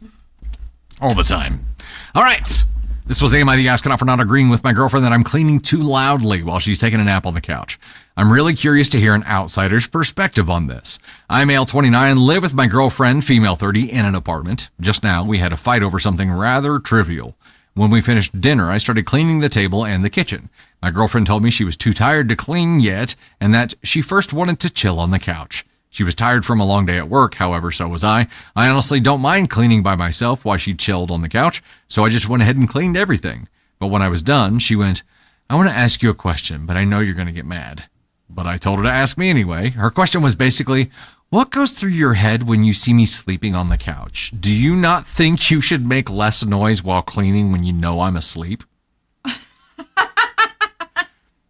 all the time. All right. This was Am I the Astronaut for not agreeing with my girlfriend that I'm cleaning too loudly while she's taking a nap on the couch. I'm really curious to hear an outsider's perspective on this. I'm male 29, live with my girlfriend, female 30, in an apartment. Just now, we had a fight over something rather trivial. When we finished dinner, I started cleaning the table and the kitchen. My girlfriend told me she was too tired to clean yet and that she first wanted to chill on the couch. She was tired from a long day at work, however, so was I. I honestly don't mind cleaning by myself while she chilled on the couch, so I just went ahead and cleaned everything. But when I was done, she went, I want to ask you a question, but I know you're going to get mad. But I told her to ask me anyway. Her question was basically, what goes through your head when you see me sleeping on the couch? Do you not think you should make less noise while cleaning when you know I'm asleep?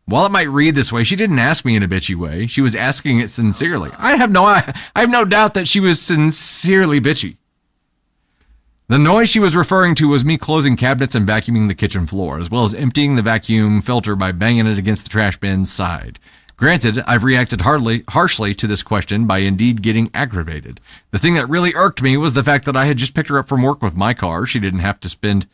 While it might read this way, she didn't ask me in a bitchy way. She was asking it sincerely. I have no doubt that she was sincerely bitchy. The noise she was referring to was me closing cabinets and vacuuming the kitchen floor, as well as emptying the vacuum filter by banging it against the trash bin's side. Granted, I've reacted harshly to this question by indeed getting aggravated. The thing that really irked me was the fact that I had just picked her up from work with my car. She didn't have to spend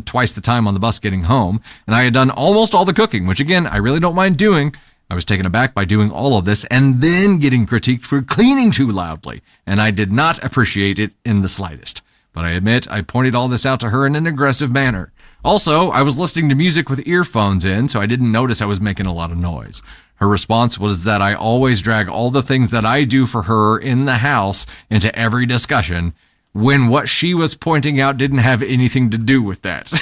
twice the time on the bus getting home, and I had done almost all the cooking, which again, I really don't mind doing. I was taken aback by doing all of this and then getting critiqued for cleaning too loudly, and I did not appreciate it in the slightest. But I admit I pointed all this out to her in an aggressive manner. Also, I was listening to music with earphones in, so I didn't notice I was making a lot of noise. Her response was that I always drag all the things that I do for her in the house into every discussion, when what she was pointing out didn't have anything to do with that.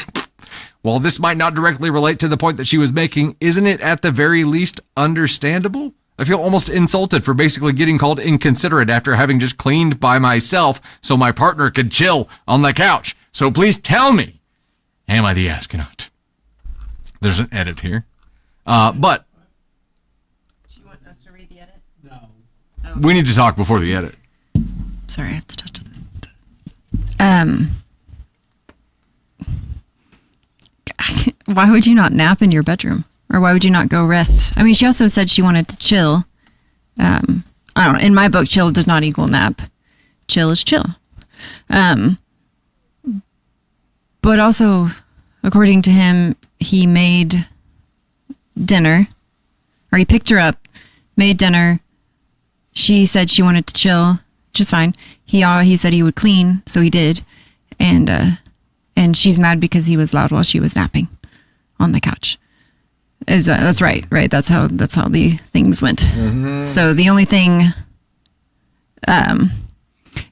While this might not directly relate to the point that she was making, isn't it at the very least understandable? I feel almost insulted for basically getting called inconsiderate after having just cleaned by myself so my partner could chill on the couch. So please tell me, am I the astronaut? There's an edit here. But Do you want us to read the edit? we need to talk before the edit. Sorry, I have to touch this. Why would you not nap in your bedroom? Or why would you not go rest? I mean, she also said she wanted to chill. I don't know. In my book, chill does not equal nap. Chill is chill. But also, according to him, he made dinner, or he picked her up, made dinner. She said she wanted to chill, which is fine. He said he would clean, so he did. And she's mad because he was loud while she was napping on the couch. That's right? That's how the things went. Mm-hmm. So the only thing,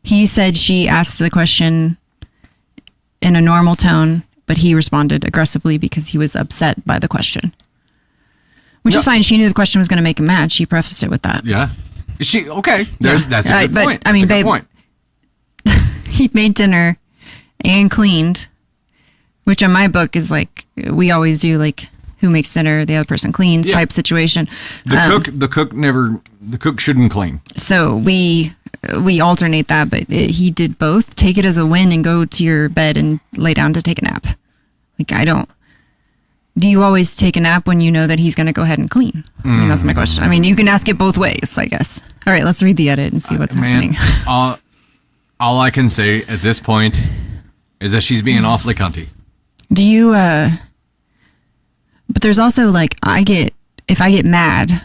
he said she asked the question in a normal tone, but he responded aggressively because he was upset by the question. Which is fine. She knew the question was going to make him mad. She prefaced it with that. Yeah. Is she okay? That's a good point. I mean, babe, he made dinner and cleaned, which in my book is like we always do, like who makes dinner, the other person cleans type situation. The cook shouldn't clean. So we alternate that, but he did both. Take it as a win and go to your bed and lay down to take a nap. Like do you always take a nap when you know that he's going to go ahead and clean? I mean, that's my question. I mean, you can ask it both ways, I guess. All right, let's read the edit and see what's happening. All I can say at this point is that she's being awfully cunty. Do you, but there's also like, if I get mad,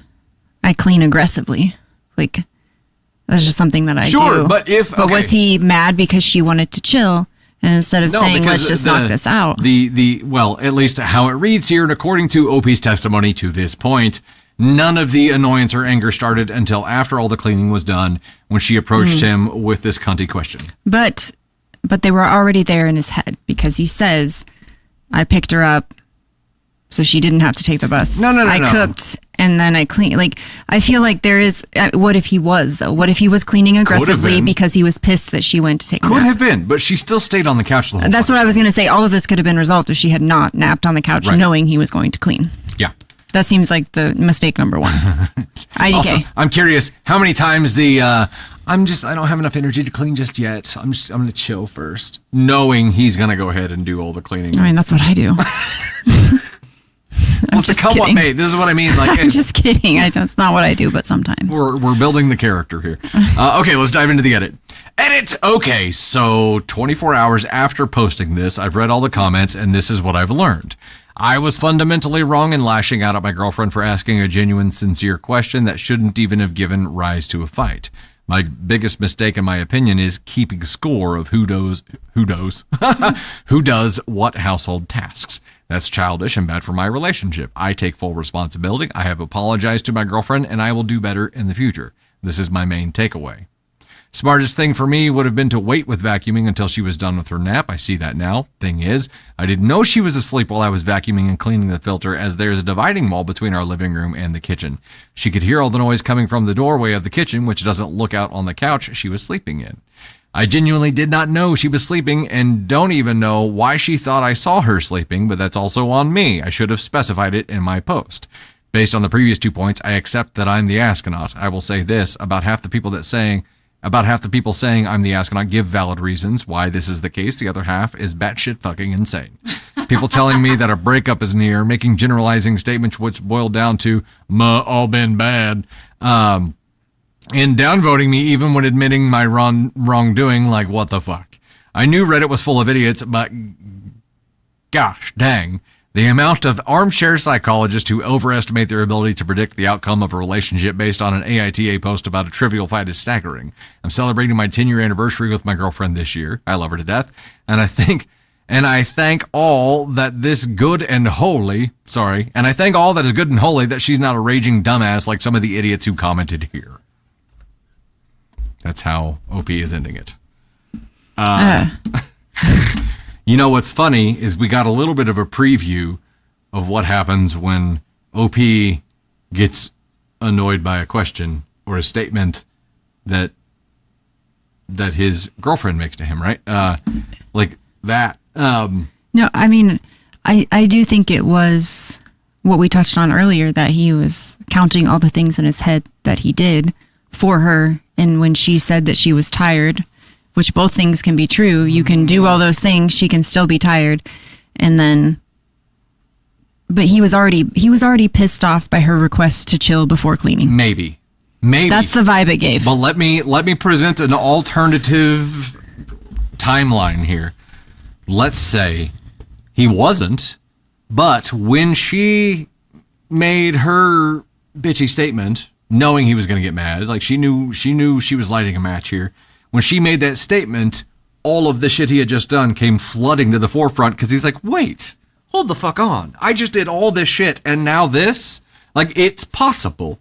I clean aggressively. Like, that's just something that I do. Sure, but was he mad because she wanted to chill? And instead of saying, let's just knock this out. Well, at least how it reads here, and according to OP's testimony to this point, none of the annoyance or anger started until after all the cleaning was done, when she approached him with this cunty question. But they were already there in his head, because he says, I picked her up so she didn't have to take the bus. No. I cooked and then I cleaned. Like, I feel like there is, what if he was, though? What if he was cleaning aggressively because he was pissed that she went to take a nap? Could have been, but she still stayed on the couch the whole time. That's what I was going to say. All of this could have been resolved if she had not napped on the couch knowing he was going to clean. Yeah. That seems like the mistake number one. IDK. Also, I'm curious how many times I don't have enough energy to clean just yet. I'm going to chill first, knowing he's going to go ahead and do all the cleaning. I mean, that's what I do. Come on, mate. This is what I mean. Like, I'm just kidding. It's not what I do, but sometimes. We're building the character here. Okay, let's dive into the edit. Edit. Okay, so 24 hours after posting this, I've read all the comments, and this is what I've learned. I was fundamentally wrong in lashing out at my girlfriend for asking a genuine, sincere question that shouldn't even have given rise to a fight. My biggest mistake, in my opinion, is keeping score of who does what household tasks. That's childish and bad for my relationship. I take full responsibility. I have apologized to my girlfriend, and I will do better in the future. This is my main takeaway. Smartest thing for me would have been to wait with vacuuming until she was done with her nap. I see that now. Thing is, I didn't know she was asleep while I was vacuuming and cleaning the filter, as there's a dividing wall between our living room and the kitchen. She could hear all the noise coming from the doorway of the kitchen, which doesn't look out on the couch she was sleeping in. I genuinely did not know she was sleeping and don't even know why she thought I saw her sleeping, but that's also on me. I should have specified it in my post. Based on the previous 2 points, I accept that I'm the astronaut. I will say this, about half the people saying I'm the astronaut give valid reasons why this is the case. The other half is batshit fucking insane. People telling me that a breakup is near, making generalizing statements which boil down to all been bad, and downvoting me even when admitting my wrongdoing. Like, what the fuck? I knew Reddit was full of idiots, but gosh dang, the amount of armchair psychologists who overestimate their ability to predict the outcome of a relationship based on an AITA post about a trivial fight is staggering. I'm celebrating my 10-year anniversary with my girlfriend this year. I love her to death, and I thank all that is good and holy that she's not a raging dumbass like some of the idiots who commented here. That's how OP is ending it. You know what's funny is we got a little bit of a preview of what happens when OP gets annoyed by a question or a statement that his girlfriend makes to him, right? Like that. No, I mean, I do think it was what we touched on earlier, that he was counting all the things in his head that he did for her. And when she said that she was tired, which both things can be true, you can do all those things, she can still be tired. And then, but he was already pissed off by her request to chill before cleaning. Maybe. That's the vibe it gave. But let me present an alternative timeline here. Let's say he wasn't, but when she made her bitchy statement, knowing he was going to get mad, like she knew she was lighting a match here. When she made that statement, all of the shit he had just done came flooding to the forefront because he's like, wait, hold the fuck on. I just did all this shit and now this? Like, it's possible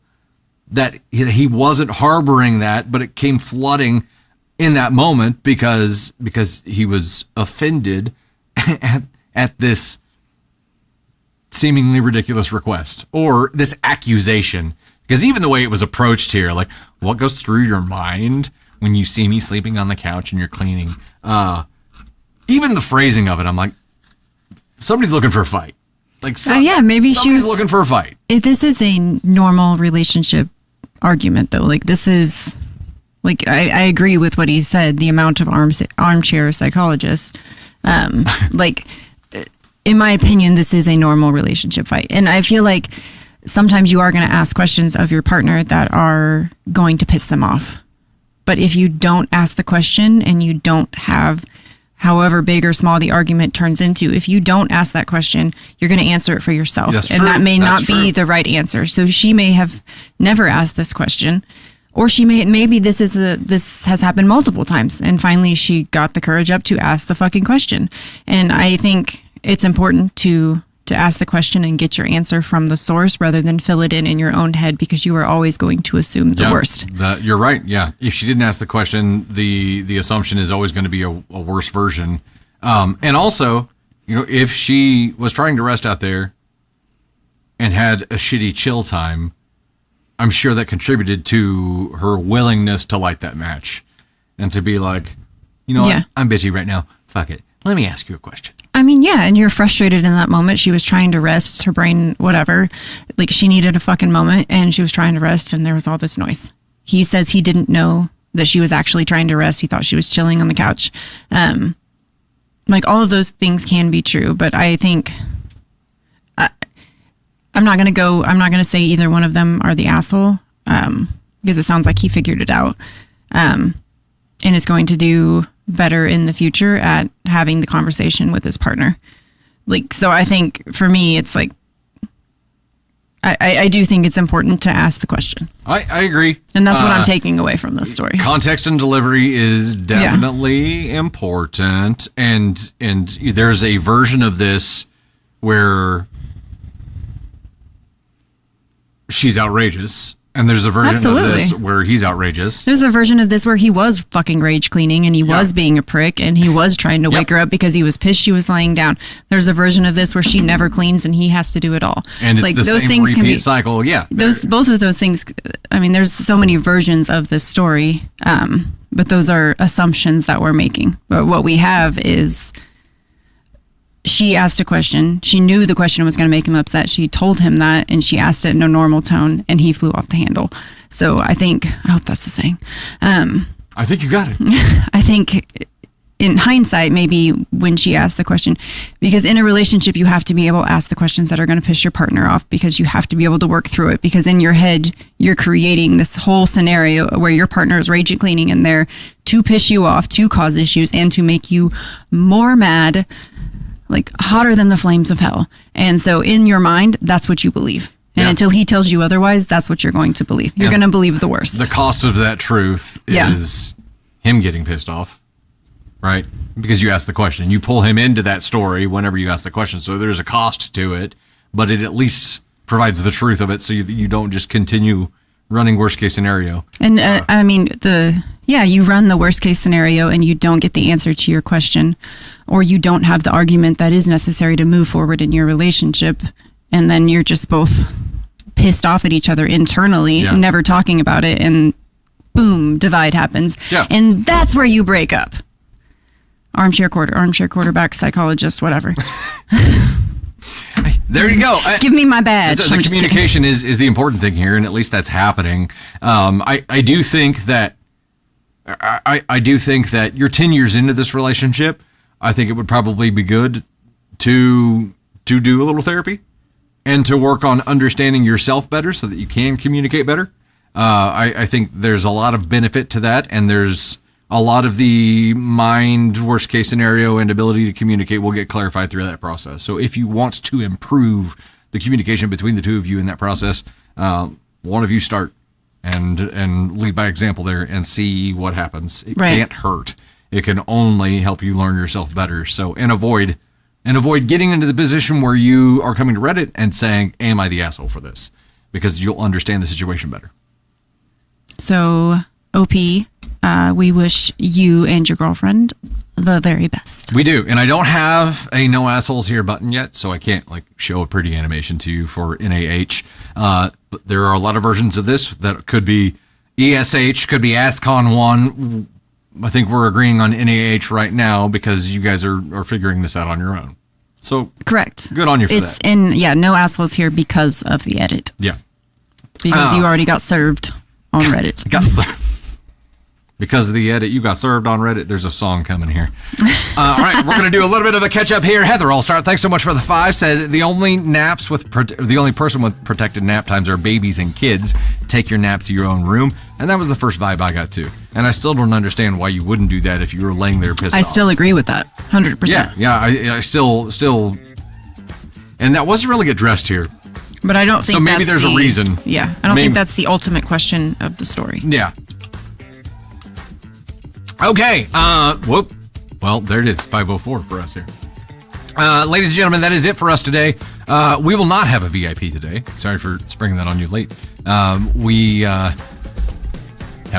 that he wasn't harboring that, but it came flooding in that moment because he was offended at this seemingly ridiculous request or this accusation. Because even the way it was approached here, like, what goes through your mind when you see me sleeping on the couch and you're cleaning? Even the phrasing of it, I'm like, somebody's looking for a fight. Like, maybe she was looking for a fight. This is a normal relationship argument, though. Like, this is, like, I agree with what he said, the amount of armchair psychologists. Like, in my opinion, this is a normal relationship fight. And I feel like sometimes you are going to ask questions of your partner that are going to piss them off. But if you don't ask the question and you don't have, however big or small the argument turns into, if you don't ask that question, you're going to answer it for yourself. That's and true. that may That's not be the right answer. So she may have never asked this question, or maybe this has happened multiple times. And finally she got the courage up to ask the fucking question. And I think it's important to ask the question and get your answer from the source rather than fill it in your own head, because you are always going to assume the worst. You're right. Yeah. If she didn't ask the question, the assumption is always going to be a worse version. And also, if she was trying to rest out there and had a shitty chill time, I'm sure that contributed to her willingness to light that match and to be like, what? I'm bitchy right now. Fuck it. Let me ask you a question. I mean, yeah, and you're frustrated in that moment. She was trying to rest, her brain, whatever. Like, she needed a fucking moment, and she was trying to rest, and there was all this noise. He says he didn't know that she was actually trying to rest. He thought she was chilling on the couch. Like, all of those things can be true, but I think I'm not going to say either one of them are the asshole, because it sounds like he figured it out, and is going to do better in the future at having the conversation with his partner. Like, so I think for me, it's like, I do think it's important to ask the question. I agree. And that's what I'm taking away from this story. Context and delivery is definitely important. And there's a version of this where she's outrageous. And there's a version of this where he's outrageous. There's a version of this where he was fucking rage cleaning and he was being a prick and he was trying to wake her up because he was pissed she was laying down. There's a version of this where she never cleans and he has to do it all. And it's like, the those same things repeat cycle. Yeah. Both of those things, I mean, there's so many versions of this story, but those are assumptions that we're making. But what we have is, she asked a question. She knew the question was going to make him upset. She told him that, and she asked it in a normal tone, and he flew off the handle. So I hope that's the saying. I think you got it. I think in hindsight, maybe when she asked the question, because in a relationship, you have to be able to ask the questions that are going to piss your partner off, because you have to be able to work through it, because in your head, you're creating this whole scenario where your partner is rage cleaning in there to piss you off, to cause issues, and to make you more mad, like hotter than the flames of hell. And so in your mind, that's what you believe. And until he tells you otherwise, that's what you're going to believe. You're going to believe the worst. The cost of that truth is him getting pissed off, right? Because you ask the question. You pull him into that story whenever you ask the question. So there's a cost to it, but it at least provides the truth of it so you don't just continue running worst case scenario. And I mean, you run the worst case scenario and you don't get the answer to your question, or you don't have the argument that is necessary to move forward in your relationship. And then you're just both pissed off at each other internally, never talking about it. And boom, divide happens. Yeah. And that's where you break up. Armchair quarterback, psychologist, whatever. There you go. Give me my badge. The communication is the important thing here, and at least that's happening. I do think that you're 10 years into this relationship. I think it would probably be good to do a little therapy and to work on understanding yourself better so that you can communicate better. I think there's a lot of benefit to that, and there's a lot of the mind worst case scenario and ability to communicate will get clarified through that process. So if you want to improve the communication between the two of you in that process, one of you start and lead by example there and see what happens. It can't hurt. It can only help you learn yourself better. So and avoid getting into the position where you are coming to Reddit and saying, "Am I the asshole for this?" Because you'll understand the situation better. So, OP, we wish you and your girlfriend the very best. We do. And I don't have a no assholes here button yet, so I can't show a pretty animation to you for NAH. But there are a lot of versions of this that could be ESH, could be ASCON 1. I think we're agreeing on NAH right now because you guys are figuring this out on your own. So correct. Good on you for that. It's no assholes here because of the edit. Yeah. Because you already got served on Reddit. Because of the edit, you got served on Reddit. There's a song coming here. All right, we're going to do a little bit of a catch up here. Heather, I'll start. Thanks so much for the 5. Said the only person with protected nap times are babies and kids. Take your nap to your own room. And that was the first vibe I got too. And I still don't understand why you wouldn't do that if you were laying there pissed off. I still agree with that, 100%. Yeah. I still, and that wasn't really addressed here. But I don't think so. Maybe there's a reason. Yeah, I don't think that's the ultimate question of the story. Yeah. Okay. Whoop. Well, there it is. 5:04 for us here. Ladies and gentlemen, that is it for us today. We will not have a VIP today. Sorry for springing that on you late. We have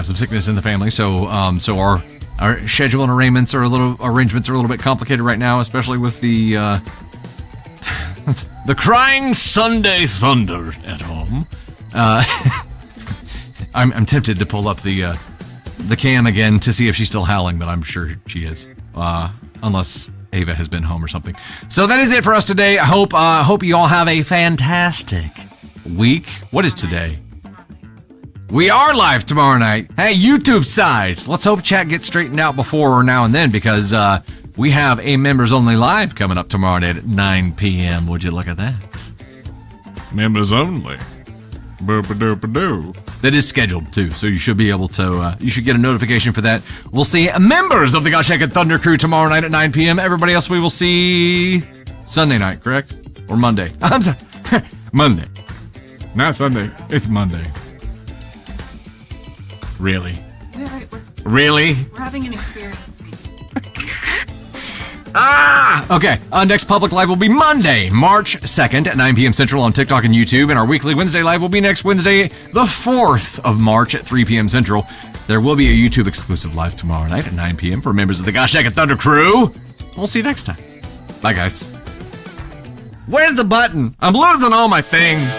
some sickness in the family, so our schedule and arrangements are a little bit complicated right now, especially with the the crying Sunday thunder at home. I'm tempted to pull up the cam again to see if she's still howling, but I'm sure she is, unless Ava has been home or something. So that is it for us today. I hope you all have a fantastic week. What is today? We are live tomorrow night. Hey, YouTube side. Let's hope chat gets straightened out before now and then, because we have a members only live coming up tomorrow night at 9 p.m. Would you look at that? Members only. Boop-a-doop-a-doo. That is scheduled too, so you should be able to. You should get a notification for that. We'll see members of the Gosh Heck and Thunder crew tomorrow night at 9 p.m. Everybody else we will see Sunday night, correct? Or Monday? I'm sorry, Monday. Not Sunday. It's Monday. Really? We're Really? having an experience. Okay. Next public live will be Monday, March 2nd at 9 p.m. Central on TikTok and YouTube. And our weekly Wednesday live will be next Wednesday, the 4th of March at 3 p.m. Central. There will be a YouTube exclusive live tomorrow night at 9 p.m. for members of the Gosh Heck and Thunder crew. We'll see you next time. Bye, guys. Where's the button? I'm losing all my things.